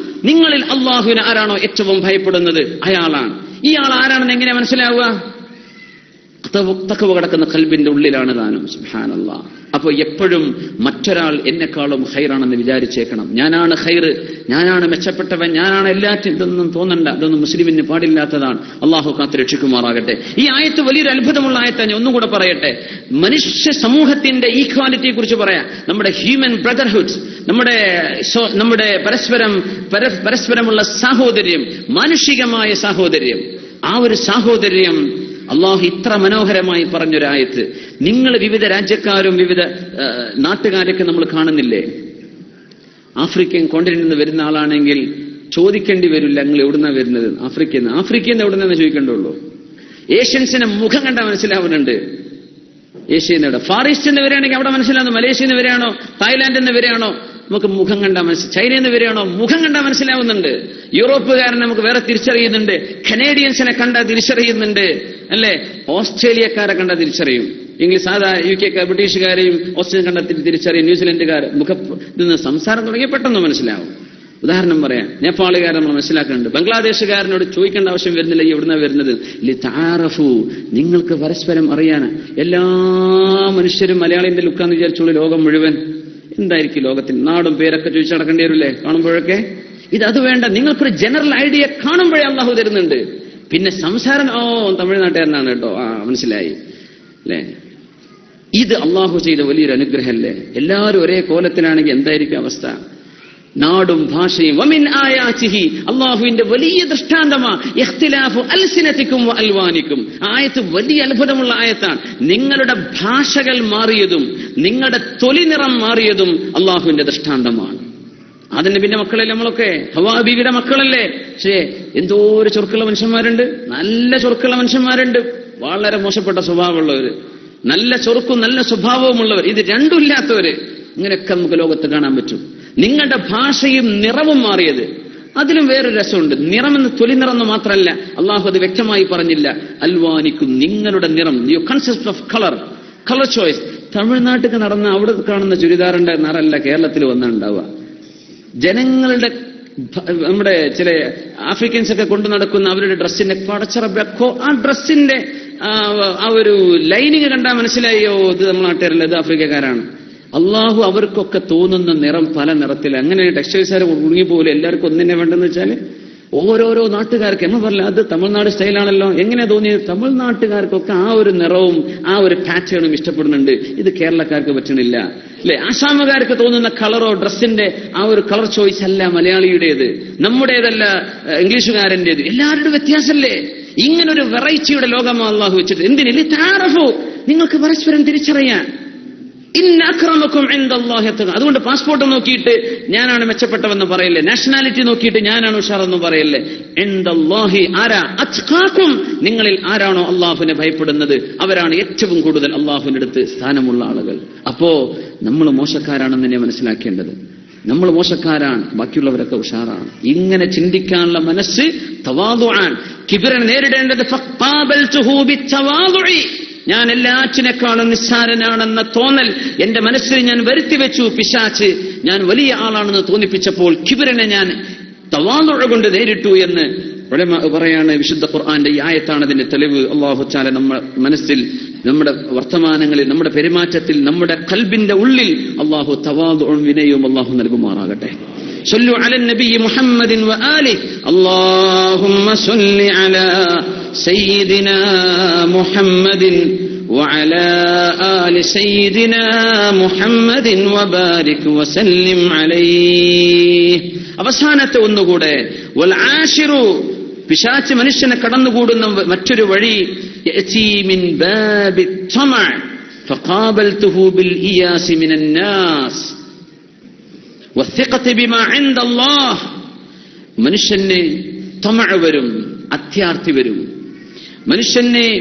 നിങ്ങളിൽ അള്ളാഹുവിനെ ആരാണോ ഏറ്റവും ഭയപ്പെടുന്നത് അയാളാണ്. ഇയാൾ ആരാണെന്ന് എങ്ങനെ മനസ്സിലാവുക? തഖ്വ കിടക്കുന്ന ഖൽബിന്റെ ഉള്ളിലാണ് താനും. സുബ്ഹാനല്ലാഹ്. അപ്പൊ എപ്പോഴും മറ്റൊരാൾ എന്നെക്കാളും ഖൈറാണെന്ന് വിചാരിച്ചേക്കണം. ഞാനാണ് ഖൈർ, ഞാനാണ് മെച്ചപ്പെട്ടവൻ, ഞാനാണ് എല്ലാറ്റിനും. ഇതൊന്നും തോന്നണ്ട. ഇതൊന്നും മുസ്ലിമിന് പാടില്ലാത്തതാണ്. അള്ളാഹു കാത്ത് രക്ഷിക്കുമാറാകട്ടെ. ഈ ആയത്ത് വലിയൊരു അത്ഭുതമുള്ള ആയത്താണ്. ഞാൻ ഒന്നും കൂടെ പറയട്ടെ. മനുഷ്യ സമൂഹത്തിന്റെ ഈക്വാലിറ്റിയെ കുറിച്ച് പറയാം. നമ്മുടെ ഹ്യൂമൻ ബ്രദർഹുഡ്, നമ്മുടെ പരസ്പരമുള്ള സാഹോദര്യം, മാനുഷികമായ സാഹോദര്യം, ആ ഒരു സാഹോദര്യം അള്ളാഹു ഇത്ര മനോഹരമായി പറഞ്ഞൊരായത്ത്. നിങ്ങൾ വിവിധ രാജ്യക്കാരും വിവിധ നാട്ടുകാരൊക്കെ നമ്മൾ കാണുന്നില്ലേ? ആഫ്രിക്കൻ കോണ്ടിനെന്റിൽ നിന്ന് വരുന്ന ആളാണെങ്കിൽ ചോദിക്കേണ്ടി വരില്ല നിങ്ങൾ എവിടുന്നാ വരുന്നത്. ആഫ്രിക്കയിൽ നിന്ന് എവിടുന്ന ചോദിക്കേണ്ടുള്ളൂ. ഏഷ്യൻസിന്റെ മുഖം കണ്ടാൽ മനസ്സിലാവുന്നുണ്ട്. ഏഷ്യയിൽ നിന്ന് ഫാർ ഈസ്റ്റ് എന്ന് വരികയാണെങ്കിൽ അവിടെ മനസ്സിലാവുന്നു. മലേഷ്യയിൽ നിന്ന് വരികയാണോ, തായ്ലാന്റിൽ നിന്ന് വരികയാണോ, നമുക്ക് മുഖം കണ്ടാൽ ചൈനയിൽ നിന്ന് വരികയാണോ, മുഖം കണ്ടാൽ മനസ്സിലാവുന്നുണ്ട്. യൂറോപ്പുകാരനെ നമുക്ക് വേറെ തിരിച്ചറിയുന്നുണ്ട്. കനേഡിയൻസിനെ കണ്ടാൽ തിരിച്ചറിയുന്നുണ്ട്, അല്ലേ? ഓസ്ട്രേലിയക്കാരെ കണ്ടാൽ തിരിച്ചറിയും. ഇംഗ്ലീഷ് സാധാ UK ബ്രിട്ടീഷുകാരെയും ഓസ്ട്രേലിയൻ കണ്ടാൽ തിരിച്ചറിയും. ന്യൂസിലൻഡുകാർ നിന്ന് സംസാരം തുടങ്ങിയ പെട്ടെന്ന് മനസ്സിലാവും. ഉദാഹരണം പറയാം, നേപ്പാളുകാരെ നമ്മൾ മനസ്സിലാക്കുന്നുണ്ട്. ബംഗ്ലാദേശുകാരനോട് ചോദിക്കേണ്ട ആവശ്യം വരുന്നില്ല ഈ എവിടുന്ന വരുന്നത്. ലിതആറഫു, നിങ്ങൾക്ക് പരസ്പരം അറിയാൻ. എല്ലാ മനുഷ്യരും മലയാളിന്റെ ലുക്കാന്ന് വിചാരിച്ചോളൂ. ലോകം മുഴുവൻ എന്തായിരിക്കും ലോകത്തിൽ നാടും പേരൊക്കെ ചോദിച്ചു നടക്കേണ്ടി വരില്ലേ കാണുമ്പോഴൊക്കെ? അത് വേണ്ട. നിങ്ങൾക്കൊരു ജനറൽ ഐഡിയ കാണുമ്പോഴേ അള്ളാഹു തരുന്നുണ്ട്. പിന്നെ സംസാരം, തമിഴ്നാട്ടുകാരനാണ് കേട്ടോ, മനസ്സിലായി അല്ലേ? ഇത് അള്ളാഹു ചെയ്ത വലിയൊരു അനുഗ്രഹമല്ലേ? എല്ലാവരും ഒരേ കോലത്തിലാണെങ്കിൽ എന്തായിരിക്കും അവസ്ഥ? നാടും ഭാഷയും വമിൻ ആയാതിഹി, അള്ളാഹുവിന്റെ വലിയ ദൃഷ്ടാന്തമാ ഇഖ്തിലാഫു അൽസിനതികും വ അൽവാനികും. ആയത്ത് വലിയ അത്ഭുതമുള്ള ആയത്താണ്. നിങ്ങളുടെ ഭാഷകൾ മാറിയതും നിങ്ങളുടെ തൊലി നിറം മാറിയതും അള്ളാഹുവിന്റെ ദൃഷ്ടാന്തമാണ്. അതിന് പിന്നെ മക്കളല്ലേ നമ്മളൊക്കെ? ഹവ്വാ ബീവിയുടെ മക്കളല്ലേ? പക്ഷേ എന്തോ ഒരു ചൊറുക്കുള്ള മനുഷ്യന്മാരുണ്ട്, നല്ല ചൊറുക്കുള്ള മനുഷ്യന്മാരുണ്ട്, വളരെ മോശപ്പെട്ട സ്വഭാവമുള്ളവര്, നല്ല ചൊറുക്കും നല്ല സ്വഭാവവുമുള്ളവർ. ഇത് രണ്ടും ഇല്ലാത്തവര്. ഇങ്ങനെയൊക്കെ നമുക്ക് ലോകത്ത് കാണാൻ പറ്റും. നിങ്ങളുടെ ഭാഷയും നിറവും മാറിയത്, അതിലും വേറൊരു രസമുണ്ട്. നിറമെന്ന് തൊലി നിറമെന്ന് മാത്രമല്ല, അള്ളാഹു അത് വ്യക്തമായി പറഞ്ഞില്ല. അൽവാനിക്കും, നിങ്ങളുടെ നിറം, you concept of colour choice. തമിഴ്നാട്ടിൽ നടന്ന അവിടെ കാണുന്ന ചുരിദാറിന്റെ നിറമല്ല കേരളത്തിൽ വന്നുണ്ടാവുക. ജനങ്ങളുടെ നമ്മുടെ ചില ആഫ്രിക്കൻസ് ഒക്കെ കൊണ്ടു നടക്കുന്ന അവരുടെ ഡ്രസ്സിന്റെ പടച്ചറബെക്കോ ആ ഡ്രസ്സിന്റെ ആ ഒരു ലൈനിങ് കണ്ടാൽ മനസ്സിലായോ ഇത് നമ്മൾ നാട്ടുകാരല്ല, ഇത് ആഫ്രിക്കക്കാരാണ്. അള്ളാഹു അവർക്കൊക്കെ തോന്നുന്ന നിറം പല നിറത്തിൽ. അങ്ങനെ ടെക്സ്റ്റൈൽസുകാർ ഉണങ്ങിപ്പോലെ എല്ലാവർക്കും ഒന്നിനെ വേണ്ടെന്ന് വെച്ചാല് ഓരോരോ നാട്ടുകാർക്ക് എമ്മ പറഞ്ഞില്ല അത് തമിഴ്നാട് സ്റ്റൈലാണല്ലോ. എങ്ങനെ തോന്നിയത്? തമിഴ്നാട്ടുകാർക്കൊക്കെ ആ ഒരു നിറവും ആ ഒരു പാറ്റേണും ഇഷ്ടപ്പെടുന്നുണ്ട്, ഇത് കേരളക്കാർക്ക് പറ്റണില്ല അല്ലെ? ആസാമുകാർക്ക് തോന്നുന്ന കളറോ ഡ്രസ്സിന്റെ ആ ഒരു കളർ ചോയ്സ് അല്ല മലയാളിയുടേത്, നമ്മുടേതല്ല ഇംഗ്ലീഷുകാരൻ്റെത്. എല്ലാവരുടെയും വ്യത്യാസമല്ലേ? ഇങ്ങനൊരു വെറൈറ്റിയുടെ ലോകമാണ് അള്ളാഹു വെച്ചിട്ട്. എന്തിന്? താറഫു, നിങ്ങൾക്ക് പരസ്പരം തിരിച്ചറിയാൻ. ഇന്ന അക്രമക്കും ഇൻദല്ലാഹി അത്ഖാ. അതുകൊണ്ട് പാസ്പോർട്ട് നോക്കിയിട്ട് ഞാനാണ് മെച്ചപ്പെട്ടവെന്ന് പറയല്ലേ, നാഷണാലിറ്റി നോക്കിയിട്ട് ഞാനാണ് ഉഷാറെന്ന് പറയല്ലേ. ഇൻദല്ലാഹി, ആരാ? അത്ഖാക്കും, നിങ്ങളിൽ ആരാണോ അള്ളാഹുവിനെ ഭയപ്പെടുന്നത് അവരാണ് ഏറ്റവും കൂടുതൽ അള്ളാഹുവിന്റെ അടുത്ത് സ്ഥാനമുള്ള ആളുകൾ. അപ്പോ നമ്മൾ മോശക്കാരാണെന്ന് തന്നെ മനസ്സിലാക്കേണ്ടത്. നമ്മൾ മോശക്കാരാണ്, ബാക്കിയുള്ളവരൊക്കെ ഉഷാറാണ്. ഇങ്ങനെ ചിന്തിക്കാനുള്ള മനസ്സ് തവാദുആൻ, കിബ്റിനെ നേരിടേണ്ടത് ഫഖാബൽതുഹു ബിത്തവാദുഇ, ഞാൻ എല്ലാറ്റിനേക്കാളും നിസ്സാരനാണെന്ന തോന്നൽ എന്റെ മനസ്സിൽ ഞാൻ വരുത്തി വെച്ചു. പിശാച്ച് ഞാൻ വലിയ ആളാണെന്ന് തോന്നിപ്പിച്ചപ്പോൾ കിബ്റിനെ ഞാൻ തവാദുഅ കൊണ്ട് നേരിട്ടു എന്ന് പറയാണ്. വിശുദ്ധ ഖുർആന്റെ ഈ ആയത്താണ് അതിന്റെ തെളിവ്. അല്ലാഹു തആല നമ്മുടെ മനസ്സിൽ, നമ്മുടെ വർത്തമാനങ്ങളിൽ, നമ്മുടെ പെരുമാറ്റത്തിൽ, നമ്മുടെ ഖൽബിന്റെ ഉള്ളിൽ അല്ലാഹു തവാദുഉം വിനയവും അല്ലാഹു നൽകുമാറാകട്ടെ. صلوا على النبي محمد وآله. اللهم صل على سيدنا محمد وعلى آل سيدنا محمد وبارك وسلم عليه. അവസാനത്തെ ഒന്നുകൂടെ, വൽ ആശിറു, പിശാച് മനുഷ്യനെ കടന്നുകൂടുന്ന മറ്റൊരു വഴി, യഅതി മിൻ ബാബി തമഅ ഫഖാബൽതുഹു ബിൽ ഇയാസ് മിനൻ നാസ് വസ്സിഖതി ബിമാ ഇൻദല്ലാഹ്. മനുഷ്യന് തമഅ വരും, അത്യാർത്തി വരും.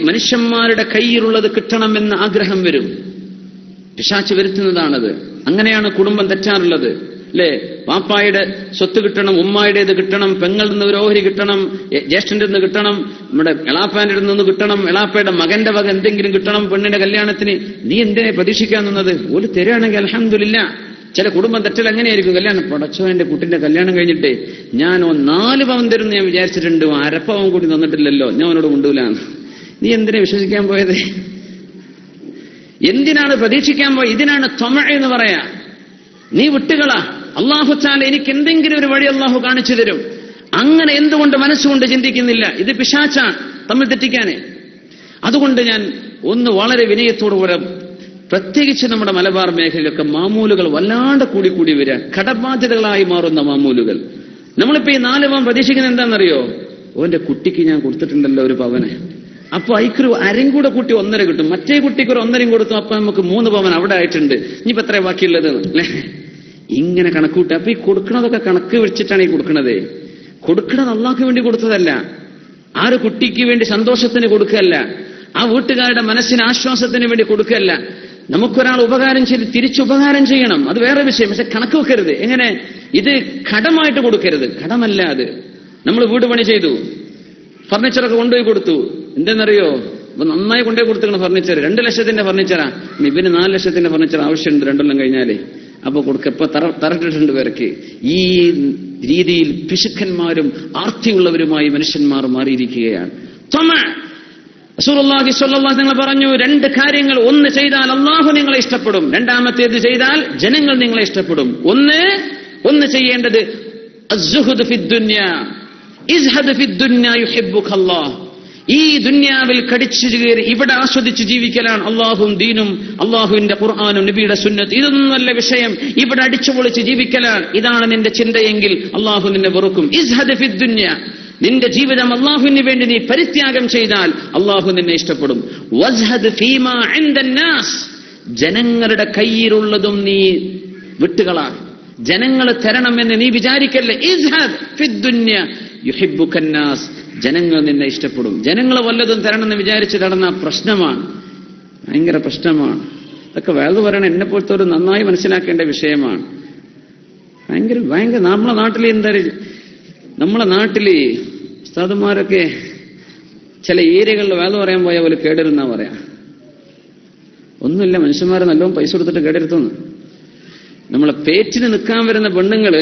മനുഷ്യന്മാരുടെ കയ്യിലുള്ളത് കിട്ടണമെന്ന ആഗ്രഹം വരും. പിശാച് വരുത്തുന്നതാണത്. അങ്ങനെയാണ് കുടുംബം തെറ്റാറുള്ളത് അല്ലേ? പാപ്പായുടെ സ്വത്ത് കിട്ടണം, ഉമ്മായുടേത് കിട്ടണം, പെങ്ങളിൽ നിന്ന് ഒരു ഓഹരി കിട്ടണം, ജ്യേഷ്ഠന്റെ നിന്ന് കിട്ടണം, നമ്മുടെ എളാപ്പാന്റെ നിന്ന് കിട്ടണം, എളാപ്പയുടെ മകന്റെ വക എന്തെങ്കിലും കിട്ടണം പെണ്ണിന്റെ കല്യാണത്തിന്. നീ എന്തിനെ പ്രതീക്ഷിക്കാൻ നിന്നത്? ഒരു തരുവാണെങ്കിൽ അൽഹംദുലില്ലാ. ചില കുടുംബം തെറ്റൽ എങ്ങനെയായിരിക്കും? കല്യാണം പടച്ചോ, എന്റെ കുട്ടിന്റെ കല്യാണം കഴിഞ്ഞിട്ട് ഞാനോ 4 പവൻ തരുമെന്ന് ഞാൻ വിചാരിച്ചിട്ടുണ്ട്, അരപ്പവൻ കൂടി തന്നിട്ടില്ലല്ലോ, ഞാൻ അവനോട് കൊണ്ടുപോലാന്ന്. നീ എന്തിനെ വിശ്വസിക്കാൻ പോയത്? എന്തിനാണ് പ്രതീക്ഷിക്കാൻ പോയത്? ഇതിനാണ് തമഅ എന്ന് പറയാ. നീ വിട്ടുകളാ. അല്ലാഹു തആല എനിക്ക് എന്തെങ്കിലും ഒരു വഴി അല്ലാഹു കാണിച്ചു തരും. അങ്ങനെ എന്തുകൊണ്ട് മനസ്സുകൊണ്ട് ചിന്തിക്കുന്നില്ല? ഇത് പിശാചാണ് തമ്മിൽ തെറ്റിക്കാനേ. അതുകൊണ്ട് ഞാൻ ഒന്ന് വളരെ വിനയത്തോടുകൂടെ, പ്രത്യേകിച്ച് നമ്മുടെ മലബാർ മേഖലയിലൊക്കെ മാമൂലുകൾ വല്ലാണ്ട് കൂടി വരിക, കടബാധ്യതകളായി മാറുന്ന മാമൂലുകൾ. നമ്മളിപ്പോ ഈ 4 പവൻ പ്രതീക്ഷിക്കുന്നത് എന്താണെന്നറിയോ? ഓന്റെ കുട്ടിക്ക് ഞാൻ കൊടുത്തിട്ടുണ്ടല്ലോ ഒരു പവന്, അപ്പൊ അയക്കൊരു അരയും കൂടെ കൂട്ടി 1.5 കിട്ടും, മറ്റേ കുട്ടിക്ക് ഒരു 1.5 കൊടുത്തു, അപ്പൊ നമുക്ക് 3 പവൻ അവിടെ ആയിട്ടുണ്ട്, ഇനിയിപ്പോ എത്ര ബാക്കിയുള്ളത് അല്ലേ? ഇങ്ങനെ കണക്കൂട്ടി. അപ്പൊ ഈ കൊടുക്കണതൊക്കെ കണക്ക് വെച്ചിട്ടാണ് ഈ കൊടുക്കണത്. കൊടുക്കണത് അള്ളാഹ്ക്ക് വേണ്ടി കൊടുത്തതല്ല, ആ ഒരു കുട്ടിക്ക് വേണ്ടി സന്തോഷത്തിന് കൊടുക്കുകയല്ല, ആ വീട്ടുകാരുടെ മനസ്സിന് ആശ്വാസത്തിന് വേണ്ടി കൊടുക്കുകയല്ല. നമുക്കൊരാൾ ഉപകാരം ചെയ്ത് തിരിച്ചുപകാരം ചെയ്യണം, അത് വേറെ വിഷയം. പക്ഷെ കണക്ക് വെക്കരുത്. എങ്ങനെ? ഇത് കടമായിട്ട് കൊടുക്കരുത്. കടമല്ല അത്. നമ്മൾ വീട് പണി ചെയ്തു, ഫർണിച്ചറൊക്കെ കൊണ്ടുപോയി കൊടുത്തു. എന്തെന്നറിയോ? അപ്പൊ നന്നായി കൊണ്ടുപോയി കൊടുത്തിരിക്കണം ഫർണിച്ചർ. 2 ലക്ഷത്തിന്റെ ഫർണിച്ചറാ, ഇവന് 4 ലക്ഷത്തിന്റെ ഫർണിച്ചർ ആവശ്യമുണ്ട് 2 കൊല്ലം കഴിഞ്ഞാലേ. അപ്പൊ കൊടുക്ക. ഇപ്പൊ തറട്ടിട്ടുണ്ട് പേർക്ക്. ഈ രീതിയിൽ പിശുക്കന്മാരും ആർത്തിയുള്ളവരുമായി മനുഷ്യന്മാർ മാറിയിരിക്കുകയാണ്. റസൂലുള്ളാഹി സ്വല്ലല്ലാഹു അലൈഹി വസല്ലം പറഞ്ഞു, 2 കാര്യങ്ങൾ ഒന്ന് ചെയ്താൽ അല്ലാഹു നിങ്ങളെ ഇഷ്ടപ്പെടും, രണ്ടാമത്തേത് ചെയ്താൽ ജനങ്ങൾ നിങ്ങളെ ഇഷ്ടപ്പെടും. ഒന്ന് ചെയ്യേണ്ടത് അസ്സുഹുദ് ഫിദ്ദുനിയ ഇസ്ഹദ് ഫിദ്ദുനിയ യുഹിബ്ബുകല്ലാഹ്. ഈ ദുനിയാവിൽ കടിച്ചു കയറി ഇവിടെ ആസ്വദിച്ച് ജീവിക്കലാണ് അള്ളാഹും ദീനും അള്ളാഹുവിന്റെ ഖുർആനും നബിയുടെ സുന്നത്ത്. ഇതൊന്നുമല്ല വിഷയം. ഇവിടെ അടിച്ചുപൊളിച്ച് ജീവിക്കലാണ്. ഇതാണ് നിന്റെ ചിന്തയെങ്കിൽ അള്ളാഹു നിന്നെ വെറുക്കും. ഇസ്ഹദ് ഫിദ്ദുനിയ, നിന്റെ ജീവിതം അള്ളാഹുവിന് വേണ്ടി നീ പരിത്യാഗം ചെയ്താൽ അള്ളാഹു നിന്നെ ഇഷ്ടപ്പെടും. വസ്ഹദ് ഫീമാ ഇൻദന്നാസ്, ജനങ്ങളുടെ കയ്യിലുള്ളതും നീ വിട്ടുകളാണ്. ജനങ്ങൾ തരണമെന്ന് നീ വിചാരിക്കല്ലേ. ഇസ്ഹദ് ഫിദ്ദുനിയ യുഹിബ്ബുകന്നാസ്, ജനങ്ങൾ നിന്നെ ഇഷ്ടപ്പെടും. ജനങ്ങൾ വല്ലതും തരണമെന്ന് വിചാരിച്ച് നടന്ന പ്രശ്നമാണ്, ഭയങ്കര പ്രശ്നമാണ്. അതൊക്കെ വേറെ പറയണം, എന്നെ പോലത്തെ ഒരു നന്നായി മനസ്സിലാക്കേണ്ട വിഷയമാണ്. ഭയങ്കര നമ്മളെ നാട്ടിൽ നമ്മളെ നാട്ടില് ഉസ്താദുമാരൊക്കെ ചില ഏരിയകളിൽ വേല പറയാൻ പോയ പോലെ കേടരുന്നാ പറയാ. ഒന്നുമില്ല, മനുഷ്യന്മാരെ നല്ലോണം പൈസ കൊടുത്തിട്ട് കേടരുത്തുന്നു. നമ്മളെ പേറ്റിന് നിൽക്കാൻ വരുന്ന പെണ്ണുങ്ങള്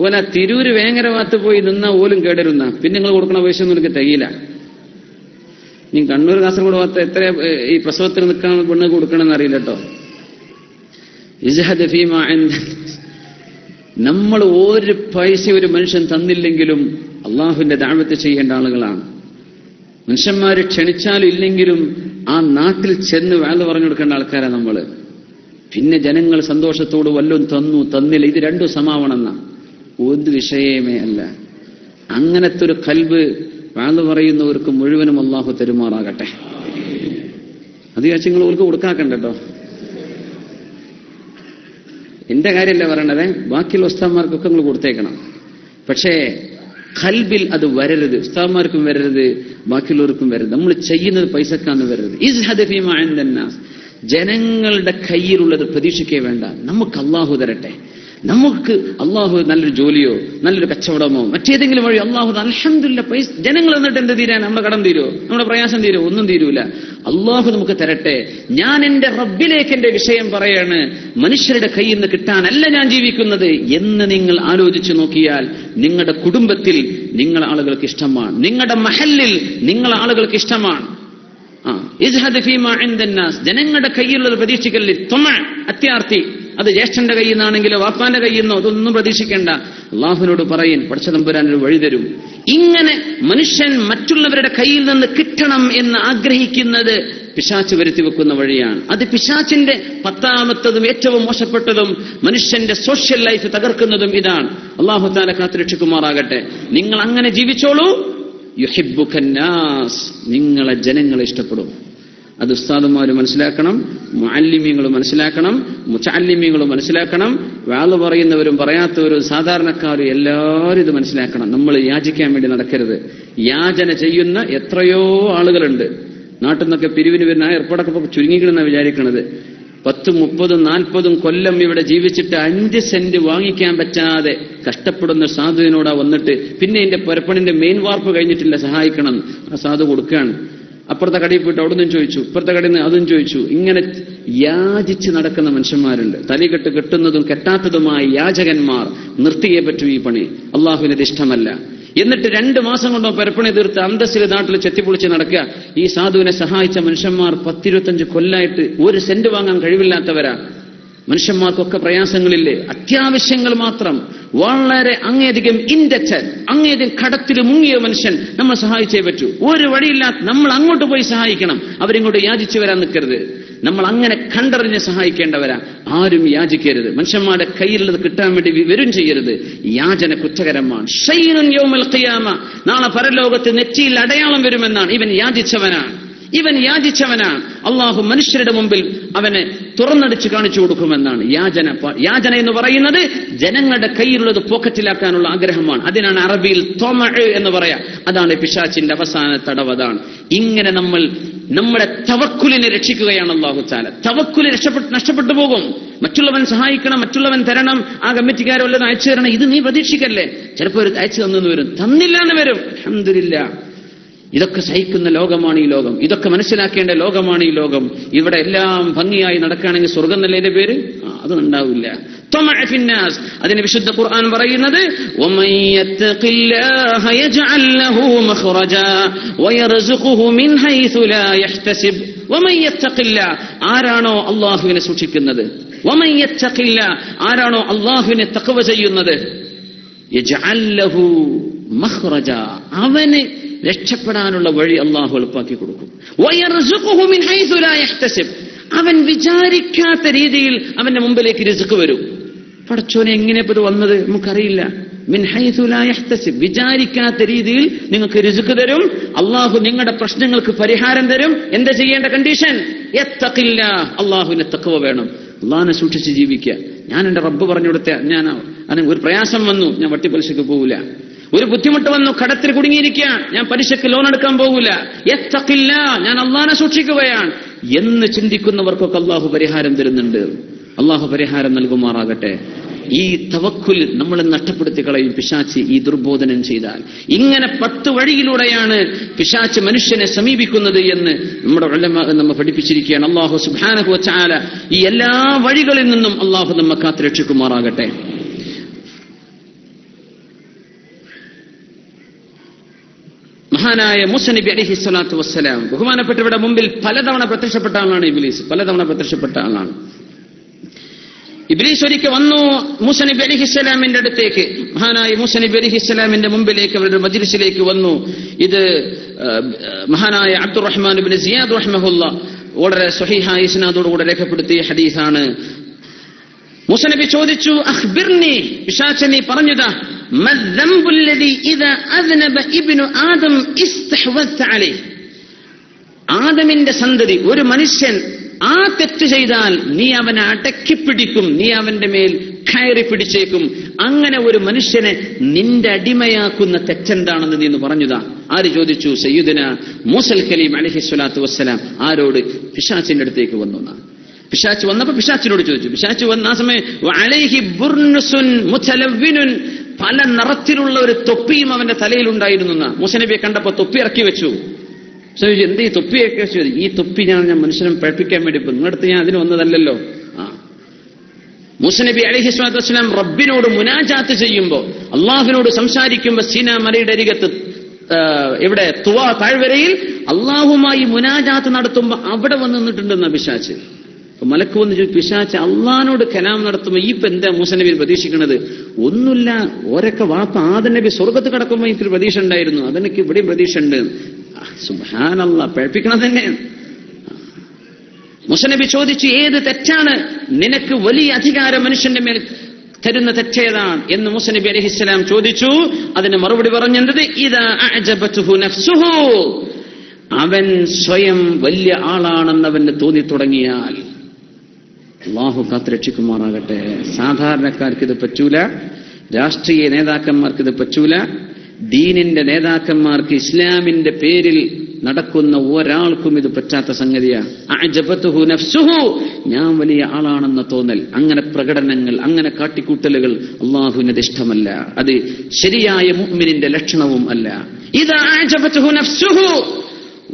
ഓന തിരൂര് വേങ്ങര ഭാഗത്ത് പോയി നിന്നാ ഓലും കേടരുന്ന, പിന്നെ നിങ്ങൾ കൊടുക്കണ പൈസ ഒന്നും എനിക്ക് തികയില്ല. നീ കണ്ണൂർ കാസർഗോഡ് ഭാഗത്ത് എത്ര ഈ പ്രസവത്തിന് നിൽക്കാൻ പെണ്ണ് കൊടുക്കണമെന്ന് അറിയില്ല കേട്ടോ. ഇസ്ഹദ് ഫീമാ ഇൻദക. നമ്മൾ ഒരു പൈസ ഒരു മനുഷ്യൻ തന്നില്ലെങ്കിലും അള്ളാഹുവിന്റെ ദഅവത്ത് ചെയ്യേണ്ട ആളുകളാണ്. മനുഷ്യന്മാര് ക്ഷണിച്ചാലും ഇല്ലെങ്കിലും ആ നാട്ടിൽ ചെന്ന് വാല് പറഞ്ഞു കൊടുക്കേണ്ട ആൾക്കാരാണ് നമ്മള്. പിന്നെ ജനങ്ങൾ സന്തോഷത്തോട് വല്ലതും തന്നു തന്നില്ല, ഇത് രണ്ടും സമാവണമെന്ന ഒരു വിഷയമേ അല്ല. അങ്ങനത്തെ ഒരു കൽബ് വാല് പറയുന്നവർക്ക് മുഴുവനും അള്ളാഹു തെരുമാറാകട്ടെ. അത് വിചാരിച്ച് നിങ്ങൾ ഓർക്ക് കൊടുക്കാക്കണ്ടോ. എന്റെ കാര്യമല്ല പറയണത്, ബാക്കിയുള്ള ഉസ്താദ്മാർക്കൊക്കെ നിങ്ങൾ കൊടുത്തേക്കണം. പക്ഷേ ഖൽബിൽ അത് വരരുത്. ഉസ്താദ്മാർക്കും വരരുത്, ബാക്കിയുള്ളവർക്കും വരരുത്. നമ്മൾ ചെയ്യുന്നത് പൈസക്കാന്ന് വരരുത്. ഇസ്ഹദ് ഫീമാ ഇൻദന്നാസ്. ജനങ്ങളുടെ കയ്യിലുള്ളത് പ്രതീക്ഷിക്കേ വേണ്ട. നമുക്ക് അള്ളാഹു തരട്ടെ. നമുക്ക് അള്ളാഹു നല്ലൊരു ജോലിയോ നല്ലൊരു കച്ചവടമോ മറ്റേതെങ്കിലും വഴി അള്ളാഹു അൽഹംദുലില്ലാ പൈസ ജനങ്ങൾ എന്നിട്ട് എന്ത് തീരാൻ? നമ്മുടെ കടം തീരുമോ? നമ്മുടെ പ്രയാസം തീരുമോ? ഒന്നും തീരൂല. അള്ളാഹു നമുക്ക് തരട്ടെ. ഞാൻ എന്റെ റബ്ബിലേക്ക് എന്റെ വിഷയം പറയാണ്. മനുഷ്യരുടെ കയ്യിൽ നിന്ന് കിട്ടാനല്ല ഞാൻ ജീവിക്കുന്നത് എന്ന് നിങ്ങൾ ആലോചിച്ചു നോക്കിയാൽ നിങ്ങളുടെ കുടുംബത്തിൽ നിങ്ങളെ ആളുകൾക്ക് ഇഷ്ടമാണ്, നിങ്ങളുടെ മഹല്ലിൽ നിങ്ങളെ ആളുകൾക്ക് ഇഷ്ടമാണ്. ഇസ്ഹദ് ഫീമാ ഇൻദന്നാസ്. ജനങ്ങളുടെ കയ്യിലുള്ളത് പ്രതീക്ഷിക്കല്ലേ. അത്യാർത്ഥി, അത് ജ്യേഷ്ഠന്റെ കയ്യിൽ നിന്നാണെങ്കിലോ വാപ്പാന്റെ കയ്യിൽ നിന്നോ അതൊന്നും പ്രതീക്ഷിക്കേണ്ട. അള്ളാഹുവിനോട് പറയും, പടച്ച തമ്പുരാൻ ഒരു വഴി തരും. ഇങ്ങനെ മനുഷ്യൻ മറ്റുള്ളവരുടെ കയ്യിൽ നിന്ന് കിട്ടണം എന്ന് ആഗ്രഹിക്കുന്നത് പിശാച് വരുത്തി വെക്കുന്ന വഴിയാണ്. അത് പിശാചിന്റെ 10ാമത്തതും ഏറ്റവും മോശപ്പെട്ടതും മനുഷ്യന്റെ സോഷ്യൽ ലൈഫ് തകർക്കുന്നതും ഇതാണ്. അള്ളാഹു തആല കാത്തുരക്ഷിക്കുമാറാകട്ടെ. നിങ്ങൾ അങ്ങനെ ജീവിച്ചോളൂ. യുഹിബ്ബുക്കന്നാസ്. നിങ്ങളെ ജനങ്ങളെ ഇഷ്ടപ്പെടും. അത് ഉസ്താദുമാർ മനസ്സിലാക്കണം, മുഅല്ലിമീങ്ങൾ മനസ്സിലാക്കണം, മുതഅല്ലിമീങ്ങൾ മനസ്സിലാക്കണം, വാള് പറയുന്നവരും പറയാത്തവരും സാധാരണക്കാരും എല്ലാവരും ഇത് മനസ്സിലാക്കണം. നമ്മൾ യാചിക്കാൻ വേണ്ടി നടക്കരുത്. യാചന ചെയ്യുന്ന എത്രയോ ആളുകളുണ്ട്. നാട്ടിൽ നിന്നൊക്കെ പിരിവിന് വരുന്ന ഏർപ്പാടൊക്കെ ചുരുങ്ങിക്കണമെന്നാണ് വിചാരിക്കണത്. 10, 30, 40 കൊല്ലം ഇവിടെ ജീവിച്ചിട്ട് 5 സെന്റ് വാങ്ങിക്കാൻ പറ്റാതെ കഷ്ടപ്പെടുന്ന സാധുവിനോടാ വന്നിട്ട് പിന്നെ എന്റെ പുരപ്പണിന്റെ മെയിൻ വാർപ്പ് കഴിഞ്ഞിട്ടില്ല, സഹായിക്കണം. ആ സാധു കൊടുക്കുകയാണ്. അപ്പുറത്തെ കടയിൽ പോയിട്ട് അവിടെ നിന്നും ചോദിച്ചു, ഇപ്പുറത്തെ കടയിൽ നിന്ന് അതും ചോദിച്ചു. ഇങ്ങനെ യാചിച്ച് നടക്കുന്ന മനുഷ്യന്മാരുണ്ട്. തലികെട്ട് കെട്ടുന്നതും കെട്ടാത്തതുമായ യാചകന്മാർ. നിർത്തിയേ പറ്റൂ ഈ പണി. അള്ളാഹുവിനത് ഇഷ്ടമല്ല. എന്നിട്ട് 2 മാസം കൊണ്ടോ പെരപ്പണി തീർത്ത് അന്തസ്സിൽ നാട്ടിൽ ചെത്തിപ്പൊളിച്ച് നടക്കുക. ഈ സാധുവിനെ സഹായിച്ച മനുഷ്യന്മാർ 10-25 കൊല്ലായിട്ട് 1 സെന്റ് വാങ്ങാൻ കഴിവില്ലാത്തവരാ. മനുഷ്യന്മാർക്കൊക്കെ പ്രയാസങ്ങളില്ലേ? അത്യാവശ്യങ്ങൾ മാത്രം. വളരെ അങ്ങേയധികം ഇൻഡെറ്റഡ്, അങ്ങേയധികം കടത്തിൽ മുങ്ങിയ മനുഷ്യൻ നമ്മൾ സഹായിച്ചേ പറ്റൂ. ഒരു വഴിയില്ലാത്ത നമ്മൾ അങ്ങോട്ട് പോയി സഹായിക്കണം. അവരിങ്ങോട്ട് യാചിച്ചു വരാൻ നിൽക്കരുത്. നമ്മൾ അങ്ങനെ കണ്ടറിഞ്ഞ് സഹായിക്കേണ്ടവരാ. ആരും യാചിക്കരുത്. മനുഷ്യന്മാരുടെ കയ്യിലുള്ളത് കിട്ടാൻ വേണ്ടി വരും ചെയ്യരുത്. യാചന കുറ്റകരമാണ്. ഷൈനുൻ യൗമൽ ഖിയാമ. നാളെ പരലോകത്ത് നെറ്റിയിൽ അടയാളം വരുമെന്നാണ്. ഇവൻ യാചിച്ചവനാണ്. അള്ളാഹു മനുഷ്യരുടെ മുമ്പിൽ അവനെ തുറന്നടിച്ച് കാണിച്ചു കൊടുക്കുമെന്നാണ്. യാചന എന്ന് പറയുന്നത് ജനങ്ങളുടെ കയ്യിലുള്ളത് പോക്കറ്റിലാക്കാനുള്ള ആഗ്രഹമാണ്. അതിനാണ് അറബിയിൽ ത്വമഅ് എന്ന് പറയാ. അതാണ് പിശാചിന്റെ അവസാന തടവതാണ്. ഇങ്ങനെ നമ്മൾ നമ്മുടെ തവക്കുലിനെ രക്ഷിക്കുകയാണ് അല്ലാഹു തആല. തവക്കുൽ നഷ്ടപ്പെട്ടു പോകും. മറ്റുള്ളവൻ സഹായിക്കണം, മറ്റുള്ളവൻ തരണം, ആ കമ്മിറ്റിക്കാരോ വല്ലതും അയച്ചു തരണം, ഇത് നീ പ്രതീക്ഷിക്കല്ലേ. ചിലപ്പോൾ ഒരു അയച്ചു തന്നെന്ന് വരും, തന്നില്ല എന്ന് വരും. അൽഹംദുലില്ലാ. ഇതൊക്കെ സഹിക്കുന്ന ലോകമാണ് ഈ ലോകം. ഇതൊക്കെ മനസ്സിലാക്കേണ്ട ലോകമാണ് ഈ ലോകം. ഇവിടെ എല്ലാം ഭംഗിയായി നടക്കുകയാണെങ്കിൽ സ്വർഗം എന്നല്ലേ ഇതിന്റെ പേര്? അതൊന്നും ഉണ്ടാവില്ല. അതിന് വിശുദ്ധ ഖുർആൻ പറയുന്നത് ആരാണോ അള്ളാഹുവിനെ സൂക്ഷിക്കുന്നത്, ആരാണോ അള്ളാഹുവിനെ തഖ്വ ചെയ്യുന്നത്, യജ്അൽ ലഹു മഖ്റജ, അവന് രക്ഷപ്പെടാനുള്ള വഴി അള്ളാഹു എളുപ്പാക്കി കൊടുക്കും. വയർസുഖുഹു മിൻ ഹൈസു ലാ യഹ്തസിബ്, അവൻ വിചാരിക്കാത്ത രീതിയിൽ അവന്റെ മുമ്പിലേക്ക് റിസ്ക് വരും. പടച്ചോനെ എങ്ങനെ ഇത് വന്നത് നമുക്കറിയില്ല. മിൻ ഹൈസു ലാ യഹ്തസിബ്, വിചാരിക്കാത്ത രീതിയിൽ നിങ്ങൾക്ക് റിസ്ക് തരും. അള്ളാഹു നിങ്ങളുടെ പ്രശ്നങ്ങൾക്ക് പരിഹാരം തരും. എന്താ ചെയ്യേണ്ട കണ്ടീഷൻ? യത്തഖില്ലാ, അള്ളാഹുവിനെ തഖ്വ വേണം. അള്ളാഹിനെ സൂക്ഷിച്ച് ജീവിക്കുക. ഞാൻ എന്റെ റബ്ബ് പറഞ്ഞു കൊടുത്ത, ഞാൻ ഒരു പ്രയാസം വന്നു, ഞാൻ വട്ടിപ്പലിശക്ക് പോകില്ല. ഒരു ബുദ്ധിമുട്ട് വന്നു, കടത്തിൽ കുടുങ്ങിയിരിക്കുക, ഞാൻ പലിശക്ക് ലോൺ എടുക്കാൻ പോകില്ല. യത്തഖില്ലാ, ഞാൻ അള്ളാഹിനെ സൂക്ഷിക്കുകയാണ് എന്ന് ചിന്തിക്കുന്നവർക്കൊക്കെ അള്ളാഹു പരിഹാരം തരുന്നുണ്ട്. അള്ളാഹു പരിഹാരം നൽകുമാറാകട്ടെ. ഈ തവക്കുൽ നമ്മൾ നഷ്ടപ്പെടുത്തി കളയും പിശാച് ഈ ദുർബോധനം ചെയ്താൽ. ഇങ്ങനെ 10 വഴിയിലൂടെയാണ് പിശാച് മനുഷ്യനെ സമീപിക്കുന്നത് എന്ന് നമ്മുടെ ഉലമാ നമ്മെ പഠിപ്പിച്ചിരിക്കുകയാണ്. അല്ലാഹു സുബ്ഹാനഹു വ തആല ഈ എല്ലാ വഴികളിൽ നിന്നും അല്ലാഹു നമ്മെ കാത്തുരക്ഷിക്കുമാറാകട്ടെ. മഹാനായ മൂസ നബി അലൈഹി സ്വലാത്തു വസ്സലാം ബഹുമാനപ്പെട്ടവരുടെ മുമ്പിൽ പലതവണ പ്രത്യക്ഷപ്പെട്ട ആളാണ് ഇബ്ലീസ്. പലതവണ പ്രത്യക്ഷപ്പെട്ട ആളാണ് ഇബ്ലീസ്. ഒരിക്കൽ വന്നു മൂസ നബി അലൈഹിസ്സലാമിന്റെ അടുത്തേക്ക്, മഹാനായ മൂസ നബി അലൈഹിസ്സലാമിന്റെ മുമ്പിലേക്ക്, അവരുടെ മജ്ലിസിലേക്ക് വന്നു. ഇത് മഹാനായ അബ്ദുറഹ്മാൻ ഇബ്നു സിയാദ് റഹിമഹുല്ലാ വളരെ സ്വഹീഹായ ഇസ്നാദോടുകൂടെ രേഖപ്പെടുത്തിയ ഹദീസാണ്. മൂസ നബി ചോദിച്ചു, അഖ്ബിർനി, പിശാചനി പറഞ്ഞുതാ, മദ്ദംബുല്ലദി ഇദാ അദ്നബ ഇബ്നു ആദം ഇസ്തഹ്വദത അലൈഹി. ആദമിന്റെ സന്തതി ഒരു മനുഷ്യൻ ആ തെറ്റ് ചെയ്താൽ നീ അവനെ അടക്കിപ്പിടിക്കും, നീ അവന്റെ മേൽ കയറി പിടിച്ചേക്കും. അങ്ങനെ ഒരു മനുഷ്യനെ നിന്റെ അടിമയാക്കുന്ന തെറ്റെന്താണെന്ന് നീ പറഞ്ഞുതാ. ആര് ചോദിച്ചു? സയ്യിദുന മൂസൽ കലീം അലൈഹിസ്സലാത്തു വസ്സലാം. ആരോട്? പിശാചിന്റെ അടുത്തേക്ക് വന്നു. പിശാച്ച് വന്നപ്പോ പിശാച്ചിനോട് ചോദിച്ചു. പിശാച്ച് വന്ന ആ സമയം അലൈഹി ബുർനുസുൻ മുതലവ്വിനുൻ, പല നിറത്തിലുള്ള ഒരു തൊപ്പിയും അവന്റെ തലയിലുണ്ടായിരുന്നു. മൂസ നബിയെ കണ്ടപ്പോ തൊപ്പി ഇറക്കി വെച്ചു. എന്ത് ഈ തൊപ്പിയൊക്കെ വെച്ചു? ഈ തൊപ്പി ഞാൻ മനുഷ്യനെ പഠിപ്പിക്കാൻ വേണ്ടി നിങ്ങളടുത്ത് ഞാൻ അതിന് വന്നതല്ലല്ലോ. മൂസ നബി അലൈഹി സ്വലാത്തു വസ്സലാം റബ്ബിനോട് മുനാജാത്ത് ചെയ്യുമ്പോ, അള്ളാഹുവിനോട് സംസാരിക്കുമ്പോ സീനാ മലയുടെ അരികത്ത് ഇവിടെ തുവാ താഴ്വരയിൽ അള്ളാഹുമായി മുനാജാത്ത് നടത്തുമ്പോ അവിടെ വന്ന് നിന്നിട്ടുണ്ടെന്ന പിശാച്ച്. മലക്ക് വന്ന് ചോദിച്ചു, പിശാച്ച് അള്ളാഹിനോട് കലാം നടത്തുമ്പോ ഈ ഇപ്പൊ എന്താ മൂസ നബി പ്രതീക്ഷിക്കുന്നത്? ഒന്നുമില്ല, ഓരൊക്കെ വാപ്പ ആദം നബി സ്വർഗത്ത് കിടക്കുമ്പോ എനിക്ക് പ്രതീക്ഷ ഉണ്ടായിരുന്നു, അതെനിക്ക് ഇവിടെയും പ്രതീക്ഷ ഉണ്ട്. സുബ്ഹാനല്ലാഹ്, പഠിപ്പിക്കണം തന്നെയാണ്. മൂസ നബി ചോദിച്ചു, ഏത് തെറ്റാണ് നിനക്ക് വലിയ അധികാരം മനുഷ്യന്റെ മേൽ തരുന്ന തെറ്റേതാണ് എന്ന് മൂസ നബി അലൈഹിസ്സലാം ചോദിച്ചു. അതിന് മറുപടി പറഞ്ഞത്, ഇദാ അഅജബതുഹു നഫ്സുഹു, അവൻ സ്വയം വലിയ ആളാണെന്നവന് തോന്നി തുടങ്ങിയാൽ. അല്ലാഹു കാത്തുരക്ഷിക്കുമാറാകട്ടെ. സാധാരണക്കാർക്ക് ഇത് പറ്റൂല, രാഷ്ട്രീയ നേതാക്കന്മാർക്ക് ഇത് പറ്റൂല, ദീനിന്റെ നേതാക്കന്മാർക്ക്, ഇസ്ലാമിന്റെ പേരിൽ നടക്കുന്ന ഒരാൾക്കും ഇത് പറ്റാത്ത സംഗതിയാണ്. അഅജബതുഹു നഫ്സുഹു, ഞാൻ വലിയ ആളാണെന്ന തോന്നൽ, അങ്ങനെ പ്രകടനങ്ങൾ, അങ്ങനെ കാട്ടിക്കൂട്ടലുകൾ അല്ലാഹുവിന് ഇഷ്ടമല്ല. അത് ശരിയായ മുഅ്മിനിന്റെ ലക്ഷണവും അല്ല. ഇദാ അഅജബതുഹു നഫ്സുഹു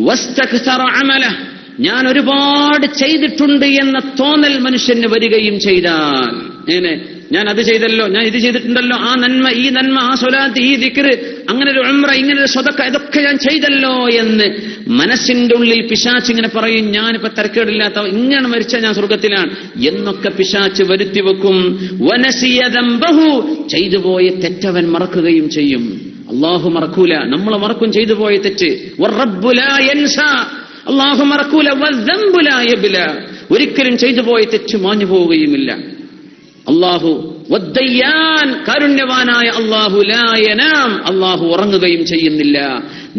വസ്തക്സറ അമലഹു, ഞാൻ ഒരുപാട് ചെയ്തിട്ടുണ്ട് എന്ന തോന്നൽ മനുഷ്യന് വരികയും ചെയ്താൽ, എങ്ങനെ ഞാൻ അത് ചെയ്തല്ലോ, ഞാൻ ഇത് ചെയ്തിട്ടുണ്ടല്ലോ, ആ നന്മ, ഈ നന്മ, ആ സ്വലാത്ത്, ഈ ദിക്ർ, അങ്ങനെ ഒരു ഉംറ, ഇങ്ങനെ ഒരു സ്വതക്ക, ഇതൊക്കെ ഞാൻ ചെയ്തല്ലോ എന്ന് മനസ്സിന്റെ ഉള്ളിൽ പിശാച്ച് ഇങ്ങനെ പറയും. ഞാനിപ്പോ തരക്കേടില്ലാത്ത, ഇങ്ങനെ മരിച്ചാൽ ഞാൻ സ്വർഗത്തിലാണ് എന്നൊക്കെ പിശാച്ച് വരുത്തി വെക്കും. വനസിയ ദംബഹു, ചെയ്തുപോയ തെറ്റവൻ മറക്കുകയും ചെയ്യും. അല്ലാഹു മറക്കൂല, നമ്മൾ മറക്കും ചെയ്തു പോയ തെറ്റ്. വറബ്ബു ലാ യൻസാ, അല്ലാഹു മറക്കൂല. വദ്ദംബു ലാ യബ്ല, ഒരിക്കലും ചെയ്തു പോയ തെറ്റ് മാഞ്ഞു പോവുകയുമില്ല. അല്ലാഹു വദ്ദയ്യാൻ, കാരുണ്യവാനായ അല്ലാഹു ലാ യനാം, അല്ലാഹു ഉറങ്ങുകയും ചെയ്യുന്നില്ല.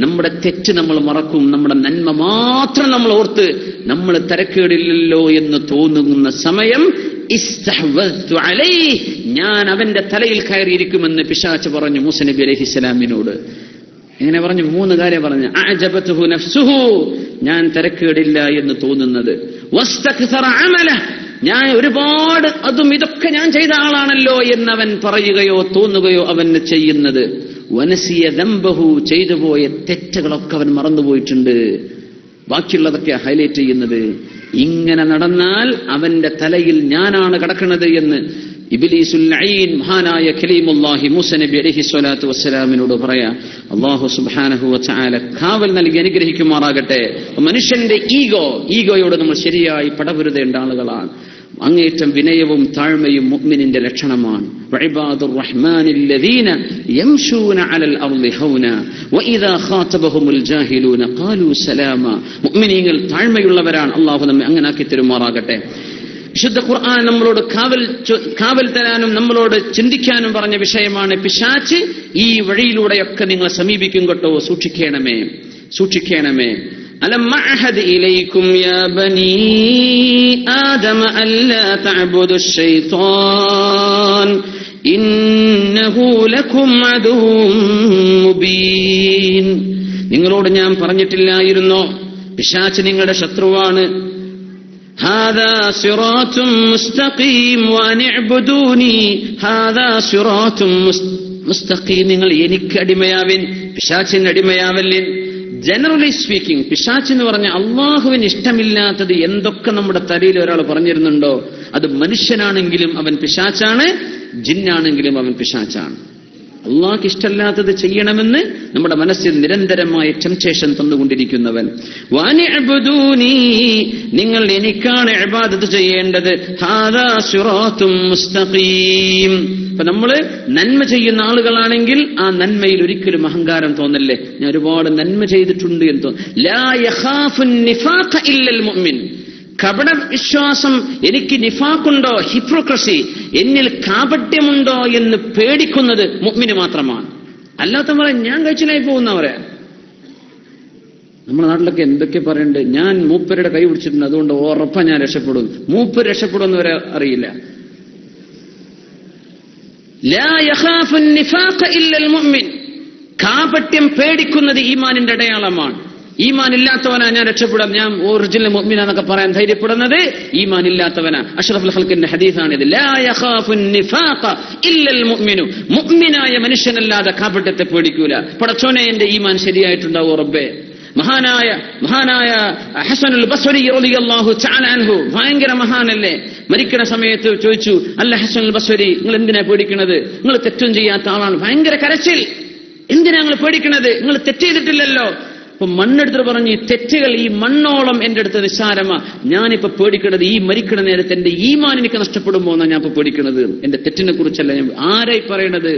നമ്മുടെ തെറ്റ് നമ്മൾ മറക്കും, നമ്മുടെ നന്മ മാത്രം നമ്മൾ ഓർത്ത് നമ്മൾ തരക്കേടില്ലല്ലോ എന്ന് തോന്നുന്ന സമയം ഇസ്തഹ്വദ്തു അലൈഹി, ഞാൻ അവന്റെ തലയിൽ കയറിയിരിക്കുമെന്ന് പിശാച് പറഞ്ഞു മൂസ നബി അലൈഹിസ്സലാമിനോട്. എങ്ങനെ പറഞ്ഞു? 3 കാര്യം പറഞ്ഞു. അഅജബതുഹു നഫ്സുഹു, ഞാൻ തരക്കേടില്ല എന്ന് തോന്നുന്നത്. വസ്തക്സറ അമലഹു, ഞാൻ ഒരുപാട് അതും ഇതൊക്കെ ഞാൻ ചെയ്ത ആളാണല്ലോ എന്നവൻ പറയുകയോ തോന്നുകയോ അവന് ചെയ്യുന്നത്. വനസിയ ദംബഹു, ചെയ്തുപോയ തെറ്റുകളൊക്കെ അവൻ മറന്നുപോയിട്ടുണ്ട്. ബാക്കിയുള്ളതൊക്കെ ഹൈലൈറ്റ് ചെയ്യുന്നത്. ഇങ്ങനെ നടന്നാൽ അവന്റെ തലയിൽ ഞാനാണ് കിടക്കുന്നത് എന്ന് ഇബ്ലീസുൽ ലഈൻ മഹാനായ കലീമുല്ലാഹി മൂസ നബി അലൈഹി സ്വലാത്തു വസ്സലാമിനോട് പറയാ. അല്ലാഹു സുബ്ഹാനഹു വ തആല കാവൽ നൽകി അനുഗ്രഹിക്കുമാറാകട്ടെ. മനുഷ്യന്റെ ഈഗോയോട് നമ്മൾ ശരിയായി പടപൊരുതേണ്ട ആളുകളാണ്. അങ്ങേറ്റം വിനയവും താഴ്മയും മുഅ്മിനിന്റെ ലക്ഷണമാണ്. വഇബാദുർ റഹ്മാനില്ലദീന യംശൂന അലൽ അർളി ഹൗന വഇദാ ഖാതബഹുമുൽ ജാഹിലൂന ഖാലൂ സലാമ. മുഅ്മിനീങ്ങൾ താഴ്മയുള്ളവരാണ്. അല്ലാഹു നമ്മെ അങ്ങനെ ആക്കി തരുമാറാകട്ടെ. വിശുദ്ധ ഖുർആൻ നമ്മളോട് കാവൽ തരാനും നമ്മളോട് ചിന്തിക്കാനും പറഞ്ഞ വിഷയമാണ് പിശാച്. ഈ വഴിയിലൂടെയൊക്കെ നിങ്ങൾ സമീപിക്കും കേട്ടോ, സൂക്ഷിക്കണമേ. അലം അഅഹദ് ഇലൈക്കും യാ ബനീ ആദമ അല്ലാ തഅബുദുശ് ശൈത്വാൻ ഇന്നഹു ലക്കും അദുവ്വുൻ മുബീൻ. നിങ്ങളോട് ഞാൻ പറഞ്ഞിട്ടില്ലായിരുന്നോ പിശാച് നിങ്ങളുടെ ശത്രുവാണ്. ഹാദാ സിറാത്തും മുസ്തഖീം വഅനിഅ്ബുദൂനി ഹാദാ സിറാത്തും മുസ്തഖീം. നിങ്ങൾ എനിക്ക് അടിമയാവിൻ, പിശാചിന് അടിമയാവല്ലിൻ. ജനറലി സ്പീക്കിംഗ്, പിശാച് എന്ന് പറഞ്ഞ അള്ളാഹുവിന് ഇഷ്ടമില്ലാത്തത് എന്തൊക്കെ നമ്മുടെ തലയിൽ ഒരാൾ പറഞ്ഞിരുന്നുണ്ടോ അത് മനുഷ്യനാണെങ്കിലും അവൻ പിശാചാണ്, ജിന്നാണെങ്കിലും അവൻ പിശാചാണ്. അള്ളാഹ്ക്ക് ഇഷ്ടമല്ലാത്തത് ചെയ്യണമെന്ന് നമ്മുടെ മനസ്സിൽ നിരന്തരമായ ടെംപ്റ്റേഷൻ തന്നുകൊണ്ടിരിക്കുന്നവൻ. വഅനിഅ്ബുദൂനി, നിങ്ങൾ എനിക്കാണ് ഇബാദത്ത് ചെയ്യേണ്ടത്. ഹാദാ സിറാത്തും മുസ്തഖീം. അപ്പൊ നമ്മള് നന്മ ചെയ്യുന്ന ആളുകളാണെങ്കിൽ ആ നന്മയിൽ ഒരിക്കലും അഹങ്കാരം തോന്നല്ലേ, ഞാൻ ഒരുപാട് നന്മ ചെയ്തിട്ടുണ്ട് എന്ന് തോന്നും. ലാ യഖാഫു നിഫാഖ ഇല്ലൽ മുഅ്മിൻ. കപട വിശ്വാസം, എനിക്ക് നിഫാഖുണ്ടോ, ഹിപ്രോക്രസി, എന്നിൽ കാപട്യമുണ്ടോ എന്ന് പേടിക്കുന്നത് മുഅ്മിന് മാത്രമാണ്. അല്ലാത്തവരെ ഞാൻ കഴിച്ചിലായി പോകുന്ന പറയാ. നമ്മുടെ നാട്ടിലൊക്കെ എന്തൊക്കെ പറയുന്നുണ്ട്, ഞാൻ മൂപ്പരുടെ കൈ പിടിച്ചിട്ടുണ്ട് അതുകൊണ്ട് ഉറപ്പാ ഞാൻ രക്ഷപ്പെടും. മൂപ്പർ രക്ഷപ്പെടുന്നവരെ അറിയില്ല. ലാ യഖാഫു നിഫാഖ ഇല്ലൽ മുഅ്മിൻ. കാപട്യം പേടിക്കുന്നത് ഈമാനിന്റെ അടയാളമാണ്. ഈമാൻ ഇല്ലാത്തവനാ ഞാൻ രക്ഷപ്പെടാം, ഞാൻ ഒറിജിനൽ മുഅ്മിനാന്നൊക്കെ പറയാൻ ധൈര്യപ്പെടുന്നത് ഈമാൻ ഇല്ലാത്തവനാ. അഷ്റഫുൽ ഖൽഖിന്റെ ഹദീസാണിത്. ലാ യഖാഫു നിഫാഖ ഇല്ലൽ മുഅ്മിനു. മുഅ്മിനായ മനുഷ്യനല്ലാതെ കാപട്യത്തെ പേടിക്കൂല. പടച്ചോനെ എന്റെ ഈമാൻ ശരിയായിട്ടുണ്ടാവോ റബ്ബേ. മഹാനായ ഹസനുൽ ബസ്രി റളിയല്ലാഹു തആല അൻഹു, ഭയങ്കര മഹാനല്ലേ, മരിക്കുന്ന സമയത്ത് ചോദിച്ചു, അല്ല ഹസനുൽ ബസ്രി, നിങ്ങൾ എന്തിനാ പേടിക്കണത്? നിങ്ങൾ തെറ്റും ചെയ്യാത്ത ആളാണ്. ഭയങ്കര കരച്ചിൽ. എന്തിനാ നിങ്ങൾ പേടിക്കണത്? നിങ്ങൾ തെറ്റ് ചെയ്തിട്ടില്ലല്ലോ. അപ്പൊ മണ്ണെടുത്തിട്ട് പറഞ്ഞു, ഈ തെറ്റുകൾ ഈ മണ്ണോളം എന്റെ അടുത്ത് നിസ്സാരമാ. ഞാനിപ്പോ പേടിക്കണത് ഈ മരിക്കണ നേരത്തെ എന്റെ ഈമാൻ എനിക്ക് നഷ്ടപ്പെടുമ്പോ എന്നാ ഞാൻ ഇപ്പൊ പേടിക്കണത്. എന്റെ തെറ്റിനെ കുറിച്ചല്ല ഞാൻ. ആരായി പറയണത്?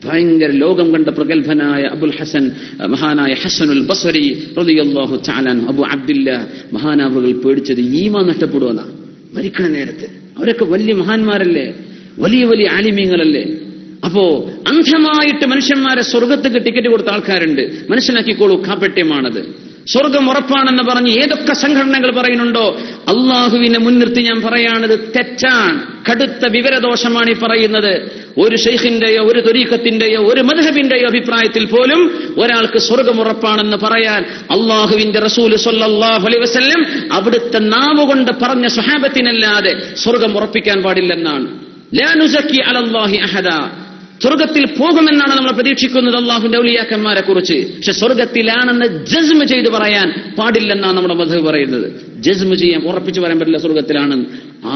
ഭയങ്കര ലോകം കണ്ട പ്രഗത്ഭനായ അബുൽ ഹസൻ, മഹാനായ ഹസനുൽ ബസ്രി റളിയല്ലാഹു തആല അൻഹു, അബു അബ്ദുല്ലാ. മഹാനാവുകൾ പേടിച്ചത് ഈമാൻ നഷ്ടപ്പെടുവെന്നാ മരിക്കണ നേരത്ത്. അവരൊക്കെ വലിയ മഹാന്മാരല്ലേ, വലിയ വലിയ ആലിമീങ്ങളല്ലേ. അപ്പോ അന്ധമായിട്ട് മനുഷ്യന്മാരെ സ്വർഗത്തേക്ക് ടിക്കറ്റ് കൊടുത്ത ആൾക്കാരുണ്ട്. മനസ്സിലാക്കിക്കോളൂ, കാപട്യമാണത്. സ്വർഗം ഉറപ്പാണെന്ന് പറഞ്ഞ് ഏതൊക്കെ സംഘടനകൾ പറയുന്നുണ്ടോ, അള്ളാഹുവിനെ മുൻനിർത്തി ഞാൻ പറയാണത് തെറ്റാണ്. കടുത്ത വിവരദോഷമാണ് ഈ പറയുന്നത്. ഒരു ശൈഖിന്റെയോ ഒരു ത്വരീഖത്തിന്റെയോ ഒരു മദ്ഹബിന്റെയോ അഭിപ്രായത്തിൽ പോലും ഒരാൾക്ക് സ്വർഗം ഉറപ്പാണെന്ന് പറയാൻ അള്ളാഹുവിന്റെ റസൂൽ സ്വല്ലല്ലാഹു അലൈഹി വസല്ലം അവിടുത്തെ നാവുകൊണ്ട് പറഞ്ഞ സ്വഹാബത്തിനല്ലാതെ സ്വർഗം ഉറപ്പിക്കാൻ പാടില്ലെന്നാണ്. ലാ നുസക്കി അലല്ലാഹി അഹദാ. സ്വർഗത്തിൽ പോകുമെന്നാണ് നമ്മൾ പ്രതീക്ഷിക്കുന്നത് അള്ളാഹുവിന്റെ ഔലിയാക്കന്മാരെ കുറിച്ച്. പക്ഷെ സ്വർഗത്തിലാണെന്ന് ജസ്മ് ചെയ്ത് പറയാൻ പാടില്ലെന്നാണ് നമ്മുടെ മദ്ഹബ് പറയുന്നത്. ജസ്മ് ചെയ്യാൻ, ഉറപ്പിച്ച് പറയാൻ പറ്റില്ല സ്വർഗത്തിലാണ്.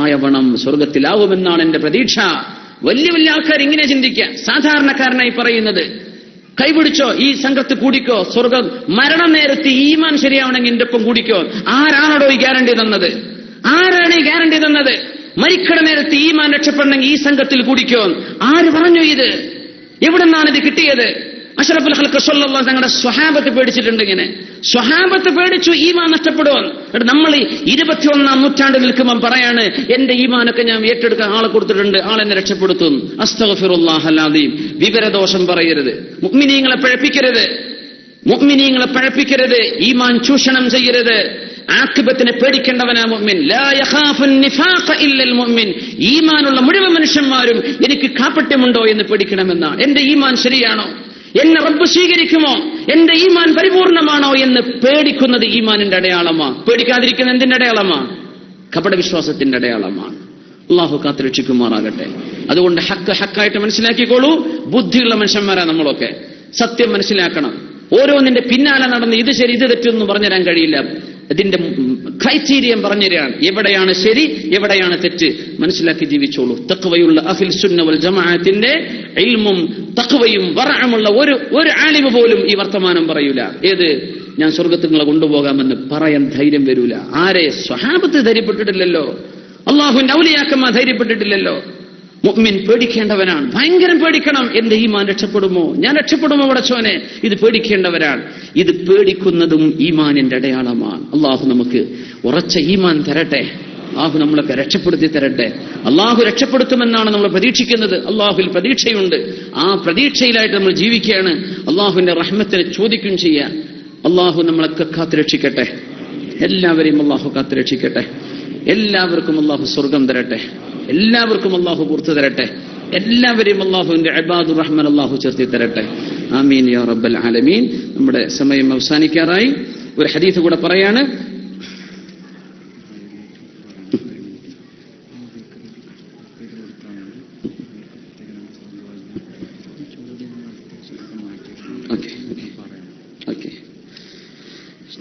ആയവണം സ്വർഗത്തിലാവുമെന്നാണ് എന്റെ പ്രതീക്ഷ. വലിയ വലിയ ആൾക്കാർ ഇങ്ങനെ ചിന്തിക്കുക. സാധാരണക്കാരനായി പറയുന്നത്, കൈപിടിച്ചോ, ഈ സംഘത്ത് കൂടിക്കോ, സ്വർഗം മരണം നേരത്ത് ഈമാൻ ശരിയാവണമെങ്കിൽ എന്റെ ഒപ്പം കൂടിക്കോ. ആരാണോ ഈ ഗ്യാരണ്ടി തന്നത്? ആരാണ് ഈ ഗ്യാരണ്ടി തന്നത്? മരിക്കണ നേരത്ത് ഈമാൻ രക്ഷപ്പെടണമെങ്കിൽ ഈ സംഘത്തിൽ കൂടിക്കോ. ആര് പറഞ്ഞു ഇത്? എവിടെ നിന്നാണ് ഇത് കിട്ടിയത്? അഷ്റഫുൽ ഖൽഖ് സ്വല്ലല്ലാഹു തങ്ങളുടെ സ്വഹാബത്ത് പേടിച്ചിട്ടുണ്ട്. ഇങ്ങനെ സ്വഹാബത്ത് പേടിച്ചു ഈമാൻ നഷ്ടപ്പെടുവാൻ. നമ്മൾ 21-ാം നൂറ്റാണ്ടിൽ നിൽക്കുമ്പോൾ പറയാണ്, എന്റെ ഈമാനൊക്കെ ഞാൻ ഏറ്റെടുക്കാൻ ആളെ കൊടുത്തിട്ടുണ്ട്, ആളെന്നെ രക്ഷപ്പെടുത്തും. അസ്തഗ്ഫിറുല്ലാഹൽ അദീം. വിവരദോഷം പറയരുത്, മുഅ്മിനീങ്ങളെ പഴപ്പിക്കരുത്, മുഅ്മിനീങ്ങളെ പഴപ്പിക്കരുത്, ഈമാൻ ചൂഷണം ചെയ്യരുത്. ആഖിബത്തിനെ പേടിക്കേണ്ടവനാ മുഅ്മിൻ. ലാ യഖാഫു നിഫാഖ ഇല്ലൽ മുഅ്മിൻ. ഈമാനുള്ള മുഴുവൻ മനുഷ്യന്മാരും എനിക്ക് കാപട്യമുണ്ടോ എന്ന് പേടിക്കണമെന്നാണ്. എന്റെ ഈമാൻ ശരിയാണോ? എന്നെ റബ്ബ് സ്വീകരിക്കുമോ? എന്റെ ഈമാൻ പരിപൂർണമാണോ എന്ന് പേടിക്കുന്നത് ഈമാനിന്റെ അടയാളമാണ്. പേടിക്കാതിരിക്കുന്ന എന്തിന്റെ അടയാളമാണ്? കപട വിശ്വാസത്തിന്റെ അടയാളമാണ്. അള്ളാഹു കാത്തുരക്ഷിക്കുമാറാകട്ടെ. അതുകൊണ്ട് ഹക്കായിട്ട് മനസ്സിലാക്കിക്കോളൂ. ബുദ്ധിയുള്ള മനുഷ്യന്മാരാ നമ്മളൊക്കെ. സത്യം മനസ്സിലാക്കണം. ഓരോന്നിന്റെ പിന്നാലെ നടന്ന് ഇത് ശരി ഇത് തെറ്റെന്ന് പറഞ്ഞുതരാൻ കഴിയില്ല. ഇതിന്റെ ക്രൈറ്റീരിയം പറഞ്ഞുതരാണ്. എവിടെയാണ് ശരി, എവിടെയാണ് തെറ്റ്, മനസ്സിലാക്കി ജീവിച്ചോളൂ. തഖ്വയുള്ള അഹ്ലുൽ സുന്ന വൽ ജമാഅത്തിന്റെ ഇൽമും തഖ്വയും വറഅമുള്ള ഒരു ആലിമ് പോലും ഈ വർത്തമാനം പറയൂല. ഏത്, ഞാൻ സ്വർഗ്ഗത്തിൽ നിങ്ങളെ കൊണ്ടുപോകാമെന്ന് പറയാൻ ധൈര്യം വരൂല. ആരെ? സ്വഹാബത്ത് ധൈര്യപ്പെട്ടിട്ടില്ലല്ലോ, അള്ളാഹുവിന്റെ ഔലിയാക്കന്മാർ ധൈര്യപ്പെട്ടിട്ടില്ലല്ലോ. മുഅ്മിൻ പേടിക്കേണ്ടവനാണ്, ഭയങ്കരം പേടിക്കണം. എന്റെ ഈമാൻ രക്ഷപ്പെടുമോ, ഞാൻ രക്ഷപ്പെടുമോ പടച്ചോനെ, ഇത് പേടിക്കേണ്ടവരാണ്. ഇത് പേടിക്കുന്നതും ഈമാനിന്റെ അടയാളമാണ്. അള്ളാഹു നമുക്ക് ഉറച്ച ഈമാൻ തരട്ടെ. അള്ളാഹു നമ്മളൊക്കെ രക്ഷപ്പെടുത്തി തരട്ടെ. അള്ളാഹു രക്ഷപ്പെടുത്തുമെന്നാണ് നമ്മൾ പ്രതീക്ഷിക്കുന്നത്. അള്ളാഹുവിൽ പ്രതീക്ഷയുണ്ട്. ആ പ്രതീക്ഷയിലായിട്ട് നമ്മൾ ജീവിക്കുകയാണ്. അള്ളാഹുവിന്റെ റഹ്മത്തിനെ ചോദിക്കുകയും ചെയ്യാൻ അള്ളാഹു നമ്മളൊക്കെ കാത്തുരക്ഷിക്കട്ടെ. എല്ലാവരെയും അള്ളാഹു കാത്തുരക്ഷിക്കട്ടെ. എല്ലാവർക്കും അള്ളാഹു സ്വർഗം തരട്ടെ. എല്ലാവർക്കും അള്ളാഹു പുറത്തു തരട്ടെ. എല്ലാവരെയും അള്ളാഹുവിന്റെ ഇബാദുർ റഹ്മാൻ അള്ളാഹു ചേർത്തി തരട്ടെ. ആമീൻ യാ റബ്ബൽ ആലമീൻ. നമ്മുടെ സമയം അവസാനിക്കാറായി. ഒരു ഹദീസ് കൂടെ പറയാണ്.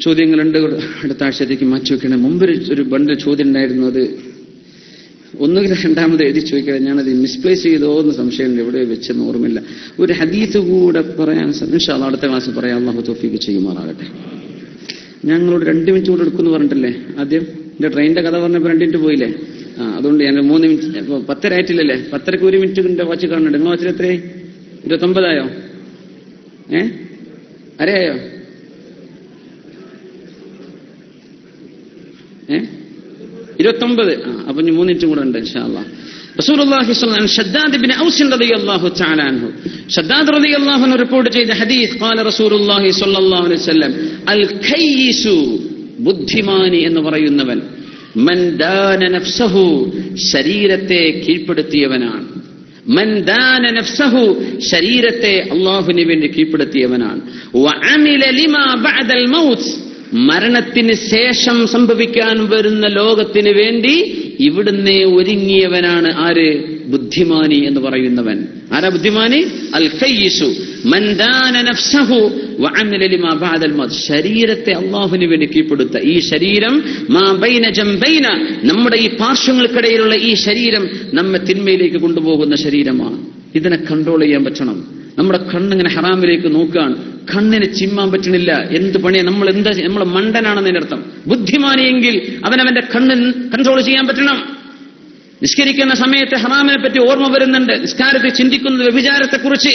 ചോദ്യങ്ങളുണ്ട്, അടുത്ത ആഴ്ചത്തേക്ക് മാറ്റി വെക്കണം. മുമ്പ് ഒരു ബണ്ട് ചോദ്യം ഉണ്ടായിരുന്നു. അത് ഒന്നുകിൽ രണ്ടാമത് എഴുതി ചോദിക്കണം. ഞാനത് മിസ്പ്ലേസ് ചെയ്തോ എന്ന് സംശയമുണ്ട്, എവിടെ വെച്ചെന്ന് ഓർമ്മയില്ല. ഒരു ഹദീസ് കൂടെ പറയാൻ ഇൻഷാ അല്ലാഹ് അടുത്ത ക്ലാസ്സിൽ പറയാം. അല്ലാഹു തൗഫീഖ് ചെയ്യുമാറാകട്ടെ. ഞങ്ങളോട് 2 മിനിറ്റ് കൂടെ എടുക്കുമെന്ന് പറഞ്ഞിട്ടില്ലേ ആദ്യം? എന്റെ ട്രെയിനിന്റെ കഥ പറഞ്ഞപ്പോൾ 2 മിനിറ്റ് പോയില്ലേ? അതുകൊണ്ട് ഞാൻ 3 മിനിറ്റ്. 10:30 ആയിട്ടില്ലല്ലേ? 10:30ക്ക് 1 മിനിറ്റ് വാച്ച് കാണുന്നുണ്ട്. നിങ്ങൾ വാച്ചിൽ എത്രയായി? 29 അരയായോ? 29. അപ്പൊ 3 മിനിറ്റ് കൂടെ ഉണ്ട് ഇൻഷാ അല്ലാഹ്. റസൂലുള്ളാഹി സ്വല്ലല്ലാഹു അലൈഹി വസല്ലം ഷദ്ദാദ് ഇബ്നു ഔസ് റളിയല്ലാഹു തആല അൻഹു, ഷദ്ദാദ് റളിയല്ലാഹു അൻഹു റിപ്പോർട്ട് ചെയ്ത ഹദീസ്, ഖാല റസൂലുള്ളാഹി സ്വല്ലല്ലാഹു അലൈഹി വസല്ലം അൽ ഖയ്യിസു, ബുദ്ധിമാനി എന്ന് പറയുന്നവൻ, മൻ ദാന നഫ്സഹു, ശരീരത്തെ കീഴ്പ്പെടുത്തിയവനാണ്. മൻ ദാന നഫ്സഹു, ശരീരത്തെ അല്ലാഹുവിന് വേണ്ടി കീഴ്പ്പെടുത്തിയവനാണ്. വഅമില ലിമാ ബഅദൽ മൗത്ത്, മരണത്തിന് ശേഷം സംഭവിക്കാൻ വരുന്ന ലോകത്തിന് വേണ്ടി ഇവിടുന്ന് ഒരുങ്ങിയവനാണ് ആര്? ബുദ്ധിമാനി എന്ന് പറയുന്നവൻ. ആരാ ബുദ്ധിമാനി? അൽ ഖയ്യിസു മൻ ദാന നഫ്സഹു വഅമില ലിമാ ബഅദൽ മൗത്ത്, ശരീരത്തെ അല്ലാഹുവിന് വേണ്ടി കീഴ്പ്പെടുത്ത ഈ ശരീരം, മാ ബൈന ജംബൈന, നമ്മുടെ ഈ പാർശ്വങ്ങൾക്കിടയിലുള്ള ഈ ശരീരം നമ്മെ തിന്മയിലേക്ക് കൊണ്ടുപോകുന്ന ശരീരമാണ്. ഇതിനെ കൺട്രോൾ ചെയ്യാൻ പറ്റണം. നമ്മുടെ കണ്ണിങ്ങനെ ഹറാമിലേക്ക് നോക്കുകയാണ്, കണ്ണിന് ചിമ്മാൻ പറ്റണില്ല. എന്ത് പണിയാ നമ്മൾ മണ്ടനാണെന്നതിന്റെ അർത്ഥം. ബുദ്ധിമാനിയെങ്കിൽ അവനവന്റെ കണ്ണ് കൺട്രോൾ ചെയ്യാൻ പറ്റണം. നിസ്കരിക്കുന്ന സമയത്ത് ഹറാമിനെ പറ്റി ഓർമ്മ വരുന്നുണ്ട്. നിസ്കാരത്തിൽ ചിന്തിക്കുന്നത് വ്യഭിചാരത്തെക്കുറിച്ച്,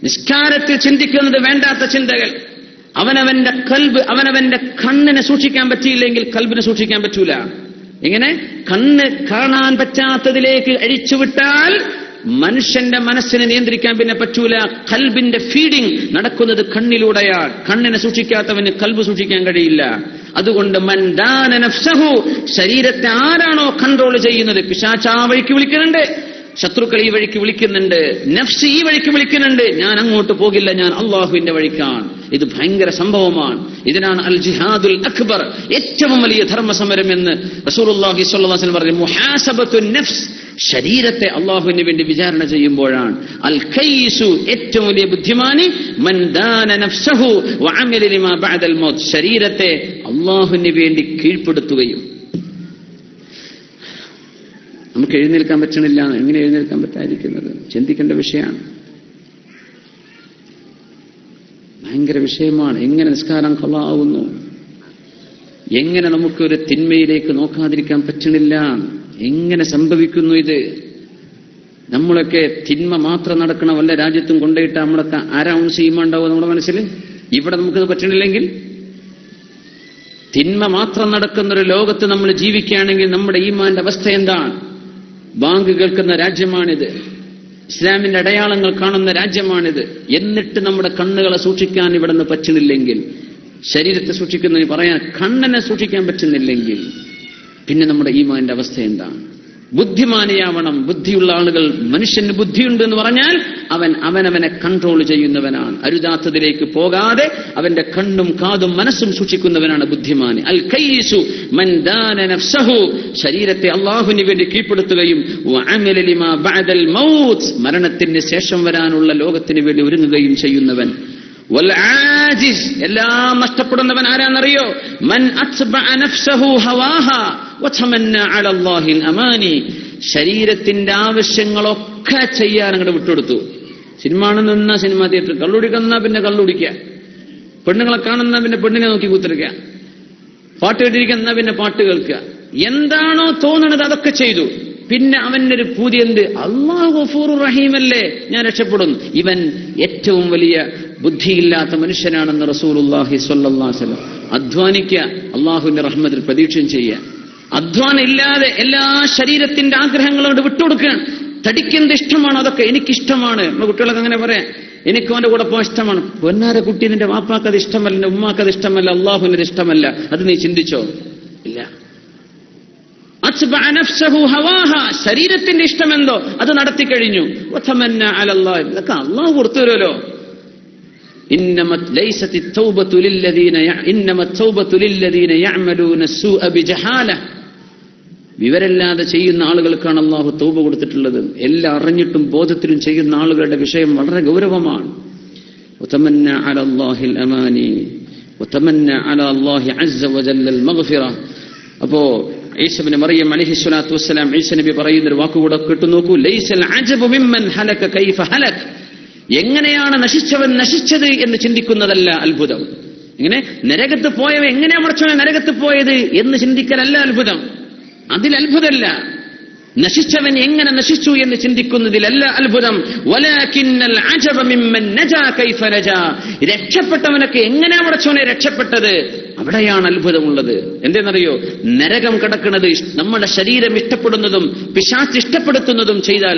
നിസ്കാരത്തിൽ ചിന്തിക്കുന്നത് വേണ്ടാത്ത ചിന്തകൾ. അവനവന്റെ കൽബ്, അവനവന്റെ കണ്ണിനെ സൂക്ഷിക്കാൻ പറ്റിയില്ലെങ്കിൽ കൽബിനെ സൂക്ഷിക്കാൻ പറ്റൂല. എങ്ങനെ? കണ്ണ് കാണാൻ പറ്റാത്തതിലേക്ക് അഴിച്ചുവിട്ടാൽ മനുഷ്യന്റെ മനസ്സിനെ നിയന്ത്രിക്കാൻ പിന്നെ പറ്റൂല. കൽബിന്റെ ഫീഡിംഗ് നടക്കുന്നത് കണ്ണിലൂടെയാണ്. കണ്ണിനെ സൂക്ഷിക്കാത്തവന് കൽബ് സൂക്ഷിക്കാൻ കഴിയില്ല. അതുകൊണ്ട് മൻ ദാന നഫ്സഹു, ശരീരത്തെ ആരാണോ കൺട്രോൾ ചെയ്യുന്നത്, പിശാച് ആ വഴിക്ക് വിളിക്കുന്നുണ്ട്, ശത്രുക്കൾ ഈ വഴിക്ക് വിളിക്കുന്നുണ്ട്, നഫ്സ് ഈ വഴിക്ക് വിളിക്കുന്നുണ്ട്. ഞാൻ അങ്ങോട്ട് പോകില്ല, ഞാൻ അള്ളാഹുവിന്റെ വഴിക്കാണ്. ഇത് ഭയങ്കര സംഭവമാണ്. ഇതിനാണ് അൽ ജിഹാദുൽ അക്ബർ, ഏറ്റവും വലിയ ധർമ്മസമരം എന്ന് റസൂലുള്ളാഹി സ്വല്ലല്ലാഹു അലൈഹി വസല്ലം പറഞ്ഞു. മുഹാസബത്തുൻ നഫ്സ്, ശരീരത്തെ അള്ളാഹുവിന് വേണ്ടി വിചാരണ ചെയ്യുമ്പോഴാണ്. അൽ ഖയ്യിസു, ഏറ്റവും വലിയ ബുദ്ധിമാനി, മൻ ദാന നഫ്സഹു വഅമില ലിമാ ബഅദൽ മൗത്ത്, ശരീരത്തെ അള്ളാഹുവിന് വേണ്ടി കീഴ്പ്പെടുത്തുകയും. നമുക്ക് എഴുന്നേൽക്കാൻ പറ്റണില്ല, എങ്ങനെ എഴുന്നേൽക്കാൻ പറ്റാതിരിക്കുന്നത്? ചിന്തിക്കേണ്ട വിഷയമാണ്, ഭയങ്കര വിഷയമാണ്. എങ്ങനെ നിസ്കാരം ഖളാവുന്നു, എങ്ങനെ നമുക്കൊരു തിന്മയിലേക്ക് നോക്കാതിരിക്കാൻ പറ്റണില്ല, എങ്ങനെ സംഭവിക്കുന്നു ഇത്? നമ്മളൊക്കെ തിന്മ മാത്രം നടക്കണ വല്ല രാജ്യത്തും കൊണ്ടുപോയിട്ട് നമ്മളൊക്കെ ആരൗൺസ് ചെയ്യുമ്പോണ്ടാവും നമ്മുടെ മനസ്സിൽ. ഇവിടെ നമുക്കത് പറ്റണില്ലെങ്കിൽ, തിന്മ മാത്രം നടക്കുന്നൊരു ലോകത്ത് നമ്മൾ ജീവിക്കുകയാണെങ്കിൽ നമ്മുടെ ഈമാന്റെ അവസ്ഥ എന്താണ്? ബാങ്ക് കേൾക്കുന്ന രാജ്യമാണിത്, ഇസ്ലാമിന്റെ അടയാളങ്ങൾ കാണുന്ന രാജ്യമാണിത്. എന്നിട്ട് നമ്മുടെ കണ്ണുകളെ സൂക്ഷിക്കാൻ ഇവിടെ നിന്ന് പറ്റുന്നില്ലെങ്കിൽ, ശരീരത്തെ സൂക്ഷിക്കുന്നതിന് പറയാൻ കണ്ണിനെ സൂക്ഷിക്കാൻ പറ്റുന്നില്ലെങ്കിൽ, പിന്നെ നമ്മുടെ ഈമാന്റെ അവസ്ഥ എന്താണ്? ബുദ്ധിമാനിയാവണം. ബുദ്ധിയുള്ള ആളുകൾ, മനുഷ്യന് ബുദ്ധിയുണ്ട് എന്ന് പറഞ്ഞാൽ അവനവനെ കൺട്രോൾ ചെയ്യുന്നവനാണ്. അരുതാത്തതിലേക്ക് പോകാതെ അവന്റെ കണ്ണും കാതും മനസ്സും സൂക്ഷിക്കുന്നവനാണ് ബുദ്ധിമാനി. അൽ ഖയ്യിസു മൻ ദാന നഫ്സഹു, ശരീരത്തെ അല്ലാഹുവിന് വേണ്ടി കീഴ്പ്പെടുത്തുകയും വഅമില ലിമാ ബഅദൽ മൗത്ത്, മരണത്തിന് ശേഷം വരാനുള്ള ലോകത്തിന് വേണ്ടി ഒരുങ്ങുകയും ചെയ്യുന്നവൻ. വൽ ആജിസ്, എല്ലാം നഷ്ടപ്പെടുന്നവൻ ആരാന്നറിയോ? മൻ അത്ബഅ നഫ്സഹു ഹവാഹാ വതമന്ന അല അല്ലാഹിൽ അമാനി, ശരീരത്തിന്റെ ആവശ്യങ്ങളൊക്കെ ചെയ്യാൻ അങ്ങോട്ട് വിട്ടുകൊടുത്തു. സിനിമ കാണുന്ന സിനിമ തിയേറ്റർ, കള്ളുടിക്കുന്ന പിന്നെ കള്ളുടിക്കുക, പെണ്ണുങ്ങളെ കാണുന്ന പിന്നെ പെണ്ണിനെ നോക്കി കുത്തിരിക്കുക, പാട്ട് കേട്ടിരിക്കുന്ന പിന്നെ പാട്ട് കേൾക്കുക, എന്താണോ തോന്നുന്നത് അതൊക്കെ ചെയ്തു. പിന്നെ അവനൊരു പൂതി എന്ത്? അല്ലാഹു ഗഫൂറുർ റഹീമല്ലേ, ഞാൻ രക്ഷപ്പെടുന്നു. ഇവൻ ഏറ്റവും വലിയ ബുദ്ധിയില്ലാത്ത മനുഷ്യനാണെന്ന് റസൂലുള്ളാഹി സ്വല്ലല്ലാഹു അലൈഹി വസല്ലം. അധ്വാനിക്കുക, അള്ളാഹുവിന്റെ റഹ്മത്തിൽ പ്രതീക്ഷയും ചെയ്യുക. അധ്വാനം ഇല്ലാതെ എല്ലാ ശരീരത്തിന്റെ ആഗ്രഹങ്ങളോട് വിട്ടുകൊടുക്കുകയാണ്. തടിക്കുന്നത് ഇഷ്ടമാണ്, അതൊക്കെ എനിക്കിഷ്ടമാണ്. നമ്മുടെ കുട്ടികളൊക്കെ അങ്ങനെ പറയാം, എനിക്ക് അവന്റെ കൂടെ പോകാൻ ഇഷ്ടമാണ്. പൊന്നാര കുട്ടി, നിന്റെ വാപ്പാക്കത് ഇഷ്ടമല്ല, നിന്റെ ഉമ്മാക്കത് ഇഷ്ടമല്ല, അള്ളാഹുവിനത് ഇഷ്ടമല്ല. അത് നീ ചിന്തിച്ചോ? ഇല്ല. അത്ബഅ നഫ്സഹു ഹവാഹാ, ശരീരത്തിന്റെ ഇഷ്ടമെന്തോ അത് നടത്തി കഴിഞ്ഞു. വതമന്ന അലല്ലാഹി, ഇതൊക്കെ അള്ളാഹു കൊടുത്തു തരുമല്ലോ. ഇന്നമത് ലൈസത്തി തൗബതു ലില്ലദീന യഅമലൂന സൂഅ ബിജഹാല, വിവരമില്ലാതെ ചെയ്യുന്ന ആളുകൾക്കാണ് അള്ളാഹു തൗബ കൊടുത്തിട്ടുള്ളത്. എല്ലാം അറിഞ്ഞിട്ടും ബോധത്തിലും ചെയ്യുന്ന ആളുകളുടെ വിഷയം വളരെ ഗൗരവമാണ്. വതമന്ന അലല്ലാഹിൽ അമാനി വതമന്ന അലല്ലാഹി അസ്സ വജല്ലൽ മഗ്ഫിറ. അപ്പോ ഈസ ഇബ്നു മറിയം അലൈഹിസ്സലാത്തു വസ്സലാം ഈസ നബി പറയുന്ന ഒരു വാക്കുകൂടെ കേട്ടു നോക്കൂ. ലൈസൽ അജബു മിമ്മൻ ഹലക കൈഫ ഹലക്. എങ്ങനെയാണ് നശിച്ചവൻ നശിച്ചത് എന്ന് ചിന്തിക്കുന്നതല്ല അത്ഭുതം. ഇങ്ങനെ നരകത്ത് പോയവൻ എങ്ങനെയാ മറച്ചവൻ നരകത്ത് പോയത് എന്ന് ചിന്തിക്കലല്ല അത്ഭുതം. അതിൽ അത്ഭുതമല്ല. നശിച്ചവൻ എങ്ങനെ നശിച്ചു എന്ന് ചിന്തിക്കുന്നതിലല്ല അത്ഭുതം. വലാകിന്നൽ അജബ മിമ്മൻ നജാ കൈഫ നജാ. രക്ഷപ്പെട്ടവനൊക്കെ എങ്ങനെ മറച്ചവനെ രക്ഷപ്പെട്ടത്, അവിടെയാണ് അത്ഭുതമുള്ളത്. എന്തെന്നറിയോ? നരകം കിടക്കുന്നത് നമ്മുടെ ശരീരം ഇഷ്ടപ്പെടുന്നതും പിശാച് ഇഷ്ടപ്പെടുത്തുന്നതും ചെയ്താൽ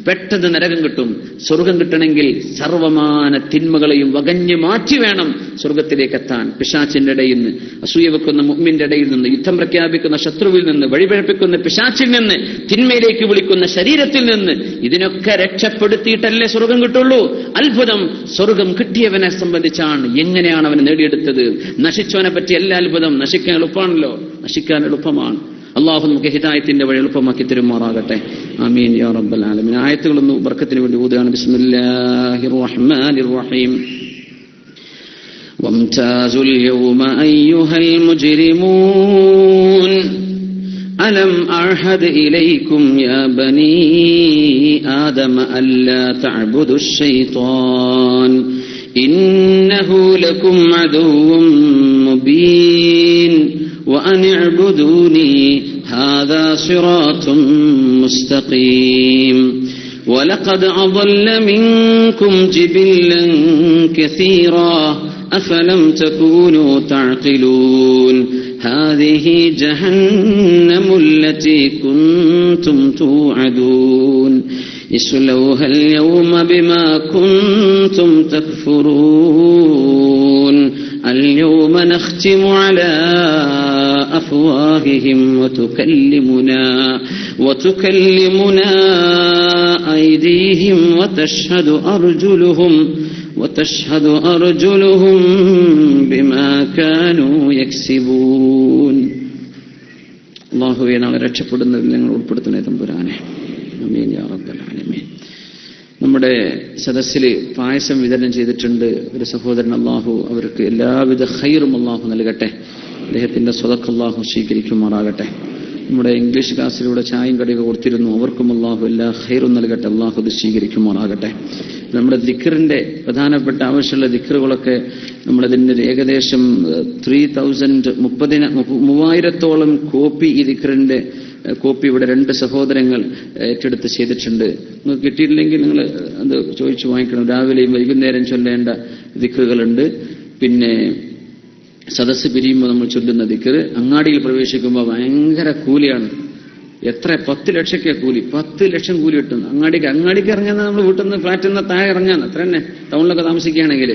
പെട്ടെന്ന് നരകം കിട്ടും. സ്വർഗം കിട്ടണമെങ്കിൽ സർവമാന തിന്മകളെയും വകഞ്ഞു മാറ്റി വേണം സ്വർഗത്തിലേക്ക് എത്താൻ. പിശാച്ചിന്റെ ഇടയിൽ നിന്ന്, അസൂയ വെക്കുന്ന മുഅ്മിന്റെ ഇടയിൽ നിന്ന്, യുദ്ധം പ്രഖ്യാപിക്കുന്ന ശത്രുവിൽ നിന്ന്, വഴിപഴപ്പിക്കുന്ന പിശാച്ചിൽ നിന്ന്, തിന്മയിലേക്ക് വിളിക്കുന്ന ശരീരത്തിൽ നിന്ന്, ഇതിനൊക്കെ രക്ഷപ്പെടുത്തിയിട്ടല്ലേ സ്വർഗം കിട്ടുള്ളൂ. അത്ഭുതം സ്വർഗം കിട്ടിയവനെ സംബന്ധിച്ചാണ്. എങ്ങനെയാണ് അവനെ നേടിയെടുത്തത്? നശിച്ചവനെ പറ്റി എല്ലാ അത്ഭുതം. നശിക്കാൻ എളുപ്പമാണല്ലോ, നശിക്കാൻ എളുപ്പമാണ്. അള്ളാഹു നമുക്ക് ഹിദായത്തിന്റെ വഴി എളുപ്പമാക്കി തരുമാറാകട്ടെ. ആമീൻ യാ റബ്ബൽ ആലമീൻ. ആയത്തുകളൊന്ന് ബർക്കത്തിന് വേണ്ടി ഊതുകയാണ്. ബിസ്മില്ലാഹിർ റഹ്മാനിർ റഹീം. വംതാസുൽ യൗമ അയ്യുഹൽ മുജ്രിമൂൻ അലം അഅഹദ് ഇലൈക്കും യാ ബനീ ആദമ അല്ലാ തഅബുദുശ് ശൈത്വാൻ ഇന്നഹു ലക്കും അദുവ്വുൻ മുബീൻ വഅൻ അഅ്ബുദൂനി ഹാദാ സിറാത്തും മുസ്തഖീം വലഖദ് അദല്ല മിൻകും ജിബില്ലൻ കസീറാ അഫലം തകൂനൂ തഅഖിലൂൻ ഹാദിഹി ജഹന്നമുൽ ലതീ കുൻതും തുഅദൂൻ اصلوها اليوم بما كنتم تكفرون اليوم نختم على أفواههم وتكلمنا أيديهم وتشهد أرجلهم بما كانوا يكسبون. അല്ലാഹുവേ, നാളെ രക്ഷപ്പെടുന്നതിൽ ഞങ്ങൾ ഉൾപ്പെടുത്തണേ തമ്പുരാനെ. ആമീൻ യാ റബ്ബൽ ആലമീൻ. നമ്മുടെ സദസ്സിൽ പായസം വിതരണം ചെയ്തിട്ടുണ്ട് ഒരു സഹോദരൻ. അല്ലാഹു അവർക്ക് എല്ലാവിധ ഖൈറും അല്ലാഹു നൽകട്ടെ. അദ്ദേഹത്തിന്റെ സ്വതക്ക് അല്ലാഹു സ്വീകരിക്കുമാറാകട്ടെ. നമ്മുടെ ഇംഗ്ലീഷ് ക്ലാസ്സിലൂടെ ചായയും കടിയൊക്കെ കൊടുത്തിരുന്നു. അവർക്കും അല്ലാഹു എല്ലാ ഖൈറും നൽകട്ടെ. അല്ലാഹു അത് സ്വീകരിക്കുമാറാകട്ടെ. നമ്മുടെ ദിക്റിന്റെ പ്രധാനപ്പെട്ട ആവശ്യമുള്ള ദിക്റുകളൊക്കെ നമ്മളതിൻ്റെ ഏകദേശം 3000-30,000-ഓളം കോപ്പി ഈ ദിക്റിന്റെ കോപ്പി ഇവിടെ 2 സഹോദരങ്ങൾ ഏറ്റെടുത്ത് ചെയ്തിട്ടുണ്ട്. നിങ്ങൾക്ക് കിട്ടിയിട്ടില്ലെങ്കിൽ നിങ്ങൾ അത് ചോദിച്ചു വാങ്ങിക്കണം. രാവിലെയും വൈകുന്നേരം ചൊല്ലേണ്ട ദിക്റുകളുണ്ട്. പിന്നെ സദസ്സ് പിരിയുമ്പോൾ നമ്മൾ ചൊല്ലുന്ന ദിക്ർ, അങ്ങാടിയിൽ പ്രവേശിക്കുമ്പോൾ ഭയങ്കര കൂലിയാണ്. എത്ര 10 ലക്ഷമൊക്കെ കൂലി, 10 ലക്ഷം കൂലി കിട്ടുന്നു. അങ്ങാടിക്ക് ഇറങ്ങാൻ നമ്മൾ വീട്ടിൽ നിന്ന് ഫ്ലാറ്റിൽ നിന്ന് താഴെ ഇറങ്ങാൻ അത്ര തന്നെ. ടൗണിലൊക്കെ താമസിക്കുകയാണെങ്കിൽ,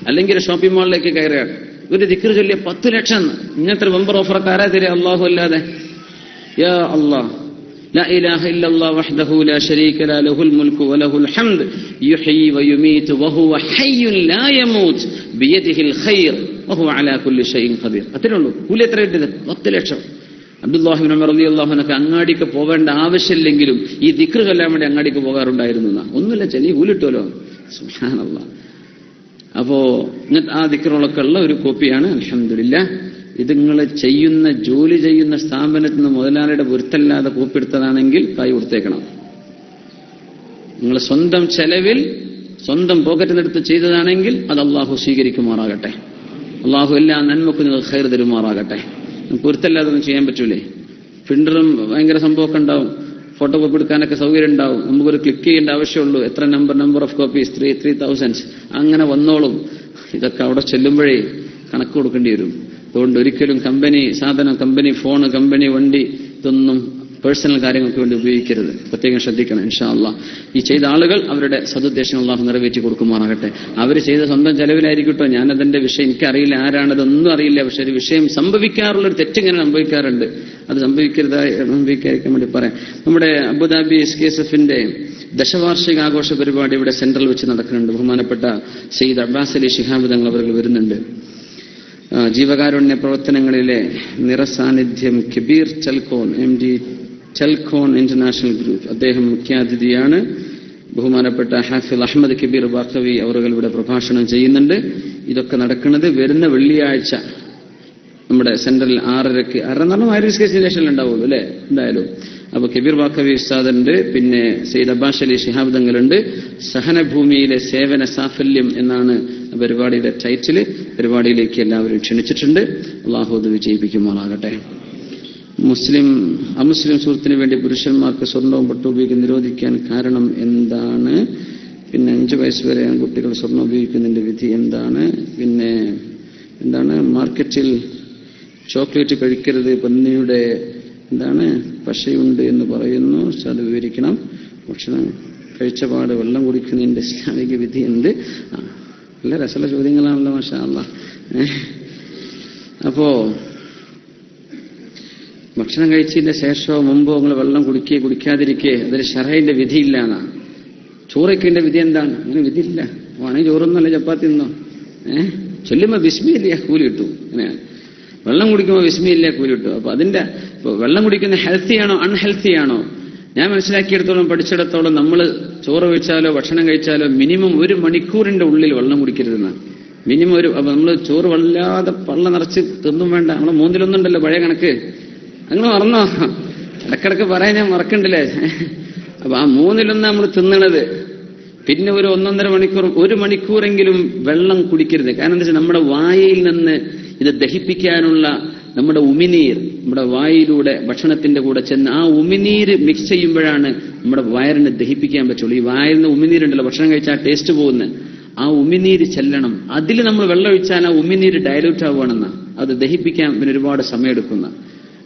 അല്ലെങ്കിൽ ഷോപ്പിംഗ് മാളിലേക്ക് കയറുകയാണ്. ഒരു ദിക്ർ ചൊല്ലിയ 10 ലക്ഷം. ഇങ്ങനത്തെ ബമ്പർ ഓഫറൊക്കെ ആരാ തരിക? അല്ലാഹു അല്ലാതെ. യാ അല്ലാഹ് ലാ ഇലാഹ ഇല്ലല്ലാഹ് വഹ്ദഹു ലാ ശരീക ലാ ലഹുൽ മുൽക്കു വലഹുൽ ഹംദ് യുഹ്യി വയുമീതു വഹുവ ഹയ്യുൻ ലാ യമൂത് ബിയദിഹിൽ ഖൈർ വഹുവ അലാ കുല്ലി ഷൈഇൻ ഖദീർ. അത്രേ ഉള്ളൂ. കൂലി എത്ര കിട്ടിയത്? 10 ലക്ഷം. അബ്ദുല്ലാഹി ഇബ്നു ഉമർ റളിയല്ലാഹു അൻഹു അങ്ങാടിക്ക് പോവേണ്ട ആവശ്യമില്ലെങ്കിലും ഈ ദിക്ർ ചൊല്ലാൻ വേണ്ടി അങ്ങാടിക്ക് പോകാറുണ്ടായിരുന്നു. ഒന്നുമില്ല, ചെലി കൂലിട്ടുമല്ലോ. സുബ്ഹാനല്ലാഹ്. അപ്പോ ആ ദിക്റുകളൊക്കെ ഉള്ള ഒരു കോപ്പിയാണ്. അൽഹംദുലില്ലാഹ്. ഇത് നിങ്ങൾ ജോലി ചെയ്യുന്ന സ്ഥാപനത്തിൽ നിന്ന് മുതലാളിയുടെ പൊരുത്തല്ലാതെ കോപ്പി എടുത്തതാണെങ്കിൽ കൈ കൊടുത്തേക്കണം. നിങ്ങൾ സ്വന്തം ചെലവിൽ സ്വന്തം പോക്കറ്റിൽ നിന്നെടുത്ത് ചെയ്തതാണെങ്കിൽ അത് അള്ളാഹു സ്വീകരിക്കുമാറാകട്ടെ. അള്ളാഹു എല്ലാ നന്മക്കും നിങ്ങൾക്ക് ഖൈർ തരുമാറാകട്ടെ. പൊരുത്തല്ലാതെ ഒന്നും ചെയ്യാൻ പറ്റൂലേ? പ്രിന്ററും ഭയങ്കര സംഭവമൊക്കെ ഉണ്ടാവും, ഫോട്ടോ കോപ്പി എടുക്കാനൊക്കെ സൗകര്യം ഉണ്ടാവും. നമുക്കൊരു ക്ലിക്ക് ചെയ്യേണ്ട ആവശ്യമുള്ളൂ. എത്ര നമ്പർ ഓഫ് കോപ്പീസ്? 3000 അങ്ങനെ വന്നോളും. ഇതൊക്കെ അവിടെ ചെല്ലുമ്പോഴേ കണക്ക് കൊടുക്കേണ്ടി വരും. അതുകൊണ്ട് ഒരിക്കലും കമ്പനി സാധനം, കമ്പനി ഫോണ്, കമ്പനി വണ്ടി ഇതൊന്നും പേഴ്സണൽ കാര്യങ്ങൾക്ക് വേണ്ടി ഉപയോഗിക്കരുത്. പ്രത്യേകം ശ്രദ്ധിക്കണം. ഇൻഷാ അല്ലാഹ് ഈ ചെയ്ത ആളുകൾ അവരുടെ സദുദ്ദേശം അല്ലാഹു നിറവേറ്റി കൊടുക്കുമാറാകട്ടെ. അവർ ചെയ്ത സ്വന്തം ചെലവിലായിരിക്കട്ടോ. ഞാനതിന്റെ വിഷയം എനിക്കറിയില്ല, ആരാണതൊന്നും അറിയില്ല. പക്ഷെ ഒരു വിഷയം സംഭവിക്കാറുള്ളൊരു തെറ്റിങ്ങനെ സംഭവിക്കാറുണ്ട്. അത് സംഭവിക്കാതിരിക്കാൻ വേണ്ടി പറയാം. നമ്മുടെ അബുദാബി SKSFന്റെ ദശവാർഷിക ആഘോഷ പരിപാടി ഇവിടെ സെൻട്രൽ വെച്ച് നടക്കുന്നുണ്ട്. ബഹുമാനപ്പെട്ട സയ്യിദ് അബ്ബാസ് അലി ശിഹാബ് തങ്ങൾ അവർ വരുന്നുണ്ട്. ജീവകാരുണ്യ പ്രവർത്തനങ്ങളിലെ നിറസാന്നിധ്യം കബീർ ചൽക്കോൺ, MD ചൽക്കോൺ ഇന്റർനാഷണൽ ഗ്രൂപ്പ്, അദ്ദേഹം മുഖ്യാതിഥിയാണ്. ബഹുമാനപ്പെട്ട ഹാഫിൽ അഹമ്മദ് കബീർ ബാഖവി അവറുകൾ ഇവിടെ പ്രഭാഷണം ചെയ്യുന്നുണ്ട്. ഇതൊക്കെ നടക്കുന്നത് വരുന്ന വെള്ളിയാഴ്ച നമ്മുടെ സെൻട്രൽ 6:30 6:30 മാഗ്രിബ് ശേഷം ഉണ്ടാവുള്ളൂ അല്ലെ എന്തായാലും. അപ്പൊ കബീർ ബാക്കവി ഉസ്താദുണ്ട്, പിന്നെ സയ്യിദ് അബ്ബാസ് അലി ശിഹാബ് തങ്ങളുണ്ട്. സഹനഭൂമിയിലെ സേവന സാഫല്യം എന്നാണ് പരിപാടിയുടെ ടൈറ്റില്. പരിപാടിയിലേക്ക് എല്ലാവരും ക്ഷണിച്ചിട്ടുണ്ട്. അള്ളാഹു അത് വിജയിപ്പിക്കുമാറാകട്ടെ. അമുസ്ലിം സുഹൃത്തിന് വേണ്ടി പുരുഷന്മാർക്ക് സ്വർണവും പട്ടും ഉപയോഗിക്കാൻ നിരോധിക്കാൻ കാരണം എന്താണ്? പിന്നെ 5 വയസ്സ് വരെ കുട്ടികൾ സ്വർണം ഉപയോഗിക്കുന്നതിന്റെ വിധി എന്താണ്? പിന്നെ എന്താണ് മാർക്കറ്റിൽ ചോക്ലേറ്റ് കഴിക്കരുത്, പന്നിയുടെ പശയുണ്ട് എന്ന് പറയുന്നു, അത് വിവരിക്കണം. ഭക്ഷണം കഴിച്ചപാട് വെള്ളം കുടിക്കുന്നതിന്റെ ഇസ്ലാമിക വിധി എന്ത്? നല്ല രസമുള്ള ചോദ്യങ്ങളാണല്ലോ മാഷാ അല്ലാഹ്. അപ്പോ ഭക്ഷണം കഴിച്ചതിന്റെ ശേഷമോ മുമ്പോ നിങ്ങൾ വെള്ളം കുടിക്കാതിരിക്കേ അതൊരു ശറഈന്റെ വിധിയില്ലാന്നാ. ചോറയ്ക്കേണ്ട വിധി എന്താണ്? അങ്ങനെ വിധിയില്ല. ആണെങ്കിൽ ചോറൊന്നുമല്ല ചപ്പാത്തി തിന്നോ, ചൊല്ലുമ്പോ ബിസ്മില്ലാ കൂലി കിട്ടും. അങ്ങനെയാണ്. വെള്ളം കുടിക്കുമ്പോൾ ബിസ്മില്ലാ കൂലി കിട്ടും. അപ്പൊ അതിന്റെ വെള്ളം കുടിക്കുന്ന ഹെൽത്തിയാണോ അൺഹെൽത്തിയാണോ? ഞാൻ മനസ്സിലാക്കിയെടുത്തോളം പഠിച്ചിടത്തോളം നമ്മൾ ചോറ് കഴിച്ചാലോ ഭക്ഷണം കഴിച്ചാലോ മിനിമം 1 മണിക്കൂറിന്റെ ഉള്ളിൽ വെള്ളം കുടിക്കരുതെന്നാണ്. മിനിമം നമ്മൾ ചോറ് വല്ലാതെ പള്ള നിറച്ച് തിന്നും വേണ്ട. നമ്മളെ 3-1 പഴയ കണക്ക്. അങ്ങനെ മറന്നോ? ഇടക്കിടക്ക് പറയാൻ ഞാൻ മറക്കണ്ടല്ലേ. അപ്പൊ ആ 3-1 നമ്മൾ തിന്നണത്. പിന്നെ ഒരു 1.5 മണിക്കൂർ 1 മണിക്കൂറെങ്കിലും വെള്ളം കുടിക്കരുത്. കാരണം എന്താ വെച്ചാൽ നമ്മുടെ വായയിൽ നിന്ന് ഇത് ദഹിപ്പിക്കാനുള്ള നമ്മുടെ ഉമിനീർ നമ്മുടെ വായിലൂടെ ഭക്ഷണത്തിന്റെ കൂടെ ചെന്ന് ആ ഉമിനീര് മിക്സ് ചെയ്യുമ്പോഴാണ് നമ്മുടെ വയറിനെ ദഹിപ്പിക്കാൻ പറ്റുള്ളൂ. ഈ വായിൽ നിന്ന് ഉമിനീരുണ്ടല്ലോ, ഭക്ഷണം കഴിച്ചാൽ ടേസ്റ്റ് പോകുന്ന ആ ഉമിനീര് ചെല്ലണം. അതിൽ നമ്മൾ വെള്ളം ഒഴിച്ചാൽ ആ ഉമിനീര് ഡയലൂട്ട് ആവുകയാണെന്ന അത് ദഹിപ്പിക്കാൻ പിന്നെ ഒരുപാട് സമയമെടുക്കുന്ന.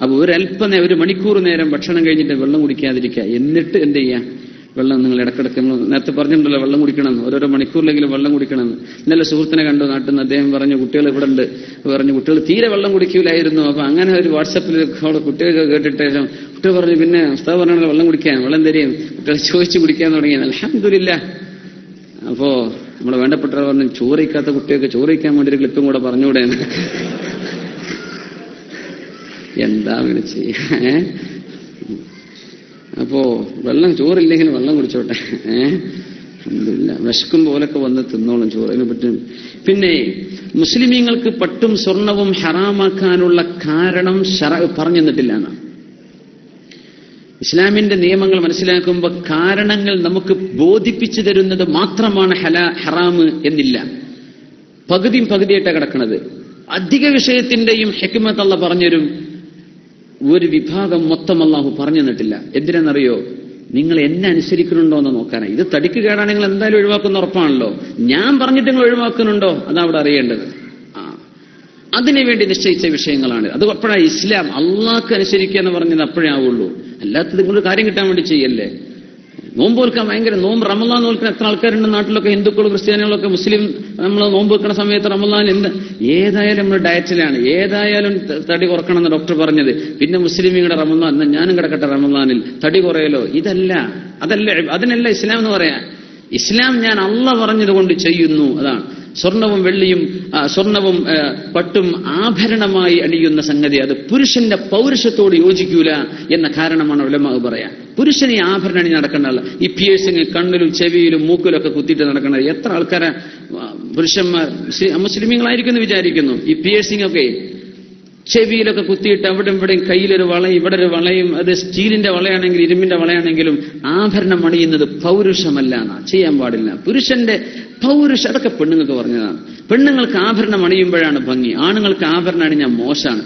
അപ്പൊ ഒരല്പം 1 മണിക്കൂർ നേരം ഭക്ഷണം കഴിഞ്ഞിട്ട് വെള്ളം കുടിക്കാതിരിക്കുക. എന്നിട്ട് എന്ത് ചെയ്യുക? വെള്ളം നിങ്ങൾ ഇടക്കിടക്ക് നേരത്തെ പറഞ്ഞിട്ടുണ്ടല്ലോ വെള്ളം കുടിക്കണം, ഓരോരോ മണിക്കൂറിലെങ്കിലും വെള്ളം കുടിക്കണം. ഇന്നലെ സുഹൃത്തിനെ കണ്ടു നാട്ടിൽ നിന്ന്. അദ്ദേഹം പറഞ്ഞു കുട്ടികൾ ഇവിടെ ഉണ്ട്, പറഞ്ഞു കുട്ടികൾ തീരെ വെള്ളം കുടിക്കൂലായിരുന്നു. അപ്പൊ അങ്ങനെ ഒരു വാട്സപ്പിൽ കുട്ടികൾക്ക് കേട്ടിട്ട് കുട്ടികൾ പറഞ്ഞു പിന്നെ ഉസ്താദ് പറഞ്ഞാൽ വെള്ളം കുടിക്കാൻ വെള്ളം തരും. കുട്ടികൾ ചോദിച്ചു കുടിക്കാൻ തുടങ്ങിയത് അൽഹംദുലില്ലാഹ്. അപ്പോ നമ്മുടെ വേണ്ടപ്പെട്ടവർ പറഞ്ഞു ചോറിക്കാത്ത കുട്ടികൾക്ക് ചോറിക്കാൻ വേണ്ടി ഒരു ക്ലിപ്പും കൂടെ പറഞ്ഞുകൂടെ? എന്താ അങ്ങനെ ചെയ്യാ? അപ്പോ വെള്ളം ചോറില്ലെങ്കിൽ വെള്ളം കുടിച്ചോട്ടെ. അൽഹംദുലില്ലാ. വിശക്കും പോലൊക്കെ വന്ന് തിന്നോളും, ചോറിനെ പറ്റും. പിന്നെ മുസ്ലിമീങ്ങൾക്ക് പട്ടും സ്വർണവും ഹറാമാക്കാനുള്ള കാരണം ശറഅ് പറഞ്ഞു തന്നിട്ടില്ല. ഇസ്ലാമിന്റെ നിയമങ്ങൾ മനസ്സിലാക്കുമ്പോൾ കാരണങ്ങൾ നമുക്ക് ബോധിപ്പിച്ചു തരുന്നത് മാത്രമാണ് ഹറാമ് എന്നില്ല. പകുതിയും പകുതിയായിട്ടാണ് കിടക്കുന്നത്. അധിക വിഷയത്തിന്റെയും ഹിക്മത്ത് അല്ലാഹ് പറഞ്ഞുതരും. ഒരു വിഭാഗം മൊത്തം അല്ലാഹു പറഞ്ഞു തന്നിട്ടില്ല. എന്തിനാണെന്നറിയോ? നിങ്ങൾ എന്നെ അനുസരിക്കുന്നുണ്ടോ എന്ന് നോക്കാനാണ്. ഇത് തടിക്ക് കേടാണ്, നിങ്ങൾ എന്തായാലും ഒഴിവാക്കുന്ന ഉറപ്പാണല്ലോ. ഞാൻ പറഞ്ഞിട്ട് നിങ്ങൾ ഒഴിവാക്കുന്നുണ്ടോ അതാ അവിടെ അറിയേണ്ടത്. അതിനുവേണ്ടി നിശ്ചയിച്ച വിഷയങ്ങളാണ്. അത് അപ്പോഴാണ് ഇസ്ലാം അള്ളാഹ്ക്ക് അനുസരിക്കുക എന്ന് പറഞ്ഞത് അപ്പോഴേ ആവുള്ളൂ. അല്ലാത്തത് നിങ്ങളൊരു കാര്യം കിട്ടാൻ വേണ്ടി ചെയ്യല്ലേ. നോമ്പ് വെക്കാൻ ഭയങ്കര നോമ്പ് റമളാൻ നോൽക്കുന്ന എത്ര ആൾക്കാരുണ്ട് നാട്ടിലൊക്കെ, ഹിന്ദുക്കളും ക്രിസ്ത്യാനികളൊക്കെ. മുസ്ലിം നമ്മൾ നോമ്പ് വെക്കുന്ന സമയത്ത് റമളാൻ ഏതായാലും നമ്മൾ ഡയറ്റിലാണ്, ഏതായാലും തടി കുറക്കണം എന്ന് ഡോക്ടർ പറഞ്ഞത്. പിന്നെ മുസ്ലിമിങ്ങളുടെ റമളാൻ എന്നാൽ ഞാനും കിടക്കട്ടെ റമളാനിൽ, തടി കുറയലോ? അതിനല്ല ഇസ്ലാം എന്ന് പറയാ. ഇസ്ലാം ഞാൻ അള്ളാഹ് പറഞ്ഞതുകൊണ്ട് ചെയ്യുന്നു, അതാണ്. സ്വർണവും പട്ടും ആഭരണമായി അണിയുന്ന സംഗതി അത് പുരുഷന്റെ പൗരുഷത്തോട് യോജിക്കൂല എന്ന കാരണമാണ് ഉലമാ പറയാ. പുരുഷനെ ആഭരണം അണി നടക്കേണ്ടല്ല. ഈ പിയേഴ്സിങ് കണ്ണിലും ചെവിയിലും മൂക്കിലൊക്കെ കുത്തിയിട്ട് നടക്കേണ്ടത് എത്ര ആൾക്കാരെ പുരുഷന്മാർ മുസ്ലിമീങ്ങളായിരിക്കുമെന്ന് വിചാരിക്കുന്നു. ഈ പിയേഴ്സിംഗ് ഒക്കെ ചെവിയിലൊക്കെ കുത്തിയിട്ട് അവിടെ ഇവിടെയും കയ്യിലൊരു വളയും ഇവിടെ ഒരു വളയും, അത് സ്റ്റീലിന്റെ വളയാണെങ്കിൽ ഇരുമ്പിന്റെ വളയാണെങ്കിലും ആഭരണം അണിയുന്നത് പൗരുഷമല്ല, ചെയ്യാൻ പാടില്ല. പുരുഷന്റെ പൗരുഷം അതൊക്കെ പെണ്ണുങ്ങൾക്ക് പറഞ്ഞതാണ്. പെണ്ണുങ്ങൾക്ക് ആഭരണം അണിയുമ്പോഴാണ് ഭംഗി. ആണുങ്ങൾക്ക് ആഭരണം അണിഞ്ഞാൽ മോശമാണ്.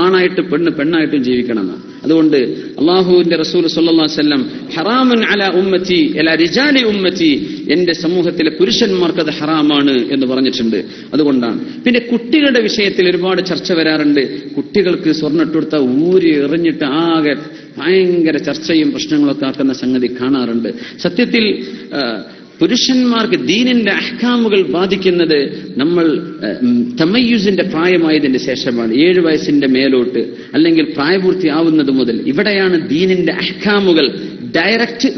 ആണായിട്ട് പെണ്ണായിട്ടും ജീവിക്കണമെന്ന്. അതുകൊണ്ട് അല്ലാഹുവിന്റെ റസൂൽ സ്വല്ലല്ലാഹു അലൈഹി വസല്ലം ഹറാമുൻ അലാ ഉമ്മത്തി അലാ റിജാലി ഉമ്മത്തി, എന്റെ സമൂഹത്തിലെ പുരുഷന്മാർക്ക് അത് ഹറാമാണ് എന്ന് പറഞ്ഞിട്ടുണ്ട്. അതുകൊണ്ടാണ്. പിന്നെ കുട്ടികളുടെ വിഷയത്തിൽ ഒരുപാട് ചർച്ച വരാറുണ്ട്. കുട്ടികൾക്ക് സ്വർണ്ണം ഇട്ടുകൊടുത്ത ഊരി എറിഞ്ഞിട്ട് ആകെ ഭയങ്കര ചർച്ചയും പ്രശ്നങ്ങളൊക്കെ ആക്കുന്ന സംഗതി കാണാറുണ്ട്. സത്യത്തിൽ പുരുഷന്മാർക്ക് ദീനിന്റെ അഹ്കാമുകൾ ബാധിക്കുന്നത് നമ്മൾ തമയ്യുസിന്റെ പ്രായമായതിന്റെ ശേഷമാണ്. 7 വയസ്സിന്റെ മേലോട്ട് അല്ലെങ്കിൽ പ്രായപൂർത്തിയാവുന്നത് മുതൽ ഇവിടെയാണ് ദീനിന്റെ അഹ്കാമുകൾ ഡയറക്റ്റ്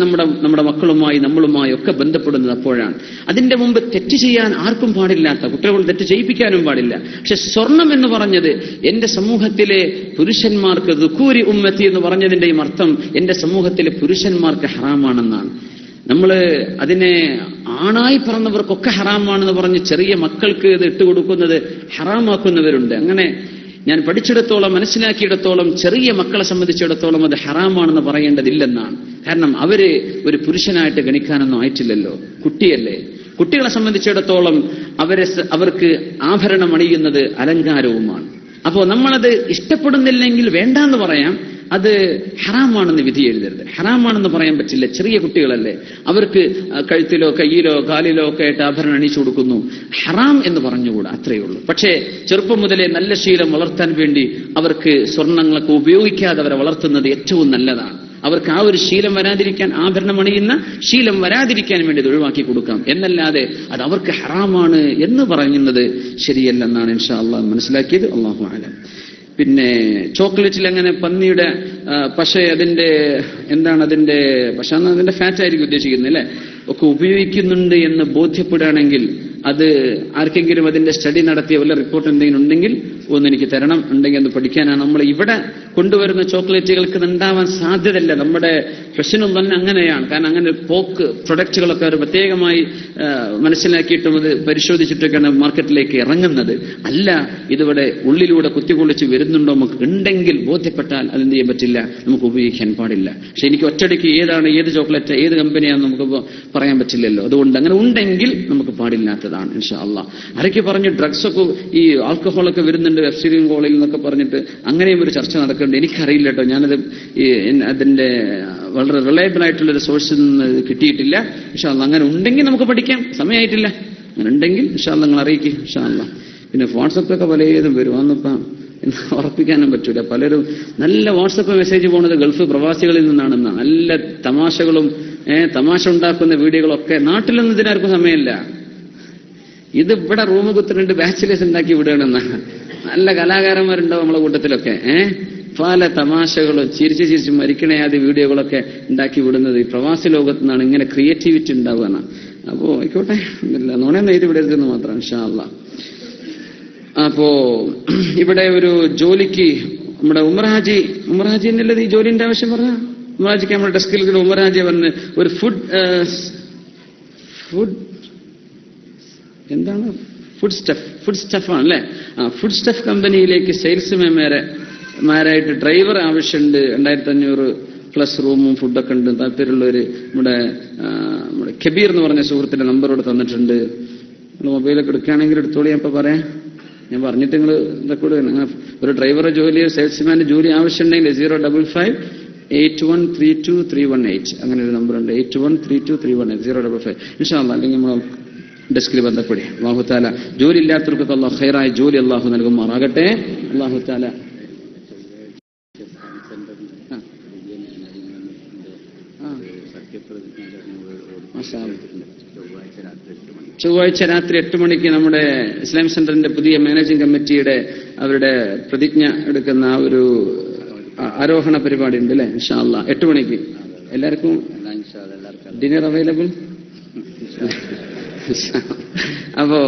നമ്മുടെ മക്കളുമായി നമ്മളുമായി ഒക്കെ ബന്ധപ്പെടുന്നത്. അപ്പോഴാണ്. അതിന്റെ മുമ്പ് തെറ്റ് ചെയ്യാൻ ആർക്കും പാടില്ലാത്ത, കുട്ടികൾ തെറ്റ് ചെയ്യിപ്പിക്കാനും പാടില്ല. പക്ഷെ സ്വർണം എന്ന് പറഞ്ഞത് എന്റെ സമൂഹത്തിലെ പുരുഷന്മാർക്ക് ദുഖൂരി ഉമ്മത്തി എന്ന് പറഞ്ഞതിന്റെയും അർത്ഥം എന്റെ സമൂഹത്തിലെ പുരുഷന്മാർക്ക് ഹറാമാണെന്നാണ്. നമ്മള് അതിനെ ആണായി പറഞ്ഞവർക്കൊക്കെ ഹറാമാണെന്ന് പറഞ്ഞ് ചെറിയ മക്കൾക്ക് ഇത് ഇട്ടുകൊടുക്കുന്നത് ഹറാമാക്കുന്നവരുണ്ട്. അങ്ങനെ ഞാൻ പഠിച്ചിടത്തോളം മനസ്സിലാക്കിയിടത്തോളം ചെറിയ മക്കളെ സംബന്ധിച്ചിടത്തോളം അത് ഹറാമാണെന്ന് പറയേണ്ടതില്ലെന്നാണ്. കാരണം അവര് ഒരു പുരുഷനായിട്ട് ഗണിക്കാനൊന്നും ആയിട്ടില്ലല്ലോ, കുട്ടിയല്ലേ. കുട്ടികളെ സംബന്ധിച്ചിടത്തോളം അവർക്ക് ആഭരണം അണിയുന്നത് അലങ്കാരവുമാണ്. അപ്പോ നമ്മളത് ഇഷ്ടപ്പെടുന്നില്ലെങ്കിൽ വേണ്ടാന്ന് പറയാം, അത് ഹറാമാണെന്ന് വിധി എഴുതരുത്. ഹറാമാണെന്ന് പറയാൻ പറ്റില്ല, ചെറിയ കുട്ടികളല്ലേ, അവർക്ക് കഴുത്തിലോ കയ്യിലോ കാലിലോ ഒക്കെ ആയിട്ട് ആഭരണം അണിയിച്ചു കൊടുക്കുന്നു, ഹറാം എന്ന് പറഞ്ഞുകൂടാ, അത്രയേ ഉള്ളൂ. പക്ഷേ ചെറുപ്പം മുതലേ നല്ല ശീലം വളർത്താൻ വേണ്ടി അവർക്ക് സ്വർണ്ണങ്ങളൊക്കെ ഉപയോഗിക്കാതെ അവരെ വളർത്തുന്നത് ഏറ്റവും നല്ലതാണ്. അവർക്ക് ആ ഒരു ശീലം വരാതിരിക്കാൻ, ആഭരണം അണിയുന്ന ശീലം വരാതിരിക്കാൻ വേണ്ടി ഇത് ഒഴിവാക്കി കൊടുക്കാം. എന്നല്ലാതെ അത് അവർക്ക് ഹറാമാണ് എന്ന് പറയുന്നത് ശരിയല്ലെന്നാണ് ഇൻഷാ അള്ളാഹ് മനസ്സിലാക്കിയത്. അല്ലാഹു അലം. പിന്നെ ചോക്ലേറ്റിൽ അങ്ങനെ പന്നിയുടെ പശ, അതിന്റെ എന്താണ്, അതിന്റെ പശ അതിന്റെ ഫാറ്റ് ആയിരിക്കും ഉദ്ദേശിക്കുന്നത് അല്ലെ, ഒക്കെ ഉപയോഗിക്കുന്നുണ്ട് എന്ന് ബോധ്യപ്പെടുകയാണെങ്കിൽ അത് ആർക്കെങ്കിലും അതിന്റെ സ്റ്റഡി നടത്തിയ വല്ല റിപ്പോർട്ട് എന്തെങ്കിലും ഉണ്ടെങ്കിൽ ഒന്ന് എനിക്ക് തരണം, ഉണ്ടെങ്കിൽ അത് പഠിക്കാനാണ്. നമ്മൾ ഇവിടെ കൊണ്ടുവരുന്ന ചോക്ലേറ്റുകൾക്ക് ഉണ്ടാവാൻ സാധ്യതയില്ല. നമ്മുടെ ഫെഷനും തന്നെ അങ്ങനെയാണ്. കാരണം അങ്ങനെ പോക്ക് പ്രൊഡക്റ്റുകളൊക്കെ അവർ പ്രത്യേകമായി മനസ്സിലാക്കിയിട്ടും അത് പരിശോധിച്ചിട്ടൊക്കെയാണ് മാർക്കറ്റിലേക്ക് ഇറങ്ങുന്നത്. അല്ല, ഇതിവിടെ ഉള്ളിലൂടെ കുത്തിക്കൊള്ളിച്ച് വരുന്നുണ്ടോ നമുക്ക് ഉണ്ടെങ്കിൽ ബോധ്യപ്പെട്ടാൽ അതെന്ത് ചെയ്യാൻ പറ്റില്ല, നമുക്ക് ഉപയോഗിക്കാൻ പാടില്ല. പക്ഷെ എനിക്ക് ഒറ്റയടിക്ക് ഏതാണ്, ഏത് ചോക്ലേറ്റ്, ഏത് കമ്പനിയാണെന്ന് നമുക്ക് പറയാൻ പറ്റില്ലല്ലോ. അതുകൊണ്ട് അങ്ങനെ ഉണ്ടെങ്കിൽ നമുക്ക് പാടില്ലാത്തതാണ് ഇൻഷാ അള്ളാഹ്. ആരൊക്കെ പറഞ്ഞ് ഡ്രഗ്സൊക്കെ ഈ ആൽക്കഹോളൊക്കെ വരുന്നുണ്ട് എഫ്സിലിൻ കോളേജിൽ നിന്നൊക്കെ പറഞ്ഞിട്ട് അങ്ങനെയും ഒരു ചർച്ച നടക്കുന്നുണ്ട്. എനിക്കറിയില്ല കേട്ടോ, ഞാനത് അതിന്റെ വളരെ റിലയബിൾ ആയിട്ടുള്ളൊരു സോഴ്സിൽ നിന്ന് കിട്ടിയിട്ടില്ല. ഇൻഷാ അള്ളാഹ് അങ്ങനെ ഉണ്ടെങ്കിൽ നമുക്ക് പഠിക്കാം, സമയമായിട്ടില്ല. അങ്ങനെ ഉണ്ടെങ്കിൽ ഇൻഷാ അള്ളാഹ് നിങ്ങൾ അറിയിക്കും ഇൻഷാ അള്ളാഹ്. പിന്നെ വാട്സപ്പൊക്കെ പലതും വരും, അന്നിപ്പം ഉറപ്പിക്കാനും പറ്റൂല. പലരും നല്ല വാട്സപ്പ് മെസ്സേജ് പോകുന്നത് ഗൾഫ് പ്രവാസികളിൽ നിന്നാണെന്നാണ്. നല്ല തമാശകളും തമാശ ഉണ്ടാക്കുന്ന വീഡിയോകളൊക്കെ. നാട്ടിലൊന്നും ഇതിനാർക്കും സമയമില്ല. ഇത് ഇവിടെ റൂം കുത്തിട്ടുണ്ട് ബാച്ചിലേഴ്സ് ഉണ്ടാക്കി വിടുകയാണെന്നാണ്. നല്ല കലാകാരന്മാരുണ്ടാവും നമ്മളെ കൂട്ടത്തിലൊക്കെ. പല തമാശകളും ചിരിച്ച് ചിരിച്ച് മരിക്കണയാതി വീഡിയോകളൊക്കെ ഉണ്ടാക്കി വിടുന്നത് ഈ പ്രവാസി ലോകത്ത് നിന്നാണ്. ഇങ്ങനെ ക്രിയേറ്റിവിറ്റി ഉണ്ടാവുകയാണ്. അപ്പോ ആയിക്കോട്ടെ, നുണയെന്ന് എഴുതി വിടരുതെന്ന് മാത്രം ഇൻഷാ അള്ളാഹ്. അപ്പോ ഇവിടെ ഒരു ജോലിക്ക് നമ്മുടെ ഉമർഹാജി എന്നല്ലത് ഈ ജോലിന്റെ ആവശ്യം പറഞ്ഞ ഉമർഹാജിക്ക് നമ്മുടെ ഡെസ്കിൽ ഉമർഹാജി പറഞ്ഞ് ഒരു ഫുഡ് എന്താണ് ഫുഡ് സ്റ്റഫാണ് അല്ലെ, ഫുഡ് സ്റ്റഫ് കമ്പനിയിലേക്ക് സെയിൽസ് മാരായിട്ട് ഡ്രൈവർ ആവശ്യമുണ്ട്. 2500 പ്ലസ് റൂമും ഫുഡൊക്കെ ഉണ്ട്. താല്പര്യമുള്ളവര് നമ്മുടെ കബീർ എന്ന് പറഞ്ഞ സുഹൃത്തിന്റെ നമ്പറോട് തന്നിട്ടുണ്ട്. നിങ്ങൾ മൊബൈലൊക്കെ എടുക്കുകയാണെങ്കിൽ എടുത്തോളി, ഞാൻ ഇപ്പൊ പറയാം. ഞാൻ പറഞ്ഞിട്ട് നിങ്ങൾ റെക്കോർഡ് ചെയ്യണം. ഒരു ഡ്രൈവറെ ജോലി, സെയിൽസ്മാന്റെ ജോലി ആവശ്യമുണ്ടെങ്കിൽ 055-8132-318 അങ്ങനെ ഒരു നമ്പറുണ്ട്. 8132-318 055. ഇൻഷാ അല്ലാഹ് അല്ലെങ്കിൽ നമ്മൾ ഡെസ്കിൽ ബന്ധപ്പെടുക. അല്ലാഹു തആല ജോലി ഇല്ലാത്തവർക്കൊക്കെ അല്ലാഹു ഖൈറായ ജോലി അല്ലാഹു നൽകുമാറാകട്ടെ. അല്ലാഹു തആല ചൊവ്വാഴ്ച രാത്രി 8 മണിക്ക് നമ്മുടെ ഇസ്ലാം സെന്ററിന്റെ പുതിയ മാനേജിംഗ് കമ്മിറ്റിയുടെ അവരുടെ പ്രതിജ്ഞ എടുക്കുന്ന ആ ഒരു ആരോഹണ പരിപാടി ഉണ്ട് അല്ലെ, ഇൻഷാ അല്ലാഹ് 8 മണിക്ക്. എല്ലാവർക്കും ഡിന്നർ അവൈലബിൾ. അപ്പോ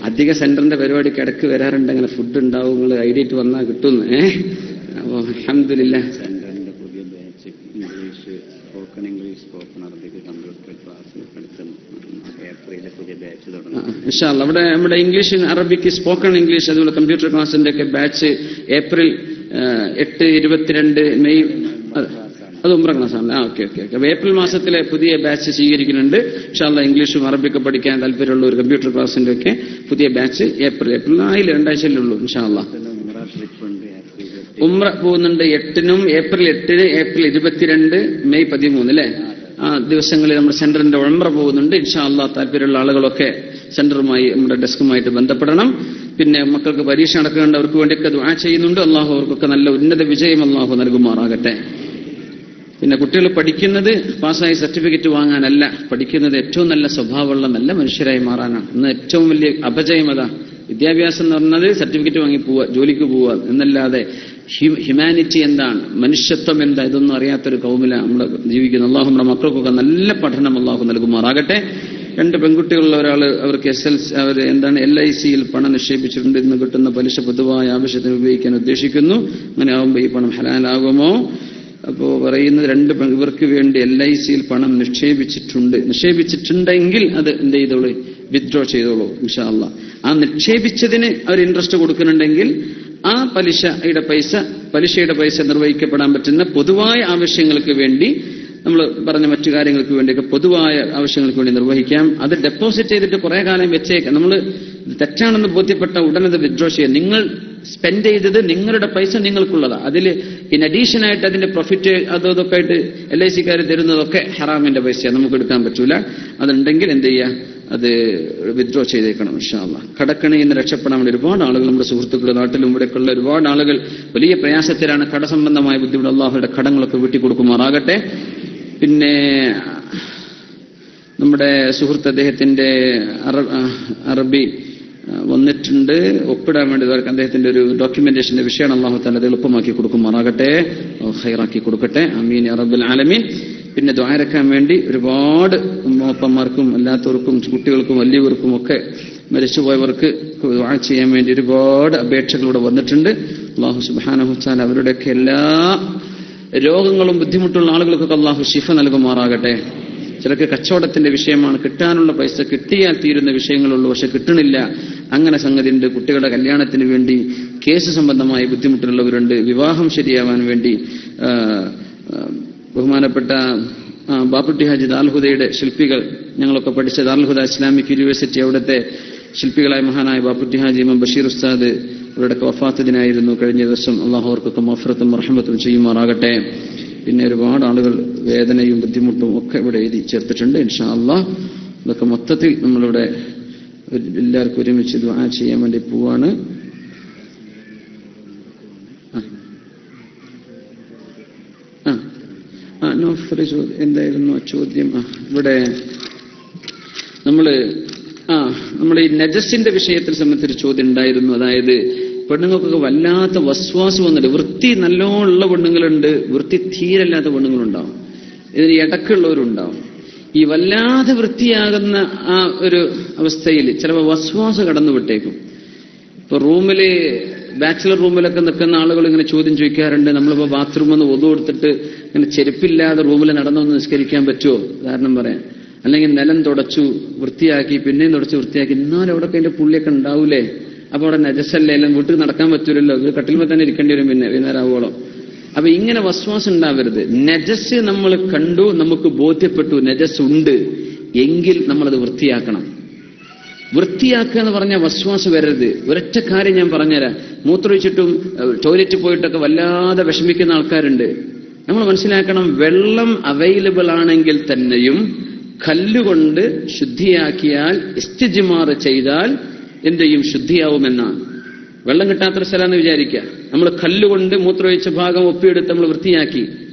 അധിക സെന്ററിന്റെ പരിപാടിക്ക് ഇടക്ക് വരാറുണ്ട്. അങ്ങനെ ഫുഡ് ഉണ്ടാവും, നിങ്ങൾ ഐഡിയ ആയിട്ട് വന്നാൽ കിട്ടുന്നു. അപ്പോ അൽഹംദുലില്ലാഹ് സെന്ററിന്റെ പുതിയ batch English, spoken English, spoken Arabic, computer class ഏപ്രിലിലെ പുതിയ ബാച്ച് തുടങ്ങും ഇൻഷാ അല്ലാഹ്. അവിടെ നമ്മുടെ ഇംഗ്ലീഷ്, അറബിക്, സ്പോക്കൺ ഇംഗ്ലീഷ്, അതുപോലെ കമ്പ്യൂട്ടർ ക്ലാസിന്റെ ഒക്കെ ബാച്ച് ഏപ്രിൽ 8, 22, മെയ് അത് ഉംറ ക്ലാസ്സാണ്. ഓക്കെ. അപ്പൊ ഏപ്രിൽ മാസത്തിലെ പുതിയ ബാച്ച് സ്വീകരിക്കുന്നുണ്ട് ഇൻഷാ അല്ലാഹ്. ഇംഗ്ലീഷും അറബിയൊക്കെ പഠിക്കാൻ താല്പര്യമുള്ള ഒരു കമ്പ്യൂട്ടർ ക്ലാസിന്റെ ഒക്കെ പുതിയ ബാച്ച് ഏപ്രിൽ ആയില്ല, 2 ആഴ്ചയല്ലേ ഉള്ളൂ ഇൻഷാ അല്ലാഹ്. ഉംറ പോകുന്നുണ്ട് 8-നും ഏപ്രിൽ 8, ഏപ്രിൽ 22, മെയ് 13 അല്ലെ, ആ ദിവസങ്ങളിൽ നമ്മുടെ സെന്ററിന്റെ ഉംറ പോകുന്നുണ്ട് ഇൻഷാ അല്ലാഹ്. താല്പര്യമുള്ള ആളുകളൊക്കെ സെന്ററുമായി നമ്മുടെ ഡെസ്കുമായിട്ട് ബന്ധപ്പെടണം. പിന്നെ മക്കൾക്ക് പരീക്ഷ നടക്കുന്നുണ്ട്, അവർക്ക് വേണ്ടിയൊക്കെ ദുആ ചെയ്യുന്നുണ്ട്. അല്ലാഹു അവർക്കൊക്കെ നല്ല ഉന്നത വിജയം അല്ലാഹു നൽകുമാറാകട്ടെ. പിന്നെ കുട്ടികൾ പഠിക്കുന്നത് പാസ്സായി സർട്ടിഫിക്കറ്റ് വാങ്ങാനല്ല, പഠിക്കുന്നത് ഏറ്റവും നല്ല സ്വഭാവമുള്ള നല്ല മനുഷ്യരായി മാറാനാണ്. ഇന്ന് ഏറ്റവും വലിയ അപജയം അതാ. വിദ്യാഭ്യാസം എന്ന് പറഞ്ഞത് സർട്ടിഫിക്കറ്റ് വാങ്ങി പോവുക, ജോലിക്ക് പോവുക എന്നല്ലാതെ ഹ്യൂമാനിറ്റി എന്താണ്, മനുഷ്യത്വം എന്താ, ഇതൊന്നും അറിയാത്തൊരു കൗമിലാണ് നമ്മൾ ജീവിക്കുന്നത്. അല്ലാഹു നമ്മുടെ മക്കൾക്കൊക്കെ നല്ല പഠനം അല്ലാഹു നൽകുമാറാകട്ടെ. 2 പെൺകുട്ടികളുള്ള ഒരാൾ അവർക്ക് അവർ LICയിൽ പണം നിക്ഷേപിച്ചിട്ടുണ്ട്. ഇന്ന് കിട്ടുന്ന പലിശ പൊതുവായ ആവശ്യത്തിന് ഉപയോഗിക്കാൻ ഉദ്ദേശിക്കുന്നു. അങ്ങനെ ആകുമ്പോൾ ഈ പണം ഹലാലാകുമോ? അപ്പോ പറയുന്നത് 2 ഇവർക്ക് വേണ്ടി LICയിൽ പണം നിക്ഷേപിച്ചിട്ടുണ്ടെങ്കിൽ അത് എന്ത് ചെയ്തോളൂ, വിത്ഡ്രോ ചെയ്തോളൂ ഇൻഷാ അല്ലാഹ്. ആ നിക്ഷേപിച്ചതിന് അവർ ഇൻട്രസ്റ്റ് കൊടുക്കുന്നുണ്ടെങ്കിൽ ആ പലിശയുടെ പൈസ നിർവഹിക്കപ്പെടാൻ പറ്റുന്ന പൊതുവായ ആവശ്യങ്ങൾക്ക് വേണ്ടി, നമ്മൾ പറഞ്ഞ മറ്റു കാര്യങ്ങൾക്ക് വേണ്ടിയൊക്കെ പൊതുവായ ആവശ്യങ്ങൾക്ക് വേണ്ടി നിർവഹിക്കാം. അത് ഡെപ്പോസിറ്റ് ചെയ്തിട്ട് കുറെ കാലം വെച്ചേക്കാം. നമ്മൾ തെറ്റാണെന്ന് ബോധ്യപ്പെട്ട ഉടനെ അത് വിഡ്രോ ചെയ്യാം. നിങ്ങൾ സ്പെൻഡ് ചെയ്തത് നിങ്ങളുടെ പൈസ നിങ്ങൾക്കുള്ളതാണ്. അതിൽ ഇൻ അഡീഷൻ ആയിട്ട് അതിന്റെ പ്രോഫിറ്റ് അതൊക്കെ ആയിട്ട് LIC-കാർ തരുന്നതൊക്കെ ഹറാമിന്റെ പൈസയാണ്, നമുക്ക് എടുക്കാൻ പറ്റൂല. അതുണ്ടെങ്കിൽ എന്ത് ചെയ്യുക, അത് വിഡ്രോ ചെയ്തേക്കണം ഇൻഷാ അല്ലാഹ്. കടക്കണിയിൽ നിന്ന് രക്ഷപ്പെടാൻ വേണ്ടി ഒരുപാട് ആളുകൾ, നമ്മുടെ സുഹൃത്തുക്കളുടെ നാട്ടിലും ഇവിടെയൊക്കെയുള്ള ഒരുപാട് ആളുകൾ വലിയ പ്രയാസത്തിലാണ്. കടസംബന്ധമായ ബുദ്ധിമുട്ട്, അള്ളാഹുയുടെ കടങ്ങളൊക്കെ വീട്ടി കൊടുക്കുമാറാകട്ടെ. പിന്നെ നമ്മുടെ സുഹൃത്ത് അദ്ദേഹത്തിന്റെ അറബി വന്നിട്ടുണ്ട്, ഒപ്പിടാൻ വേണ്ടി അദ്ദേഹത്തിന്റെ ഒരു ഡോക്യുമെന്റേഷന്റെ വിഷയമാണ്. അല്ലാഹു തആല അത് എളുപ്പമാക്കി കൊടുക്കുമാറാകട്ടെ, ഖൈറാക്കി കൊടുക്കട്ടെ. ആമീൻ യാ റബ്ബൽ ആലമീൻ. പിന്നെ ദുആരക്കാൻ വേണ്ടി ഒരുപാട് മോപ്പന്മാർക്കും അല്ലാത്തവർക്കും കുട്ടികൾക്കും വലിയവർക്കും ഒക്കെ മരിച്ചുപോയവർക്ക് ദുആ ചെയ്യാൻ വേണ്ടി ഒരുപാട് അപേക്ഷകളിലൂടെ വന്നിട്ടുണ്ട്. അല്ലാഹു സുബ്ഹാനഹു വ തആല അവരുടെയൊക്കെ എല്ലാ രോഗങ്ങളും ബുദ്ധിമുട്ടുള്ള ആളുകൾക്കൊക്കെ അല്ലാഹു ശിഫ നൽകുമാറാകട്ടെ. ചിലർക്ക് കച്ചവടത്തിന്റെ വിഷയമാണ്, കിട്ടാനുള്ള പൈസ കിട്ടിയാൽ തീരുന്ന വിഷയങ്ങളുള്ളൂ, പക്ഷെ കിട്ടണില്ല, അങ്ങനെ സംഗതി ഉണ്ട്. കുട്ടികളുടെ കല്യാണത്തിന് വേണ്ടി കേസ് സംബന്ധമായ ബുദ്ധിമുട്ടുള്ളവരുണ്ട്. വിവാഹം ശരിയാവാൻ വേണ്ടി ബഹുമാനപ്പെട്ട ബാപ്പുട്ടി ഹാജി ദാൽഹുദയുടെ ശില്പികൾ, ഞങ്ങളൊക്കെ പഠിച്ച ദാൽഹുദ ഇസ്ലാമിക് യൂണിവേഴ്സിറ്റി, അവിടുത്തെ ശില്പികളായ മഹാനായ ബാപ്പുട്ടി ഹാജി ഇമാം ബഷീർ ഉസ്താദ് അവരുടെ വഫാത്ത് ദിനായിരുന്നു കഴിഞ്ഞ ദിവസം. അള്ളാഹു അവർക്കൊക്കെ മഗ്ഫിറത്തും റഹ്മത്തും ചെയ്യുമാറാകട്ടെ. പിന്നെ ഒരുപാട് ആളുകൾ വേദനയും ബുദ്ധിമുട്ടും ഒക്കെ ഇവിടെ എഴുതി ചേർത്തിട്ടുണ്ട്. ഇൻഷാ അല്ലാഹ് ഇതൊക്കെ മൊത്തത്തിൽ നമ്മളിവിടെ എല്ലാവർക്കും ഒരുമിച്ച് ദുആ ചെയ്യാൻ വേണ്ടി പോവാണ്. എന്തായിരുന്നു ചോദ്യം? ഇവിടെ നമ്മൾ ഈ നജസിന്റെ വിഷയത്തിൽ സംബന്ധിച്ചൊരു ചോദ്യം ഉണ്ടായിരുന്നു. അതായത് പെണ്ണുങ്ങൾക്കൊക്കെ വല്ലാത്ത വസ്വാസ് വന്നിട്ട്, വൃത്തി നല്ലോണമുള്ള പെണ്ണുങ്ങളുണ്ട്, വൃത്തി തീരല്ലാത്ത പെണ്ണുങ്ങളുണ്ടാവും, ഇതിന് ഇടക്കുള്ളവരുണ്ടാവും. ഈ വല്ലാതെ വൃത്തിയാകുന്ന ആ ഒരു അവസ്ഥയിൽ ചിലപ്പോൾ വസ്വാസ് കടന്നു വിട്ടേക്കും. ഇപ്പൊ റൂമില്, ബാച്ചിലർ റൂമിലൊക്കെ നിൽക്കുന്ന ആളുകൾ ഇങ്ങനെ ചോദ്യം ചോദിക്കാറുണ്ട്, നമ്മളിപ്പോ ബാത്റൂമിൽ നിന്ന് ഒതു കൊടുത്തിട്ട് ഇങ്ങനെ ചെരുപ്പില്ലാതെ റൂമിൽ നടന്നൊന്ന് നിസ്കരിക്കാൻ പറ്റുമോ? ഉദാഹരണം പറയാം. അല്ലെങ്കിൽ നിലം തുടച്ചു വൃത്തിയാക്കി പിന്നെയും തുടച്ച് വൃത്തിയാക്കി, എന്നാലും അവിടെ അതിന്റെ പുള്ളിയൊക്കെ ഉണ്ടാവൂലേ? അപ്പൊ അവിടെ നജസല്ലേ, എല്ലാം വീട്ടിൽ നടക്കാൻ പറ്റൂലല്ലോ, ഇത് കട്ടിൽമേ തന്നെ ഇരിക്കേണ്ടി വരും പിന്നെ വൈകുന്നേരമാവോളം. അപ്പൊ ഇങ്ങനെ വസ്വാസം ഉണ്ടാവരുത്. നജസ് നമ്മൾ കണ്ടു, നമുക്ക് ബോധ്യപ്പെട്ടു നജസ് ഉണ്ട് എങ്കിൽ നമ്മളത് വൃത്തിയാക്കണം. വൃത്തിയാക്കുക എന്ന് പറഞ്ഞാൽ വസ്വാസ് വരരുത്. ഒരൊറ്റ കാര്യം ഞാൻ പറഞ്ഞുതരാം. മൂത്രമൊഴിച്ചിട്ടും ടോയ്ലറ്റിൽ പോയിട്ടൊക്കെ വല്ലാതെ വിഷമിക്കുന്ന ആൾക്കാരുണ്ട്. നമ്മൾ മനസ്സിലാക്കണം, വെള്ളം അവൈലബിൾ ആണെങ്കിൽ തന്നെയും കല്ലുകൊണ്ട് ശുദ്ധിയാക്കിയാൽ, ഇസ്തിജ്മാർ ചെയ്താൽ എന്ത് ചെയ്യും? ശുദ്ധിയാവുമെന്നാണ്. വെള്ളം കിട്ടാത്തൊരു സ്ഥലമെന്ന് വിചാരിക്കുക, നമ്മൾ കല്ലുകൊണ്ട് മൂത്രമൊഴിച്ച ഭാഗം ഒപ്പിയെടുത്ത് നമ്മൾ വൃത്തിയാക്കി,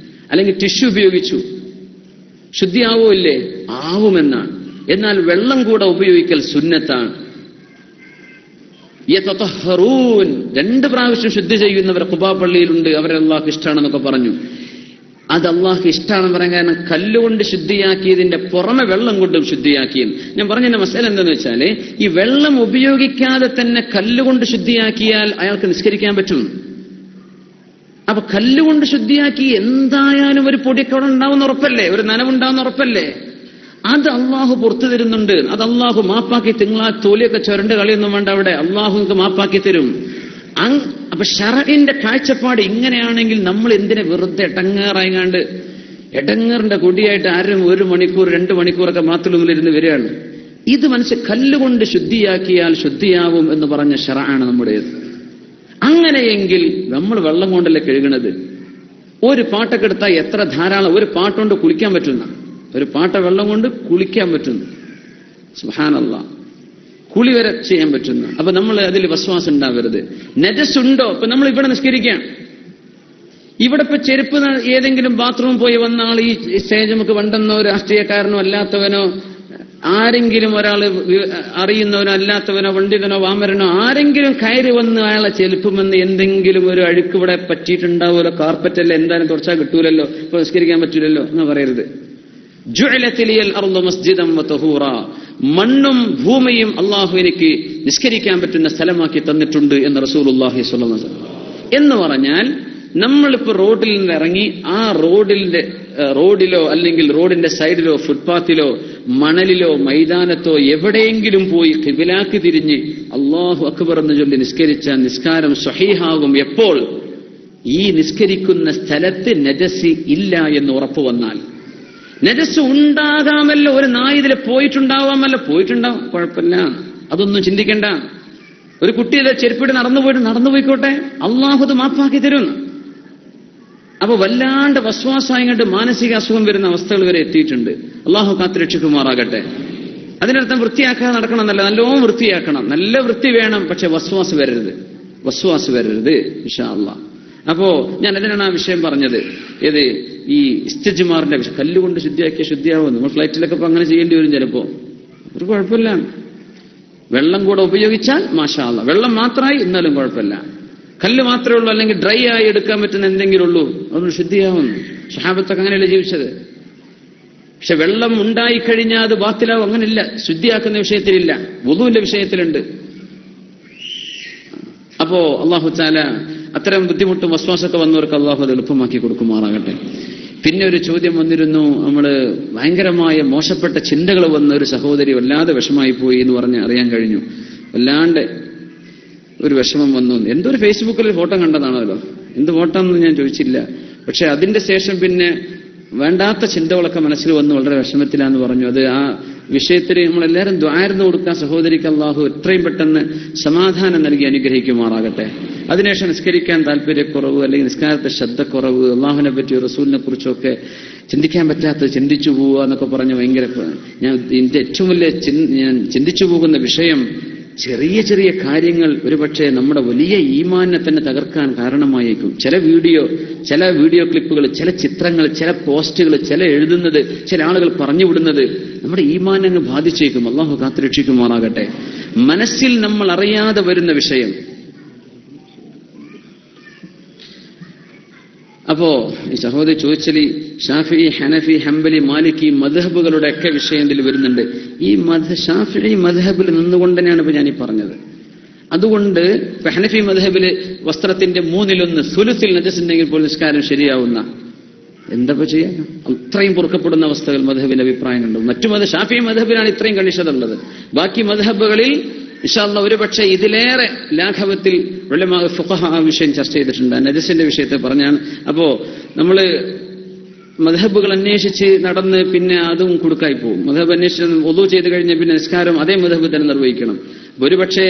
അല്ലെങ്കിൽ ടിഷ്യൂ ഉപയോഗിച്ചു, ശുദ്ധിയാവോ ഇല്ലേ? ആവുമെന്നാണ്. എന്നാൽ വെള്ളം കൂടെ ഉപയോഗിക്കൽ സുന്നത്താണ്. യതതഹറൂൻ, 2 പ്രാവശ്യം ശുദ്ധി ചെയ്യുന്നവർ ഖുബാ പള്ളിയിലുണ്ട്, അവരെ അല്ലാഹു ഇഷ്ടമാണെന്നൊക്കെ പറഞ്ഞു. അത് അള്ളാഹു ഇഷ്ടമാണെന്ന് പറയാൻ കാരണം കല്ലുകൊണ്ട് ശുദ്ധിയാക്കിയതിന്റെ പുറമെ വെള്ളം കൊണ്ടും ശുദ്ധിയാക്കിയും. ഞാൻ പറഞ്ഞതിന്റെ മസല എന്താന്ന് വെച്ചാല്, ഈ വെള്ളം ഉപയോഗിക്കാതെ തന്നെ കല്ലുകൊണ്ട് ശുദ്ധിയാക്കിയാൽ അയാൾക്ക് നിസ്കരിക്കാൻ പറ്റും. അപ്പൊ കല്ലുകൊണ്ട് ശുദ്ധിയാക്കി എന്തായാലും ഒരു പൊടിയൊക്കെ അവിടെ ഉണ്ടാവുന്ന ഉറപ്പല്ലേ, ഒരു നനവുണ്ടാവുന്ന ഉറപ്പല്ലേ? അത് അള്ളാഹു പുറത്തു തരുന്നുണ്ട്. അത് അള്ളാഹു മാപ്പാക്കി, തിങ്കളാ തോലിയൊക്കെ ചുരണ്ട് കളിയൊന്നും വേണ്ട, അവിടെ അള്ളാഹു മാപ്പാക്കി തരും. അപ്പൊ ശറഇന്റെ കാഴ്ചപ്പാട് ഇങ്ങനെയാണെങ്കിൽ നമ്മൾ എന്തിനെ വെറുതെ എടങ്ങേറായിങ്ങാണ്ട്, എടങ്ങേറിന്റെ കൊടിയായിട്ട് ആരും 1 മണിക്കൂർ 2 മണിക്കൂറൊക്കെ ബാത്റൂമിലിരുന്ന് വരികയാണ്. ഇത് കല്ലുകൊണ്ട് ശുദ്ധിയാക്കിയാൽ ശുദ്ധിയാവും എന്ന് പറഞ്ഞ ശറഅാണ് നമ്മുടേത്. അങ്ങനെയെങ്കിൽ നമ്മൾ വെള്ളം കൊണ്ടല്ലേ കഴുകണത്. ഒരു പാട്ടൊക്കെ എടുത്താൽ എത്ര ധാരാളം, ഒരു പാട്ടുകൊണ്ട് കുളിക്കാൻ പറ്റുന്ന, ഒരു പാട്ട വെള്ളം കൊണ്ട് കുളിക്കാൻ പറ്റുന്നു. സുബ്ഹാനല്ലാഹ്, കുളി വരെ ചെയ്യാൻ പറ്റുന്നു. അപ്പൊ നമ്മൾ അതിൽ വസ്വാസം ഉണ്ടാവരുത്. നജസ് ഉണ്ടോ? ഇപ്പൊ നമ്മൾ ഇവിടെ നിസ്കരിക്കാം, ഇവിടെ ഇപ്പൊ ചെരുപ്പ് ഏതെങ്കിലും ബാത്റൂമിൽ പോയി വന്ന ആൾ, ഈ സ്റ്റേജ് നമുക്ക് വണ്ടെന്നോ രാഷ്ട്രീയക്കാരനോ അല്ലാത്തവനോ ആരെങ്കിലും ഒരാൾ അറിയുന്നവനോ അല്ലാത്തവനോ പണ്ഡിതനോ വാമരനോ ആരെങ്കിലും കയറി വന്ന് അയാളെ ചെലുപ്പുമെന്ന് എന്തെങ്കിലും ഒരു അഴുക്ക് ഇവിടെ പറ്റിയിട്ടുണ്ടാവുമല്ലോ, കാർപ്പറ്റല്ലേ, എന്തായാലും തുടച്ചാൽ കിട്ടൂലല്ലോ, ഇപ്പൊ നിസ്കരിക്കാൻ പറ്റൂലല്ലോ എന്ന് പറയരുത്. ജുഅലത്തിലിയൽ അർളു മസ്ജിദൻ വതഹൂറ, മണ്ണും ഭൂമിയും അള്ളാഹു എനിക്ക് നിസ്കരിക്കാൻ പറ്റുന്ന സ്ഥലമാക്കി തന്നിട്ടുണ്ട് എന്ന് റസൂലുള്ളാഹി സ്വല്ലല്ലാഹു അലൈഹി വസല്ലം. എന്ന് പറഞ്ഞാൽ നമ്മളിപ്പോ റോഡിൽ നിന്ന് ഇറങ്ങി ആ റോഡിന്റെ റോഡിലോ അല്ലെങ്കിൽ റോഡിന്റെ സൈഡിലോ ഫുട്പാത്തിലോ മണലിലോ മൈതാനത്തോ എവിടെയെങ്കിലും പോയി ഖിബിലാക്ക് തിരിഞ്ഞ് അല്ലാഹു അക്ബർ എന്ന് ചൊല്ലി നിസ്കരിച്ച നിസ്കാരം സ്വഹീഹാകും എപ്പോൾ? ഈ നിസ്കരിക്കുന്ന സ്ഥലത്ത് നജസ് ഇല്ല എന്ന് ഉറപ്പ് വന്നാൽ. നജസ് ഉണ്ടാകാമല്ലോ, ഒരു നായ ഇതിൽ പോയിട്ടുണ്ടാവാമല്ലോ, പോയിട്ടുണ്ടാവും, കുഴപ്പമില്ല, അതൊന്നും ചിന്തിക്കണ്ട. ഒരു കുട്ടി ഇത് ചെരുപ്പിട്ട് നടന്നു പോയിക്കോട്ടെ, അള്ളാഹു അത് മാപ്പാക്കി തരും. അപ്പൊ വല്ലാണ്ട് വസ്വാസായിട്ട് മാനസിക അസുഖം വരുന്ന അവസ്ഥകൾ വരെ എത്തിയിട്ടുണ്ട്. അള്ളാഹു കാത്തുരക്ഷിക്കുമാറാകട്ടെ. അതിനർത്ഥം വൃത്തിയാക്കാതെ നടക്കണം എന്നല്ല, നല്ലോണം വൃത്തിയാക്കണം, നല്ല വൃത്തി വേണം, പക്ഷെ വസ്വാസ് വരരുത് ഇൻഷാ അല്ലാഹ്. അപ്പോ ഞാൻ അതിനാണ് ആ വിഷയം പറഞ്ഞത്. ഏത് ഈ ഇസ്തിജ്മാറിന്റെ വിഷയം, കല്ലുകൊണ്ട് ശുദ്ധിയാക്കിയ ശുദ്ധിയാവും. നമ്മൾ ഫ്ലൈറ്റിലൊക്കെ ഇപ്പൊ അങ്ങനെ ചെയ്യേണ്ടി വരും ചിലപ്പോ, ഒരു കുഴപ്പമില്ല. വെള്ളം കൂടെ ഉപയോഗിച്ചാൽ മാഷാ അല്ലാഹ്, വെള്ളം മാത്രമായി എന്നാലും കുഴപ്പമില്ല. കല്ല് മാത്രമേ ഉള്ളൂ, അല്ലെങ്കിൽ ഡ്രൈ ആയി എടുക്കാൻ പറ്റുന്ന എന്തെങ്കിലും ഉള്ളൂ, അതൊന്നും ശുദ്ധിയാവുന്നു. സ്വഹാബത്തൊക്കെ അങ്ങനെയല്ലേ ജീവിച്ചത്. പക്ഷെ വെള്ളം ഉണ്ടായിക്കഴിഞ്ഞാൽ അത് ബാത്തിലാവും, അങ്ങനെയില്ല. ശുദ്ധിയാക്കുന്ന വിഷയത്തിലില്ല, വുളൂന്റെ വിഷയത്തിലുണ്ട്. അപ്പോ അല്ലാഹു തആല അത്തരം ബുദ്ധിമുട്ടും വസ്വാസൊക്കെ വന്നവർക്ക് അല്ലാഹു അത് എളുപ്പമാക്കി കൊടുക്കുമാറാകട്ടെ. പിന്നെ ഒരു ചോദ്യം വന്നിരുന്നു, നമ്മള് ഭയങ്കരമായ മോശപ്പെട്ട ചിന്തകൾ വന്ന ഒരു സഹോദരി വല്ലാതെ വിഷമായി പോയി എന്ന് പറഞ്ഞ് അറിയാൻ കഴിഞ്ഞു. വല്ലാണ്ട് ഒരു വിഷമം വന്നു. എന്തൊരു ഫേസ്ബുക്കിൽ ഒരു ഫോട്ടോ കണ്ടതാണല്ലോ, എന്ത് ഫോട്ടോ എന്ന് ഞാൻ ചോദിച്ചില്ല. പക്ഷെ അതിന്റെ ശേഷം പിന്നെ വേണ്ടാത്ത ചിന്തകളൊക്കെ മനസ്സിൽ വന്ന് വളരെ വിഷമത്തിലാന്ന് പറഞ്ഞു. അത് ആ വിഷയത്തിൽ നമ്മളെല്ലാവരും ദ്വാരന്ന് കൊടുക്കാൻ സഹോദരിക്ക് അല്ലാഹു എത്രയും പെട്ടെന്ന് സമാധാനം നൽകി അനുഗ്രഹിക്കുമാറാകട്ടെ. അതിനുശേഷം നിസ്കരിക്കാൻ താല്പര്യക്കുറവ്, അല്ലെങ്കിൽ നിസ്കാരത്തെ ശ്രദ്ധക്കുറവ്, അള്ളാഹുവിനെ പറ്റിയോ റസൂലിനെ കുറിച്ചൊക്കെ ചിന്തിക്കാൻ പറ്റാത്തത് ചിന്തിച്ചു പോവുക എന്നൊക്കെ പറഞ്ഞ് ഭയങ്കര, എന്റെ ഏറ്റവും വലിയ ഞാൻ ചിന്തിച്ചു പോകുന്ന വിഷയം, ചെറിയ ചെറിയ കാര്യങ്ങൾ ഒരുപക്ഷെ നമ്മുടെ വലിയ ഈമാനിനെ തന്നെ തകർക്കാൻ കാരണമായേക്കും. ചില വീഡിയോ ക്ലിപ്പുകൾ, ചില ചിത്രങ്ങൾ, ചില പോസ്റ്റുകൾ, ചില എഴുതുന്നത്, ചില ആളുകൾ പറഞ്ഞുവിടുന്നത് നമ്മുടെ ഈമാനെ ബാധിച്ചേക്കും. അള്ളാഹു കാത്തുരക്ഷിക്കുമാറാകട്ടെ. മനസ്സിൽ നമ്മൾ അറിയാതെ വരുന്ന വിഷയം. അപ്പോ ഈ സഹോദരി ചോദിച്ചാൽ ഷാഫിഈ, ഹനഫി, ഹംബലി, മാലിക്കി മദ്ഹബുകളുടെ ഒക്കെ വിഷയത്തിൽ വരുന്നുണ്ട്. ഈ ഷാഫിഈ മദ്ഹബിൽ നിന്നുകൊണ്ട് തന്നെയാണ് ഇപ്പൊ ഞാനീ പറഞ്ഞത്. അതുകൊണ്ട് ഹനഫി മദ്ഹബില് വസ്ത്രത്തിന്റെ 1/3 സുലുസിൽ നജസ് ഉണ്ടെങ്കിൽ പോലും നിസ്കാരം ശരിയാവുന്ന, എന്താ ചെയ്യാൻ? അത്രയും പൊറുക്കപ്പെടുന്ന അവസ്ഥകൾ മദ്ഹബിന്റെ അഭിപ്രായങ്ങളുണ്ട്. മറ്റു ഷാഫിഈ മദ്ഹബിലാണ് ഇത്രയും കണിശത ഉള്ളത്. ബാക്കി മദ്ഹബുകളിൽ ഇൻഷാ അല്ലാഹ് ഒരുപക്ഷെ ഇതിലേറെ ലാഘവത്തിൽ ഉലമാ ഫുഖഹ ആ വിഷയം ചർച്ച ചെയ്തിട്ടുണ്ട്. നജസിന്റെ വിഷയത്തെ പറഞ്ഞാണ്. അപ്പോ നമ്മള് മദ്ഹബുകൾ അന്വേഷിച്ച് നടന്ന് പിന്നെ അതും കുടുക്കായി പോകും. മദ്ഹബ് അന്വേഷിച്ച് വുളൂ ചെയ്ത് കഴിഞ്ഞ പിന്നെ നിസ്കാരം അതേ മദ്ഹബ് തന്നെ നിർവഹിക്കണം. ഒരുപക്ഷെ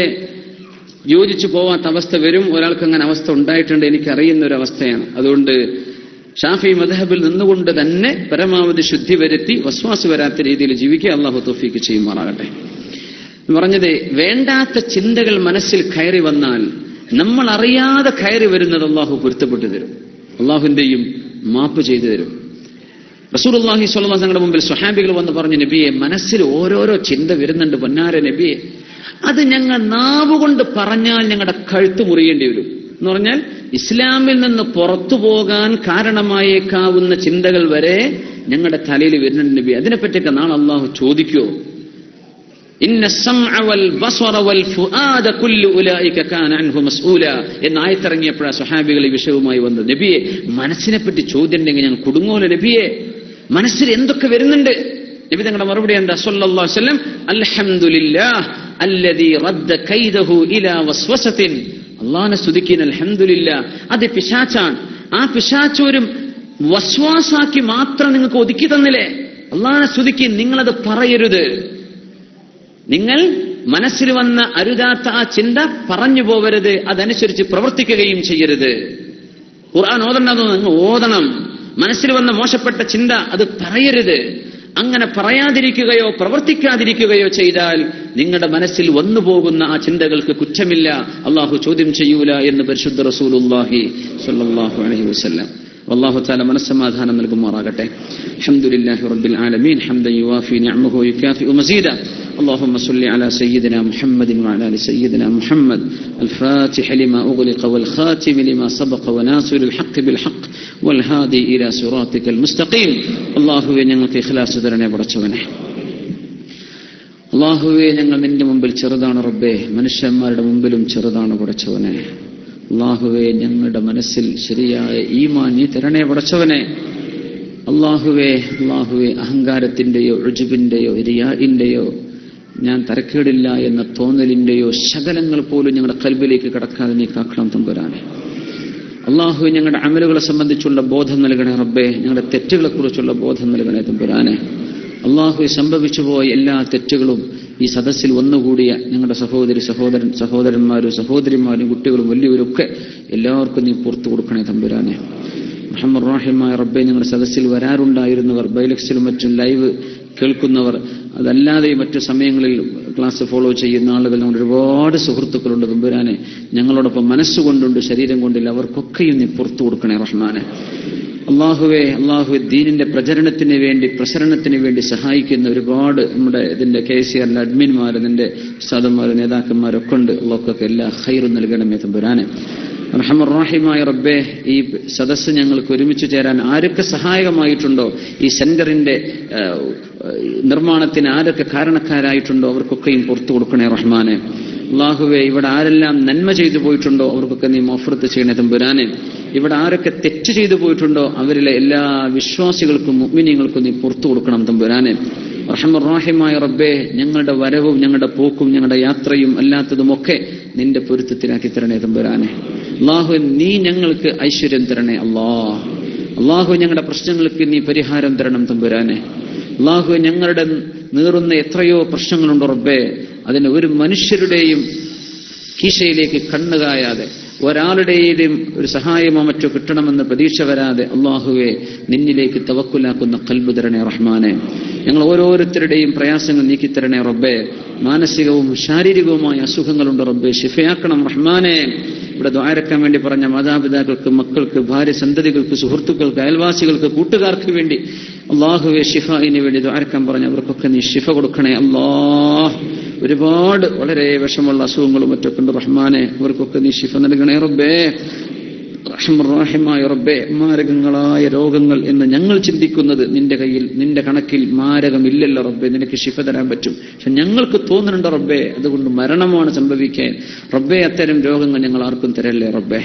യോജിച്ചു പോവാത്ത അവസ്ഥ വരും. ഒരാൾക്ക് അങ്ങനെ അവസ്ഥ ഉണ്ടായിട്ടുണ്ട്, എനിക്കറിയുന്ന ഒരു അവസ്ഥയാണ്. അതുകൊണ്ട് ഷാഫി മദ്ഹബിൽ നിന്നുകൊണ്ട് തന്നെ പരമാവധി ശുദ്ധി വരുത്തി വസ്വാസ് വരാത്ത രീതിയിൽ ജീവിക്കുക. അല്ലാഹു തൗഫീഖ് ചെയ്യുമാറാകട്ടെ. പറഞ്ഞത്, വേണ്ടാത്ത ചിന്തകൾ മനസ്സിൽ കയറി വന്നാൽ നമ്മൾ അറിയാതെ കയറി വരുന്നത് അള്ളാഹു പൊരുത്തപ്പെട്ടു തരും, അള്ളാഹുവിന്റെയും മാപ്പ് ചെയ്തു തരും. റസൂലുള്ളാഹി സ്വല്ലല്ലാഹു അലൈഹി വസല്ലം മുമ്പിൽ സ്വഹാബികൾ വന്ന് പറഞ്ഞു, നബിയെ, മനസ്സിൽ ഓരോരോ ചിന്ത വരുന്നുണ്ട് പൊന്നാര നബിയെ, അത് ഞങ്ങൾ നാവുകൊണ്ട് പറഞ്ഞാൽ ഞങ്ങളുടെ കഴുത്ത് മുറിയേണ്ടി വരും എന്ന് പറഞ്ഞാൽ ഇസ്ലാമിൽ നിന്ന് പുറത്തു പോകാൻ കാരണമായേക്കാവുന്ന ചിന്തകൾ വരെ ഞങ്ങളുടെ തലയിൽ വരുന്നുണ്ട് നബി. അതിനെപ്പറ്റിയൊക്കെ നാളെ അള്ളാഹു ചോദിക്കുമോ? ഇന്ന സമഅ വൽ ബസറ വൽ ഫുആദ കുല്ലു ഉലൈക കാന അൻഹു മസ്ഊല എന്ന ആയത്തിറങ്ങിയപ്പോഴാണ് സ്വഹാബികൾ ഈ വിഷയവുമായി വന്നത്. നബിയെ, മനസ്സിനെ പറ്റി ചോദ്യം ഉണ്ടെങ്കിൽ ഞങ്ങൾ കുടുങ്ങോലോ നബിയെ, മനസ്സിൽ എന്തൊക്കെ വരുന്നുണ്ട്? നബി തങ്ങളുടെ മറുപടി എന്താ? സല്ലല്ലാഹു അലൈഹി വസല്ലം, അൽഹംദുലില്ലാഹ് അല്ലദീ റദ്ദ കൈദഹു ഇലാ വസ്വസത്തിൻ. അല്ലാഹുവിനെ സ്തുതിക്കുന്ന അൽഹംദുലില്ലാഹ്, അത് പിശാചാണ്. ആ പിശാചോരും വസ്വാസാക്കി മാത്രം നിങ്ങൾക്ക് ഒതുക്കി തന്നില്ലേ? അല്ലാഹുവിനെ സ്തുതിക്ക്, നിങ്ങളത് പറയരുത്. നിങ്ങൾ മനസ്സിൽ വന്ന അരുതാത്ത ആ ചിന്ത പറഞ്ഞു പോവരുത്, അതനുസരിച്ച് പ്രവർത്തിക്കുകയും ചെയ്യരുത്. ഖുർആൻ ഓതണ്ടെന്നോ നിങ്ങൾ ഓതണം. മനസ്സിൽ വന്ന മോശപ്പെട്ട ചിന്ത അത് പറയരുത്. അങ്ങനെ പറയാതിരിക്കുകയോ പ്രവർത്തിക്കാതിരിക്കുകയോ ചെയ്താൽ നിങ്ങളുടെ മനസ്സിൽ വന്നുപോകുന്ന ആ ചിന്തകൾക്ക് കുറ്റമില്ല, അള്ളാഹു ചോദ്യം ചെയ്യൂല എന്ന് പരിശുദ്ധ റസൂലുള്ളാഹി സ്വല്ലല്ലാഹു അലൈഹി വസല്ലം. والله تعالى من السماذان من المراقته. الحمد لله رب العالمين حمدا يوافي نعمه ويكافئ مزيدا. اللهم صل على سيدنا محمد وعلى ال سيدنا محمد الفاتح لما أغلق والخاتم لما سبق وناصر الحق بالحق والهادي إلى صراطك المستقيم. الله ഞങ്ങൾക്ക് ഇഖ്ലാസ് തരണേ പടച്ചവനെ. അല്ലാഹുവേ, ഞങ്ങൾ നിന്റെ മുമ്പിൽ ചെറുതാണ് റബ്ബേ, മനുഷ്യന്മാരുടെ മുമ്പിലും ചെറുതാണ് പടച്ചവനെ. അല്ലാഹുവേ, ഞങ്ങളുടെ മനസ്സിൽ ശരിയായ ഈമാൻ നീ തരണേ പടച്ചവനെ. അല്ലാഹുവേ അഹങ്കാരത്തിന്റെയോ ഉജ്ബിന്റെയോ റിയാഇന്റെയോ ഞാൻ തരക്കേടില്ല എന്ന തോന്നലിന്റെയോ ശകലങ്ങൾ പോലും ഞങ്ങളുടെ ഖൽബിലേക്ക് കടക്കാതെ നീ കാക്കണം തമ്പുരാനെ. അല്ലാഹുവേ ഞങ്ങളുടെ അമലുകളെ സംബന്ധിച്ചുള്ള ബോധം നൽകണേ റബ്ബേ. ഞങ്ങളുടെ തെറ്റുകളെ കുറിച്ചുള്ള ബോധം നൽകണേ തമ്പുരാനെ. അല്ലാഹുവേ സംഭവിച്ചു പോയ എല്ലാ തെറ്റുകളും ഈ സദസ്സിൽ വന്നുകൂടിയ ഞങ്ങളുടെ സഹോദരന്മാരും സഹോദരിമാരും കുട്ടികളും വലിയവരൊക്കെ എല്ലാവർക്കും നീ പുറത്തു കൊടുക്കണേ തമ്പുരാനെ. മുഹമ്മദ് റഹീമായ റബ്ബെ, ഞങ്ങളുടെ സദസ്സിൽ വരാറുണ്ടായിരുന്നവർ, ബൈലക്സിലും മറ്റും ലൈവ് കേൾക്കുന്നവർ, അതല്ലാതെ മറ്റു സമയങ്ങളിൽ ക്ലാസ് ഫോളോ ചെയ്യുന്ന ആളുകൾ, നമ്മുടെ ഒരുപാട് സുഹൃത്തുക്കളുണ്ട് തമ്പുരാനെ. ഞങ്ങളോടൊപ്പം മനസ്സുകൊണ്ടുണ്ട്, ശരീരം കൊണ്ടില്ല, അവർക്കൊക്കെയും നീ പുറത്തു കൊടുക്കണേ റഹ്മാനെ. അല്ലാഹുവേ ദീനിന്റെ പ്രസരണത്തിന് വേണ്ടി സഹായിക്കുന്ന ഒരുപാട് നമ്മുടെ ഇതിന്റെ KCR അഡ്മിന്മാർ, ഇതിന്റെ ഉസ്താദന്മാർ, നേതാക്കന്മാരൊക്കെ ഉണ്ട്. അല്ലാഹുവൊക്കെ എല്ലാ ഖൈറും നൽകണമേ തമ്പുരാനെ. റഹ്മാൻ റഹീമായ റബ്ബേ, ഈ സദസ്സ് ഞങ്ങൾക്ക് ഒരുമിച്ച് ചേരാൻ ആരൊക്കെ സഹായകമായിട്ടുണ്ടോ, ഈ സെന്ററിന്റെ നിർമ്മാണത്തിന് ആരൊക്കെ കാരണക്കാരായിട്ടുണ്ടോ അവർക്കൊക്കെയും പുറത്തു കൊടുക്കണേ റഹ്മാനെ. അല്ലാഹുവേ, ഇവിടെ ആരെല്ലാം നന്മ ചെയ്തു പോയിട്ടുണ്ടോ അവർക്കൊക്കെ നീ മഗ്ഫിറത്ത് ചെയ്യണേ തമ്പുരാനെ. ഇവിടെ ആരൊക്കെ തെറ്റ് ചെയ്തു പോയിട്ടുണ്ടോ അവരിലെ എല്ലാ വിശ്വാസികൾക്കും മുഅ്മിനീങ്ങൾക്കും നീ പുറത്തു കൊടുക്കണം തമ്പുരാനെ. റഹ്മാൻ റഹീമായ റബ്ബേ, ഞങ്ങളുടെ വരവും ഞങ്ങളുടെ പോക്കും ഞങ്ങളുടെ യാത്രയും അല്ലാത്തതുമൊക്കെ നിന്റെ പൊരുത്തത്തിലാക്കി തരണേ തമ്പുരാനെ. അല്ലാഹു, നീ ഞങ്ങൾക്ക് ഐശ്വര്യം തരണേ അല്ലാഹു. ഞങ്ങളുടെ പ്രശ്നങ്ങൾക്ക് നീ പരിഹാരം തരണം തമ്പുരാനെ. അല്ലാഹു, ഞങ്ങളുടെ നീറുന്ന എത്രയോ പ്രശ്നങ്ങളുണ്ട് റബ്ബേ, അതിന് ഒരു മനുഷ്യരുടെയും കീശയിലേക്ക് കണ്ണുകായാതെ, ഒരാളുടെയും ഒരു സഹായമോ മറ്റോ കിട്ടണമെന്ന് പ്രതീക്ഷ വരാതെ അല്ലാഹുവേ നിന്നിലേക്ക് തവക്കുലാക്കുന്ന ഖൽബ് തരണേ റഹ്മാനെ. ഞങ്ങൾ ഓരോരുത്തരുടെയും പ്രയാസങ്ങൾ നീക്കിത്തരണേ റബ്ബേ. മാനസികവും ശാരീരികവുമായ അസുഖങ്ങളുണ്ട് റബ്ബേ, ശിഫയാക്കണം റഹ്മാനെ. ഇവിടെ ദുആരക്കാൻ വേണ്ടി പറഞ്ഞ മാതാപിതാക്കൾക്ക്, മക്കൾക്ക്, ഭാര്യ സന്തതികൾക്ക്, സുഹൃത്തുക്കൾക്ക്, അയൽവാസികൾക്ക്, കൂട്ടുകാർക്ക് വേണ്ടി അല്ലാഹുവേ ശിഫായിന് വേണ്ടി ദുആരക്കാൻ പറഞ്ഞ അവർക്കൊക്കെ നീ ശിഫ കൊടുക്കണേ അല്ലാഹ്. ഒരുപാട് വളരെ വിഷമുള്ള അസുഖങ്ങളും മറ്റൊക്കെ ഉണ്ട് റഹ്മാനെ, അവർക്കൊക്കെ നീ ശിഫ നൽകണേ റബ്ബേ. റഹ്മാനായ റബ്ബേ, മാരകങ്ങളായ രോഗങ്ങൾ എന്ന് ഞങ്ങൾ ചിന്തിക്കുന്നത് നിന്റെ കയ്യിൽ, നിന്റെ കണക്കിൽ മാരകമില്ലല്ലോ റബ്ബേ. നിനക്ക് ശിഫ തരാൻ പറ്റും, പക്ഷെ ഞങ്ങൾക്ക് തോന്നുന്നുണ്ട് റബ്ബേ അതുകൊണ്ട് മരണമാണ് സംഭവിക്കാൻ റബ്ബേ. അത്തരം രോഗങ്ങൾ ഞങ്ങൾ ആർക്കും തരല്ലേ റബ്ബേ.